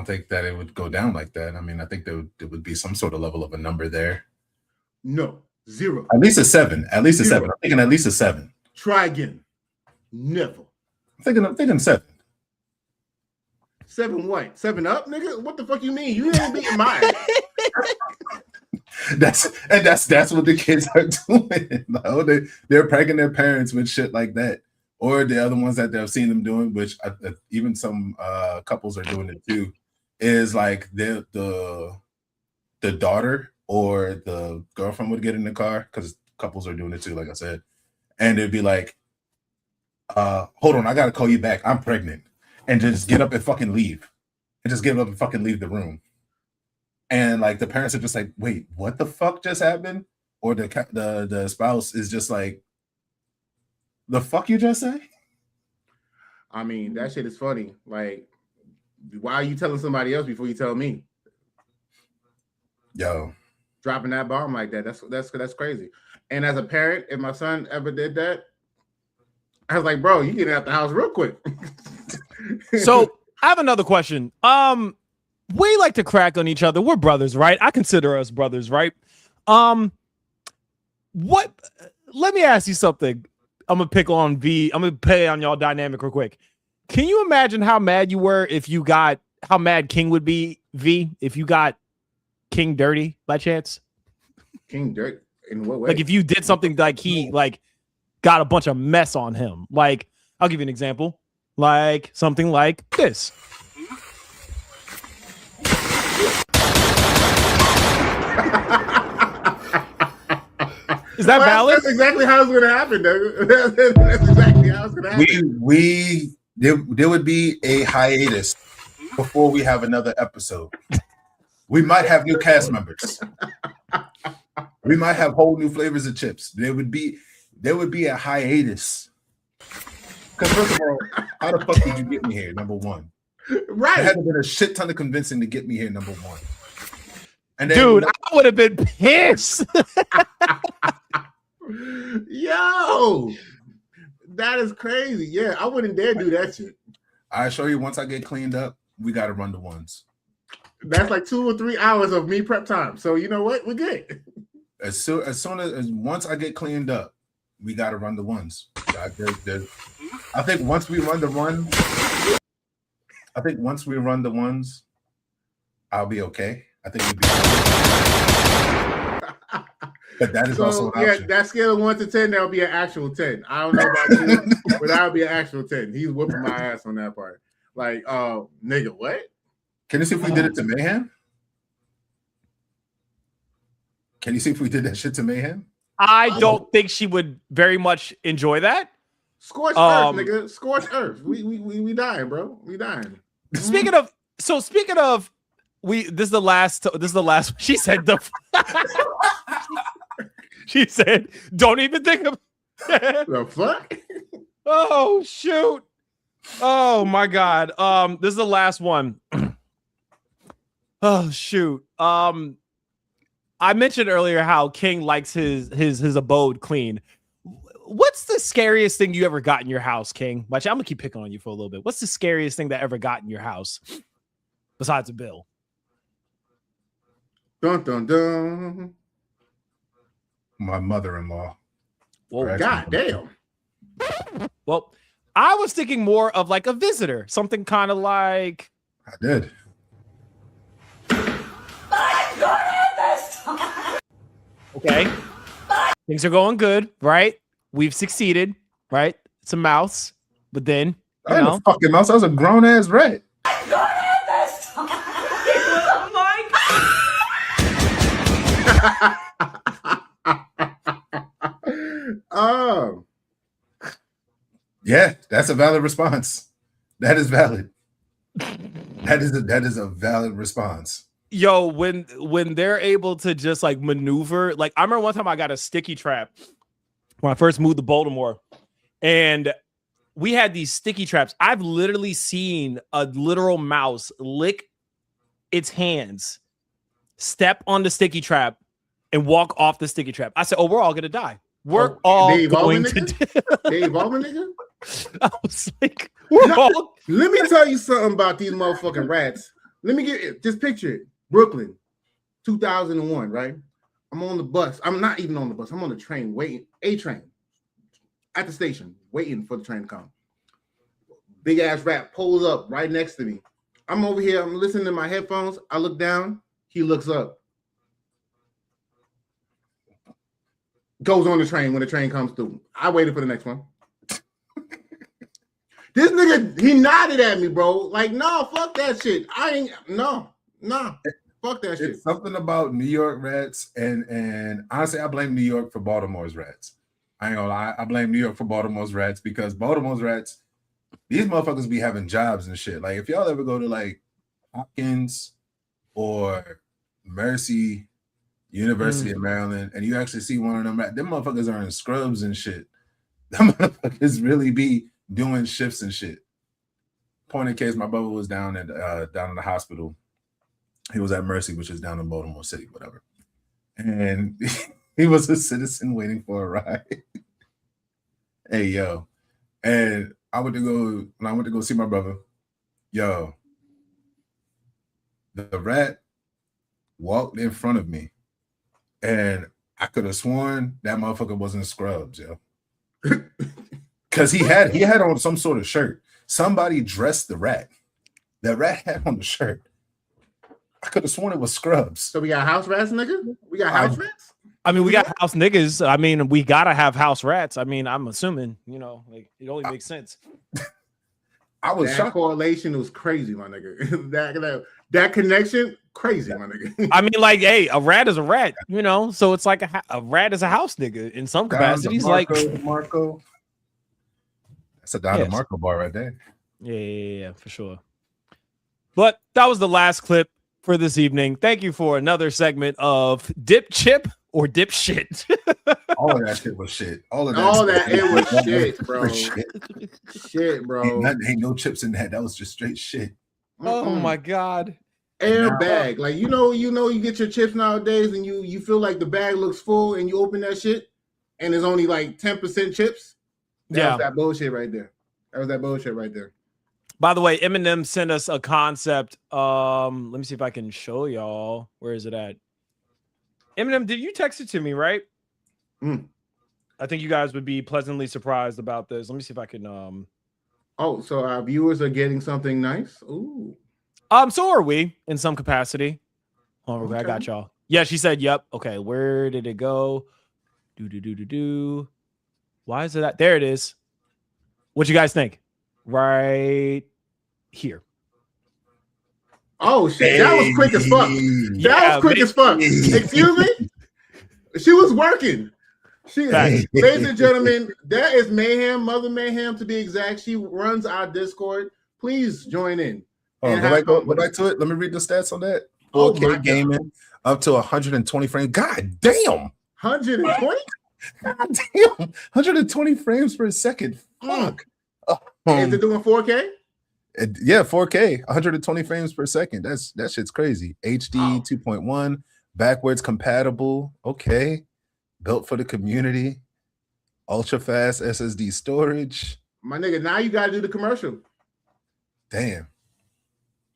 Speaker 2: think that it would go down like that. I mean, I think there would be some sort of level of a number there.
Speaker 3: No, 0.
Speaker 2: At least a 7. At least a 7. I'm thinking at least a 7.
Speaker 3: Try again. Never.
Speaker 2: I'm thinking 7.
Speaker 3: 7 what? 7 up, nigga? What the fuck you mean? You ain't beating mine.
Speaker 2: That's what the kids are doing. Like, they're pranking their parents with shit like that, or the other ones that they've seen them doing, which even some couples are doing it too. Is like the daughter or the girlfriend would get in the car, because couples are doing it too, like I said, and they'd be like, "Hold on, I gotta call you back. I'm pregnant," and just get up and fucking leave, the room. And like the parents are just like, "Wait, what the fuck just happened?" Or the spouse is just like, "The fuck you just say?"
Speaker 3: I mean, that shit is funny. Like, why are you telling somebody else before you tell me?
Speaker 2: Yo,
Speaker 3: dropping that bomb like that, that's crazy. And as a parent, if my son ever did that, I was like, bro, you get out the house real quick.
Speaker 4: So I have another question. We like to crack on each other. We're brothers, right? I consider us brothers, right? Let me ask you something. I'm gonna pick on V. I'm gonna play on y'all dynamic real quick. Can you imagine how mad you were how mad King would be, V, if you got King dirty by chance?
Speaker 3: King dirty? In what way?
Speaker 4: Like if you did something like he got a bunch of mess on him. Like, I'll give you an example. Like something like this. Is that valid?
Speaker 3: That's exactly how it's going to happen, though. That's exactly how it's going to happen.
Speaker 2: There would be a hiatus before we have another episode. We might have new cast members. We might have whole new flavors of chips. There would be a hiatus. Because first of all, how the fuck did you get me here? Number one.
Speaker 3: Right.
Speaker 2: It had to been a shit ton of convincing to get me here, number one. And then,
Speaker 4: Dude, I would have been pissed.
Speaker 3: Yo, that is crazy. Yeah, I wouldn't dare do that shit.
Speaker 2: I show you once I get cleaned up, we got to run the ones.
Speaker 3: That's like 2 or 3 hours of me prep time. So you know what? We're good.
Speaker 2: As soon as once I get cleaned up, we got to run the ones. I think once we run the ones, I'll be okay. I think we'll be okay. But that is also an option.
Speaker 3: That scale of 1 to 10, that'll be an actual 10. I don't know about you, but that'll be an actual 10. He's whooping my ass on that part. Like, nigga, what?
Speaker 2: Can you see if we did it to Mayhem? Can you see if we did that shit to Mayhem?
Speaker 4: I don't think she would very much enjoy that.
Speaker 3: Scorched earth, nigga. Scorched earth. We dying, bro. We dying.
Speaker 4: Speaking of, this is the last. She said she said, don't even think of
Speaker 3: the fuck.
Speaker 4: Oh shoot. Oh my God. This is the last one. Oh shoot. I mentioned earlier how King likes his abode clean. What's the scariest thing you ever got in your house, King? Watch, I'm gonna keep picking on you for a little bit. What's the scariest thing that ever got in your house besides a bill?
Speaker 3: Dun dun dun.
Speaker 2: My mother-in-law.
Speaker 3: Well, God damn.
Speaker 4: Well, I was thinking more of like a visitor, something kind of like.
Speaker 2: I did.
Speaker 4: Okay. Things are going good, right? We've succeeded, right? It's a mouse, but then
Speaker 2: I ain't a fucking mouse. I was a grown ass rat.
Speaker 3: Oh.
Speaker 2: Yeah, that's a valid response. That is valid. That is a valid response.
Speaker 4: Yo, when they're able to just like maneuver, like I remember one time I got a sticky trap when I first moved to Baltimore, and we had these sticky traps. I've literally seen a literal mouse lick its hands, step on the sticky trap, and walk off the sticky trap. I said, "Oh, we're all gonna die. We're all going to die."
Speaker 3: They evolving, nigga.
Speaker 4: I was like,
Speaker 3: let me tell you something about these motherfucking rats. Let me get it. Just picture it. Brooklyn, 2001, right? I'm on the bus. I'm not even on the bus. I'm on the train, waiting, a train at the station, waiting for the train to come. Big ass rat pulls up right next to me. I'm over here. I'm listening to my headphones. I look down. He looks up. Goes on the train when the train comes through. I waited for the next one. This nigga, he nodded at me, bro. Like, no, fuck that shit. Fuck that shit.
Speaker 2: It's something about New York rats, and honestly, I blame New York for Baltimore's rats. I ain't gonna lie, I blame New York for Baltimore's rats because Baltimore's rats, these motherfuckers be having jobs and shit. Like, if y'all ever go to like Hopkins or Mercy University of Maryland, and you actually see one of them motherfuckers are in scrubs and shit. Them motherfuckers really be doing shifts and shit. Point in case, my brother was down in the hospital. He was at Mercy, which is down in Baltimore City, whatever. And he was a citizen waiting for a ride. Hey, yo. And when I went to go see my brother, yo, the rat walked in front of me. And I could have sworn that motherfucker was in scrubs, yo. Because he had on some sort of shirt. Somebody dressed the rat. The rat had on the shirt. I could have sworn it was scrubs.
Speaker 3: So we got house rats, nigga? We got house rats?
Speaker 4: I mean, we got house niggas. I mean, we gotta have house rats. I mean, I'm assuming, like it only makes sense.
Speaker 3: I was shocked. Correlation was crazy, my nigga. that connection, crazy, my nigga.
Speaker 4: I mean, like, hey, a rat is a rat, so it's like a rat is a house nigga in some capacities. Like
Speaker 2: Marco. That's a Don Marco bar right there.
Speaker 4: Yeah, for sure. But that was the last clip for this evening. Thank you for another segment of Dip Chip or Dip Shit.
Speaker 2: All of that shit was shit.
Speaker 3: All that it was shit, bro. Shit, bro.
Speaker 2: Ain't no chips in that. That was just straight shit.
Speaker 4: Oh my God.
Speaker 3: Air bag. Like, you get your chips nowadays and you feel like the bag looks full and you open that shit and there's only like 10% chips. That was that bullshit right there.
Speaker 4: By the way, Eminem sent us a concept. Let me see if I can show y'all. Where is it at? Eminem, did you text it to me, right? I think you guys would be pleasantly surprised about this. Let me see if I can
Speaker 3: Oh, so our viewers are getting something nice. Ooh.
Speaker 4: So are we in some capacity. Hold on, I got y'all. Yeah, she said, yep. Okay, where did it go? Why is it at? There it is. What you guys think? Right here.
Speaker 3: Oh shit, that was quick as fuck. That was quick as fuck. Excuse me? She was working. Ladies and gentlemen, that is Mayhem, Mother Mayhem to be exact. She runs our Discord. Please join in.
Speaker 2: Go back to it. Let me read the stats on that. 4K gaming up to 120 frames. God damn.
Speaker 3: 120?
Speaker 2: God damn. 120 frames per second. Fuck.
Speaker 3: Is it doing 4K?
Speaker 2: Yeah, 4K, 120 frames per second. That shit's crazy. HD 2.1, backwards compatible. Okay. Built for the community. Ultra fast SSD storage.
Speaker 3: My nigga, now you gotta do the commercial.
Speaker 2: Damn.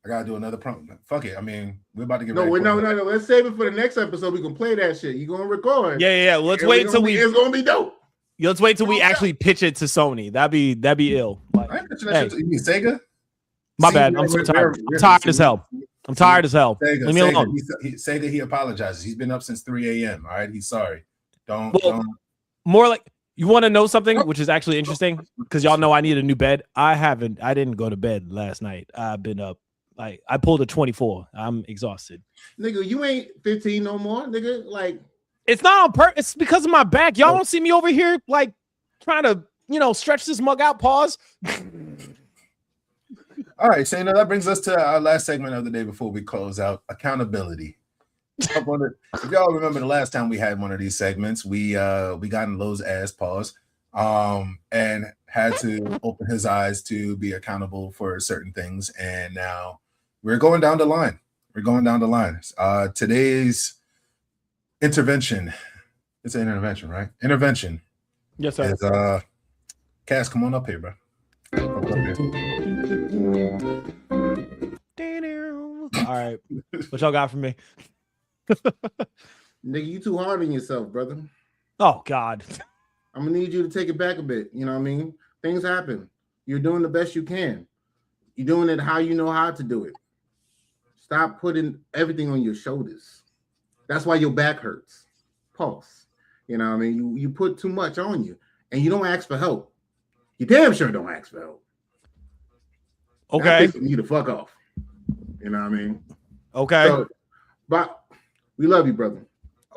Speaker 2: I gotta do another prompt. Fuck it. I mean, we're about to get
Speaker 3: no. Let's save it for the next episode. We can play that shit. You gonna record?
Speaker 4: Yeah. Let's wait until
Speaker 3: it's gonna be dope.
Speaker 4: Let's wait till we actually pitch it to Sony. That'd be ill. Like,
Speaker 2: I ain't pitching that shit to you, Sega.
Speaker 4: My bad. I'm so tired. I'm tired as hell. I'm tired as hell.
Speaker 2: Sega,
Speaker 4: leave me alone.
Speaker 2: Sega, he apologizes. He's been up since 3 a.m. All right, he's sorry. Don't.
Speaker 4: More like, you want to know something which is actually interesting, because y'all know I need a new bed. I didn't go to bed last night. I've been up. Like, I pulled a 24. I'm exhausted.
Speaker 3: Nigga, you ain't 15 no more, nigga. Like,
Speaker 4: it's not on purpose. It's because of my back. Y'all don't see me over here like trying to, stretch this mug out. Pause.
Speaker 2: All right, so that brings us to our last segment of the day before we close out. Accountability. If y'all remember the last time we had one of these segments, we got in Lowe's ass, pause, and had to open his eyes to be accountable for certain things. And now we're going down the line. Today's intervention. It's an intervention, right? Intervention.
Speaker 4: Yes, sir.
Speaker 2: Is, Cass, come on up here, bro.
Speaker 4: All right. What y'all got for me?
Speaker 3: Nigga, you too hard on yourself, brother.
Speaker 4: Oh, God.
Speaker 3: I'm going to need you to take it back a bit. You know what I mean? Things happen. You're doing the best you can. You're doing it how you know how to do it. Stop putting everything on your shoulders. That's why your back hurts. Pause. You know what I mean? You put too much on you, and you don't ask for help. You damn sure don't ask for help.
Speaker 4: Okay.
Speaker 3: You need to fuck off. You know what I mean?
Speaker 4: Okay.
Speaker 3: So, but we love you, brother.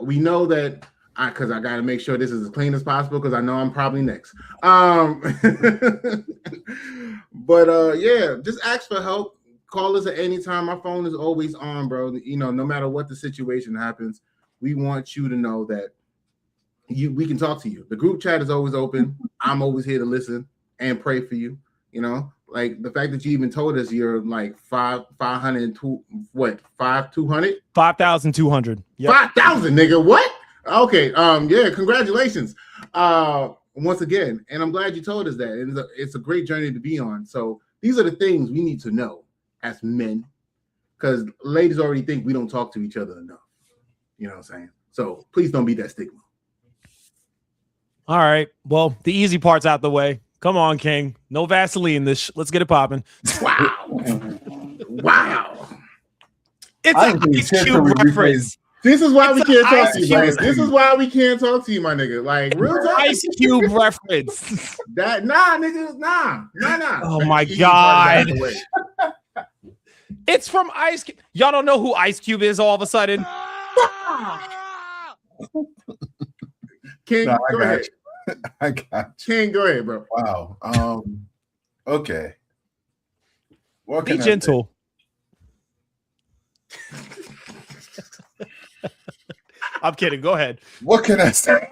Speaker 3: We know that because I got to make sure this is as clean as possible because I know I'm probably next. But yeah, just ask for help. Call us at any time. My phone is always on, bro. No matter what the situation happens, we want you to know that we can talk to you. The group chat is always open. I'm always here to listen and pray for you. Like the fact that you even told us you're like 5,200.
Speaker 4: 5,200.
Speaker 3: Yep. 5,000, nigga. What? Okay. Yeah. Congratulations. Once again, and I'm glad you told us that. And it's a great journey to be on. So these are the things we need to know as men, because ladies already think we don't talk to each other enough. You know what I'm saying? So please don't be that stigma.
Speaker 4: All right. Well, the easy part's out the way. Come on, King. No Vaseline. Let's get it popping.
Speaker 3: Wow. Wow.
Speaker 4: It's an Ice Cube reference.
Speaker 3: This is why we can't talk to you, man. This is why we can't talk to you, my nigga. Like, real talk.
Speaker 4: Ice Cube reference.
Speaker 3: Nah, nigga. Nah.
Speaker 4: Oh, my God. It's from Ice Cube. Y'all don't know who Ice Cube is all of a sudden?
Speaker 3: King, go ahead.
Speaker 2: I got you.
Speaker 3: King, go ahead, bro.
Speaker 2: Wow. Okay.
Speaker 4: Be gentle. I'm kidding. Go ahead.
Speaker 2: What can I say?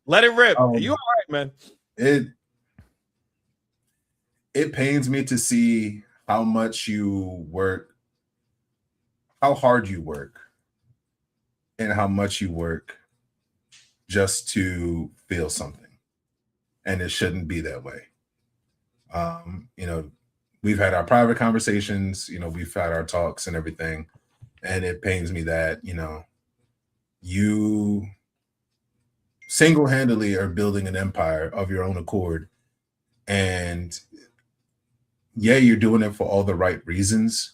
Speaker 4: Let it rip. You all right, man?
Speaker 2: It pains me to see how much you work, how hard you work, and how much you work just to feel something. And it shouldn't be that way. You know, we've had our private conversations, you know, we've had our talks and everything. And it pains me that, you know, you single-handedly are building an empire of your own accord. And yeah, you're doing it for all the right reasons,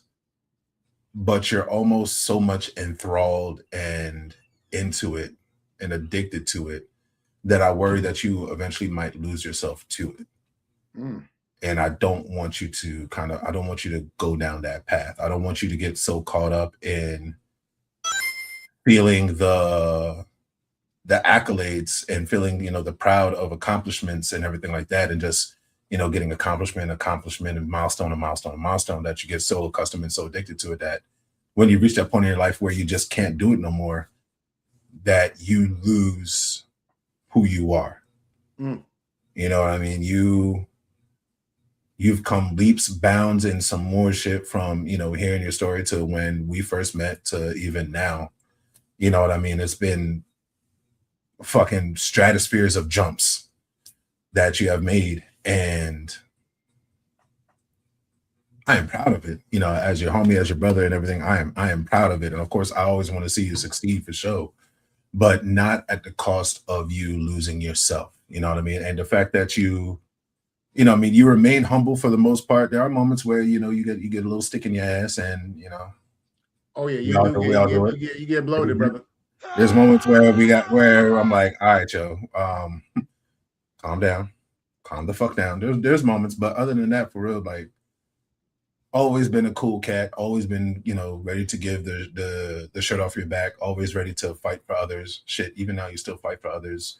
Speaker 2: but you're almost so much enthralled and into it and addicted to it that I worry that you eventually might lose yourself to it. And I don't want you to I don't want you to go down that path. I don't want you to get so caught up in feeling the accolades and feeling, you know, the proud of accomplishments and everything like that, and just, you know, getting accomplishment and milestone that you get so accustomed and so addicted to it that when you reach that point in your life where you just can't do it no more, that you lose who you are. You know what I mean? You've come leaps, bounds, and some more shit from, you know, hearing your story to when we first met to even now. You know what I mean? It's been fucking stratospheres of jumps that you have made, and I am proud of it. You know, as your homie, as your brother and everything, I am proud of it. And of course, I always want to see you succeed for sure, but not at the cost of you losing yourself. You know what I mean? And the fact that you know, I mean, you remain humble for the most part. There are moments where, you know, you get a little stick in your ass, and, you know.
Speaker 3: Oh yeah, you get bloated, brother.
Speaker 2: There's moments where I'm like, all right, yo, calm down, calm the fuck down. There's moments, but other than that, for real, like, always been a cool cat, always been, you know, ready to give the shirt off your back, always ready to fight for others. Shit, even now you still fight for others.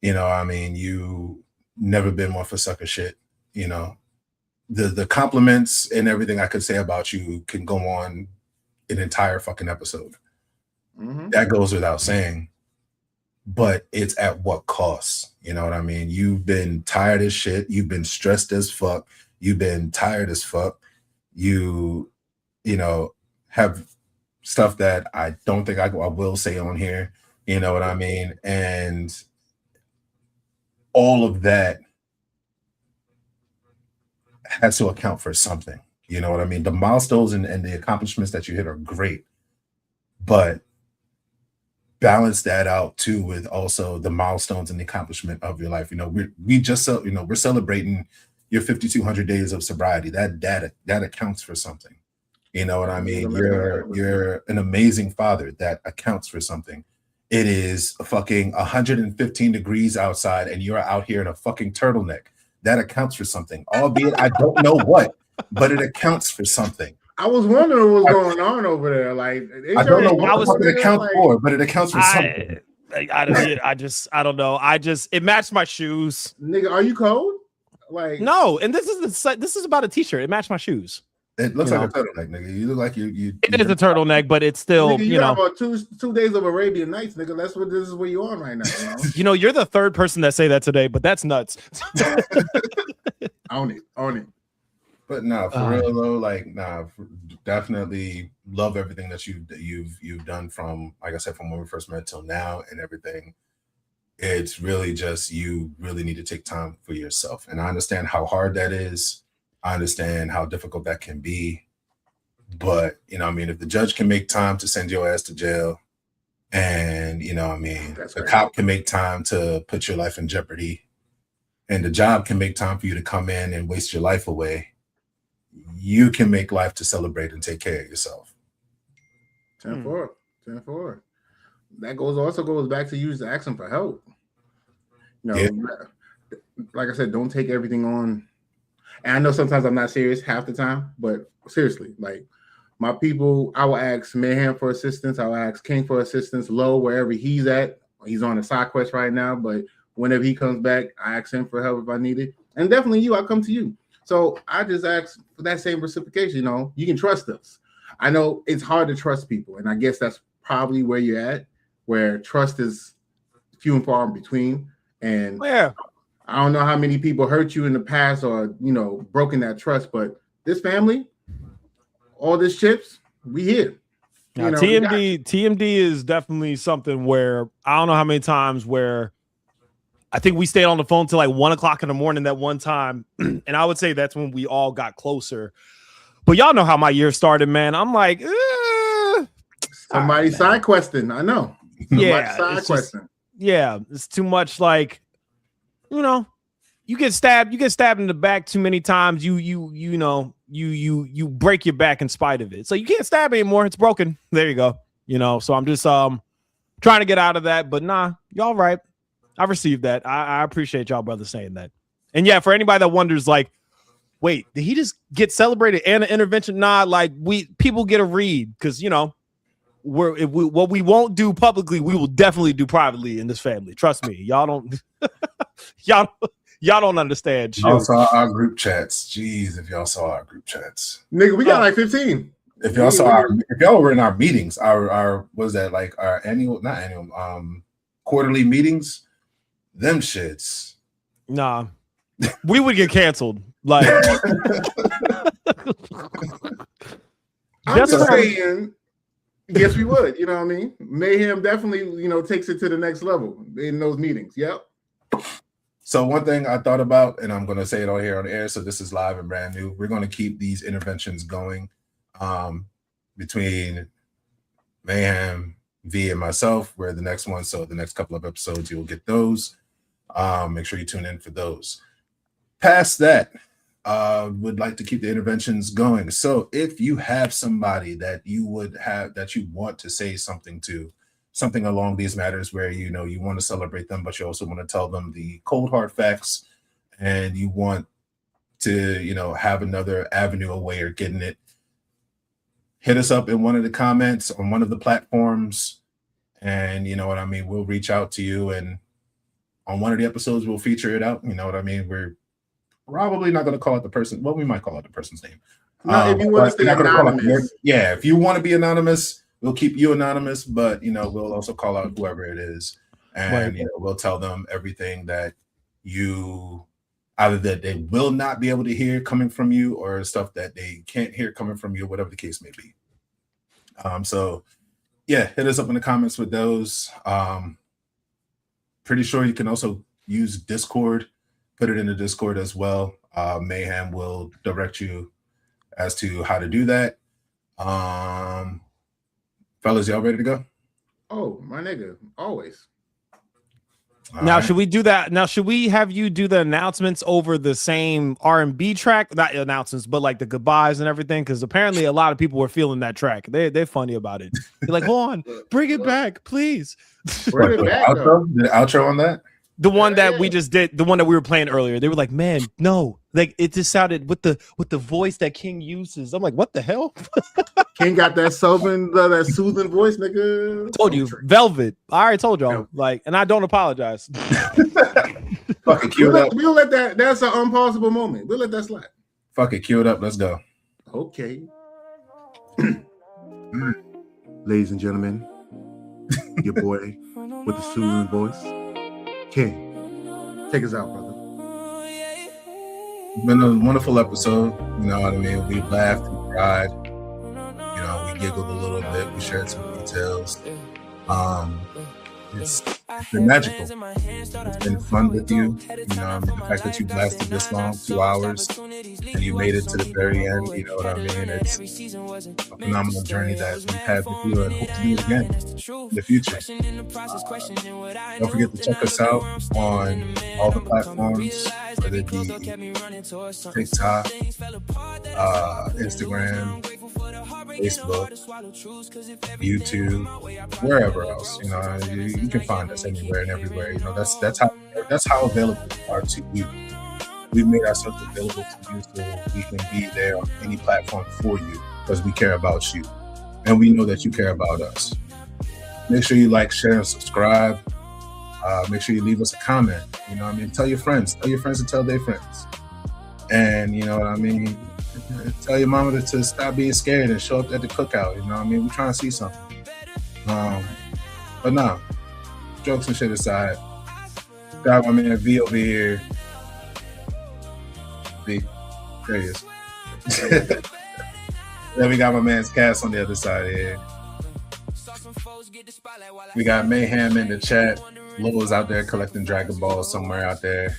Speaker 2: You know, I mean, you never been one for sucker shit. You know, the compliments and everything I could say about you can go on an entire fucking episode. That goes without saying, but it's at what cost? You know what I mean? You've been tired as shit. You've been stressed as fuck. You've been tired as fuck. You know, have stuff that I don't think I will say on here. You know what I mean? And all of that has to account for something. You know what I mean? The milestones and the accomplishments that you hit are great, but balance that out too with also the milestones and the accomplishment of your life. You know, we're celebrating your 5,200 days of sobriety. That accounts for something. You know what I mean? You're an amazing father. That accounts for something. It is fucking 115 degrees outside, and you're out here in a fucking turtleneck. That accounts for something, albeit I don't know what, but it accounts for something.
Speaker 3: I was wondering what's going on over there. Like,
Speaker 2: I don't know what it accounts for, but it accounts for something.
Speaker 4: I don't know. It matched my shoes.
Speaker 3: Nigga, are you cold? Like,
Speaker 4: no. And this is about a t-shirt. It matched my shoes.
Speaker 2: It looks like a turtleneck, nigga. You look like you.
Speaker 4: It is a turtleneck, but it's still,
Speaker 3: nigga, you know, about 2 days of Arabian Nights, nigga. This is where you on right now. You know?
Speaker 4: You know, you're the third person that say that today, but that's nuts.
Speaker 3: Own it.
Speaker 2: But nah, for real though, like, nah, definitely love everything that you've done from, like I said, from when we first met till now and everything. It's really just, you really need to take time for yourself. And I understand how hard that is. I understand how difficult that can be. But, you know, I mean, if the judge can make time to send your ass to jail, and, you know, I mean, the cop can make time to put your life in jeopardy, and the job can make time for you to come in and waste your life away, you can make life to celebrate and take care of yourself.
Speaker 3: 10-4. That also goes back to you just asking for help. You know, like I said, don't take everything on. And I know sometimes I'm not serious half the time, but seriously, like, my people, I will ask Mayhem for assistance. I will ask King for assistance, Low, wherever he's at. He's on a side quest right now, but whenever he comes back, I ask him for help if I need it. And definitely you, I come to you. So I just ask for that same reciprocation. You know, you can trust us. I know it's hard to trust people, and I guess that's probably where you're at, where trust is few and far in between. And
Speaker 4: yeah,
Speaker 3: I don't know how many people hurt you in the past or, you know, broken that trust, but this family, all this chips, we here.
Speaker 4: Now, TMD is definitely something where I don't know how many times where I think we stayed on the phone till like 1 o'clock in the morning that one time. And I would say that's when we all got closer. But y'all know how my year started, man. I'm like,
Speaker 3: somebody side questing. I know.
Speaker 4: Yeah.
Speaker 3: Side questing.
Speaker 4: Yeah. It's too much like, you know, you get stabbed in the back too many times. You break your back in spite of it. So you can't stab anymore. It's broken. There you go. You know, so I'm just trying to get out of that. But nah, y'all right. I received that. I appreciate y'all brothers saying that. And yeah, for anybody that wonders, like, wait, did he just get celebrated and an intervention? Nah, like people get a read because you know what we won't do publicly, we will definitely do privately in this family. Trust me, y'all don't y'all don't understand.
Speaker 2: Y'all saw our group chats. Jeez, if y'all saw our group chats,
Speaker 3: nigga, we got like 15.
Speaker 2: If y'all saw if y'all were in our meetings, our what was that like our quarterly meetings, them shits.
Speaker 4: Nah, we would get canceled. Like,
Speaker 3: I'm just saying, yes, we would. You know what I mean? Mayhem definitely, you know, takes it to the next level in those meetings. Yep.
Speaker 2: So one thing I thought about, and I'm going to say it on here on the air, so this is live and brand new. We're going to keep these interventions going between Mayhem, V, and myself. We're the next one, so the next couple of episodes, you'll get those. Make sure you tune in for those. Past that, would like to keep the interventions going. So if you have somebody that you want to say something to, something along these matters where you know you want to celebrate them, but you also want to tell them the cold hard facts, and you want to, you know, have another avenue of way of getting it, hit us up in one of the comments on one of the platforms, and you know what I mean, we'll reach out to you, and on one of the episodes we'll feature it out. You know what I mean? We're probably not going to call out the person. Well, we might call out the person's name.
Speaker 3: No, if you want to stay anonymous.
Speaker 2: Yeah, if you want to be anonymous, we'll keep you anonymous, but you know, we'll also call out whoever it is, and you know, we'll tell them everything that you either that they will not be able to hear coming from you, or stuff that they can't hear coming from you, whatever the case may be. So yeah, hit us up in the comments with those. Pretty sure you can also use Discord. Put it in the Discord as well. Mayhem will direct you as to how to do that. Fellas, y'all ready to go?
Speaker 3: Oh, my nigga, always.
Speaker 4: Now, should we do that? Now, should we have you do the announcements over the same R&B track? Not announcements, but like the goodbyes and everything, because apparently a lot of people were feeling that track. They're funny about it. They're like, hold on, bring it back, please.
Speaker 3: Bring it back.
Speaker 2: The outro on that?
Speaker 4: The one that we just did, the one that we were playing earlier. They were like, man, no. Like, it just sounded with the voice that King uses. I'm like, what the hell?
Speaker 3: King got that soothing voice, nigga.
Speaker 4: Told you, velvet. I already told y'all. Like, and I don't apologize.
Speaker 2: Fucking cue it up.
Speaker 3: We'll let that. That's an unpausable moment. We'll let that slide.
Speaker 2: Fuck it, cue it up. Let's go.
Speaker 3: Okay. Ladies and gentlemen, your boy with the soothing voice, King. Take us out, brother.
Speaker 2: It's been a wonderful episode. You know what I mean? We laughed, we cried. You know, we giggled a little bit. We shared some details. It's been magical. It's been fun with you. You know, I mean, the fact that you lasted this long, 2 hours, and you made it to the very end. You know what I mean? It's a phenomenal journey that we've had with you, and hope to do it again in the future. Don't forget to check us out on all the platforms, whether it be TikTok, Instagram, Facebook, YouTube, wherever else. You know, you can find us anywhere and everywhere. You know, that's how available we are to you. We've made ourselves available to you so we can be there on any platform for you because we care about you, and we know that you care about us. Make sure you like, share, and subscribe. Make sure you leave us a comment. You know what I mean? Tell your friends to tell their friends. And you know what I mean? Tell your mama to stop being scared and show up at the cookout. You know what I mean? We're trying to see something. But no, jokes and shit aside, got my man V over here. V, there he is. Then we got my man's Cass on the other side here. We got Mayhem in the chat. Lowe's out there collecting Dragon Balls somewhere out there.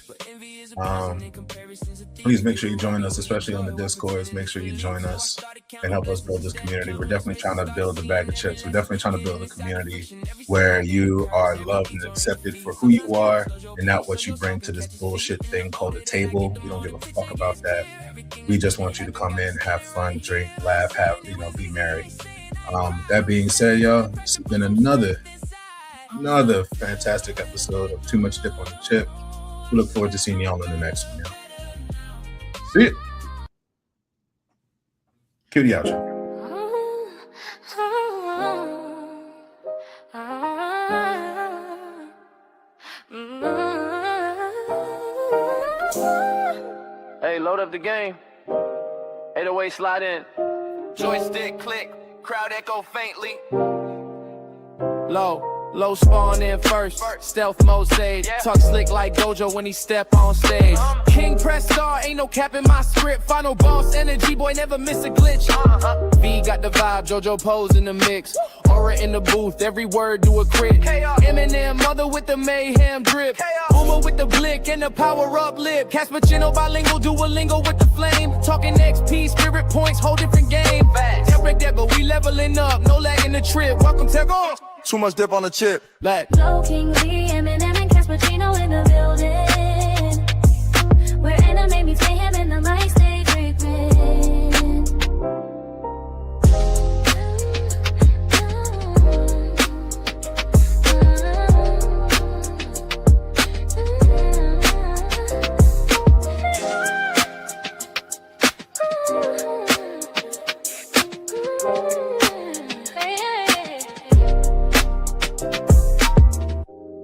Speaker 2: Please make sure you join us, especially on the Discords. Make sure you join us and help us build this community. We're definitely trying to build a bag of chips. We're definitely trying to build a community where you are loved and accepted for who you are and not what you bring to this bullshit thing called a table. We don't give a fuck about that. We just want you to come in, have fun, drink, laugh, be merry. That being said, y'all, it's been another fantastic episode of Too Much Dip on the Chip. We look forward to seeing y'all in the next one, y'all. See it. Cue the outro.
Speaker 5: Hey, load up the game. 808 slide in. Joystick click. Crowd echo faintly. Low spawn in first, stealth mode stage. Talk slick like Gojo when he step on stage. King press star, ain't no cap in my script. Final boss energy, boy, never miss a glitch. V got the vibe, Jojo pose in the mix. Aura in the booth, every word do a crit. Eminem, mother with the mayhem drip. Boomer with the blick and the power up lip. Caspachino bilingual, Duolingo with the flame. Talking XP, spirit points, whole different game. Epic that, but we leveling up, no lag in the trip. Welcome, Tego.
Speaker 10: Too much dip on the chip.
Speaker 7: Flow King Lee.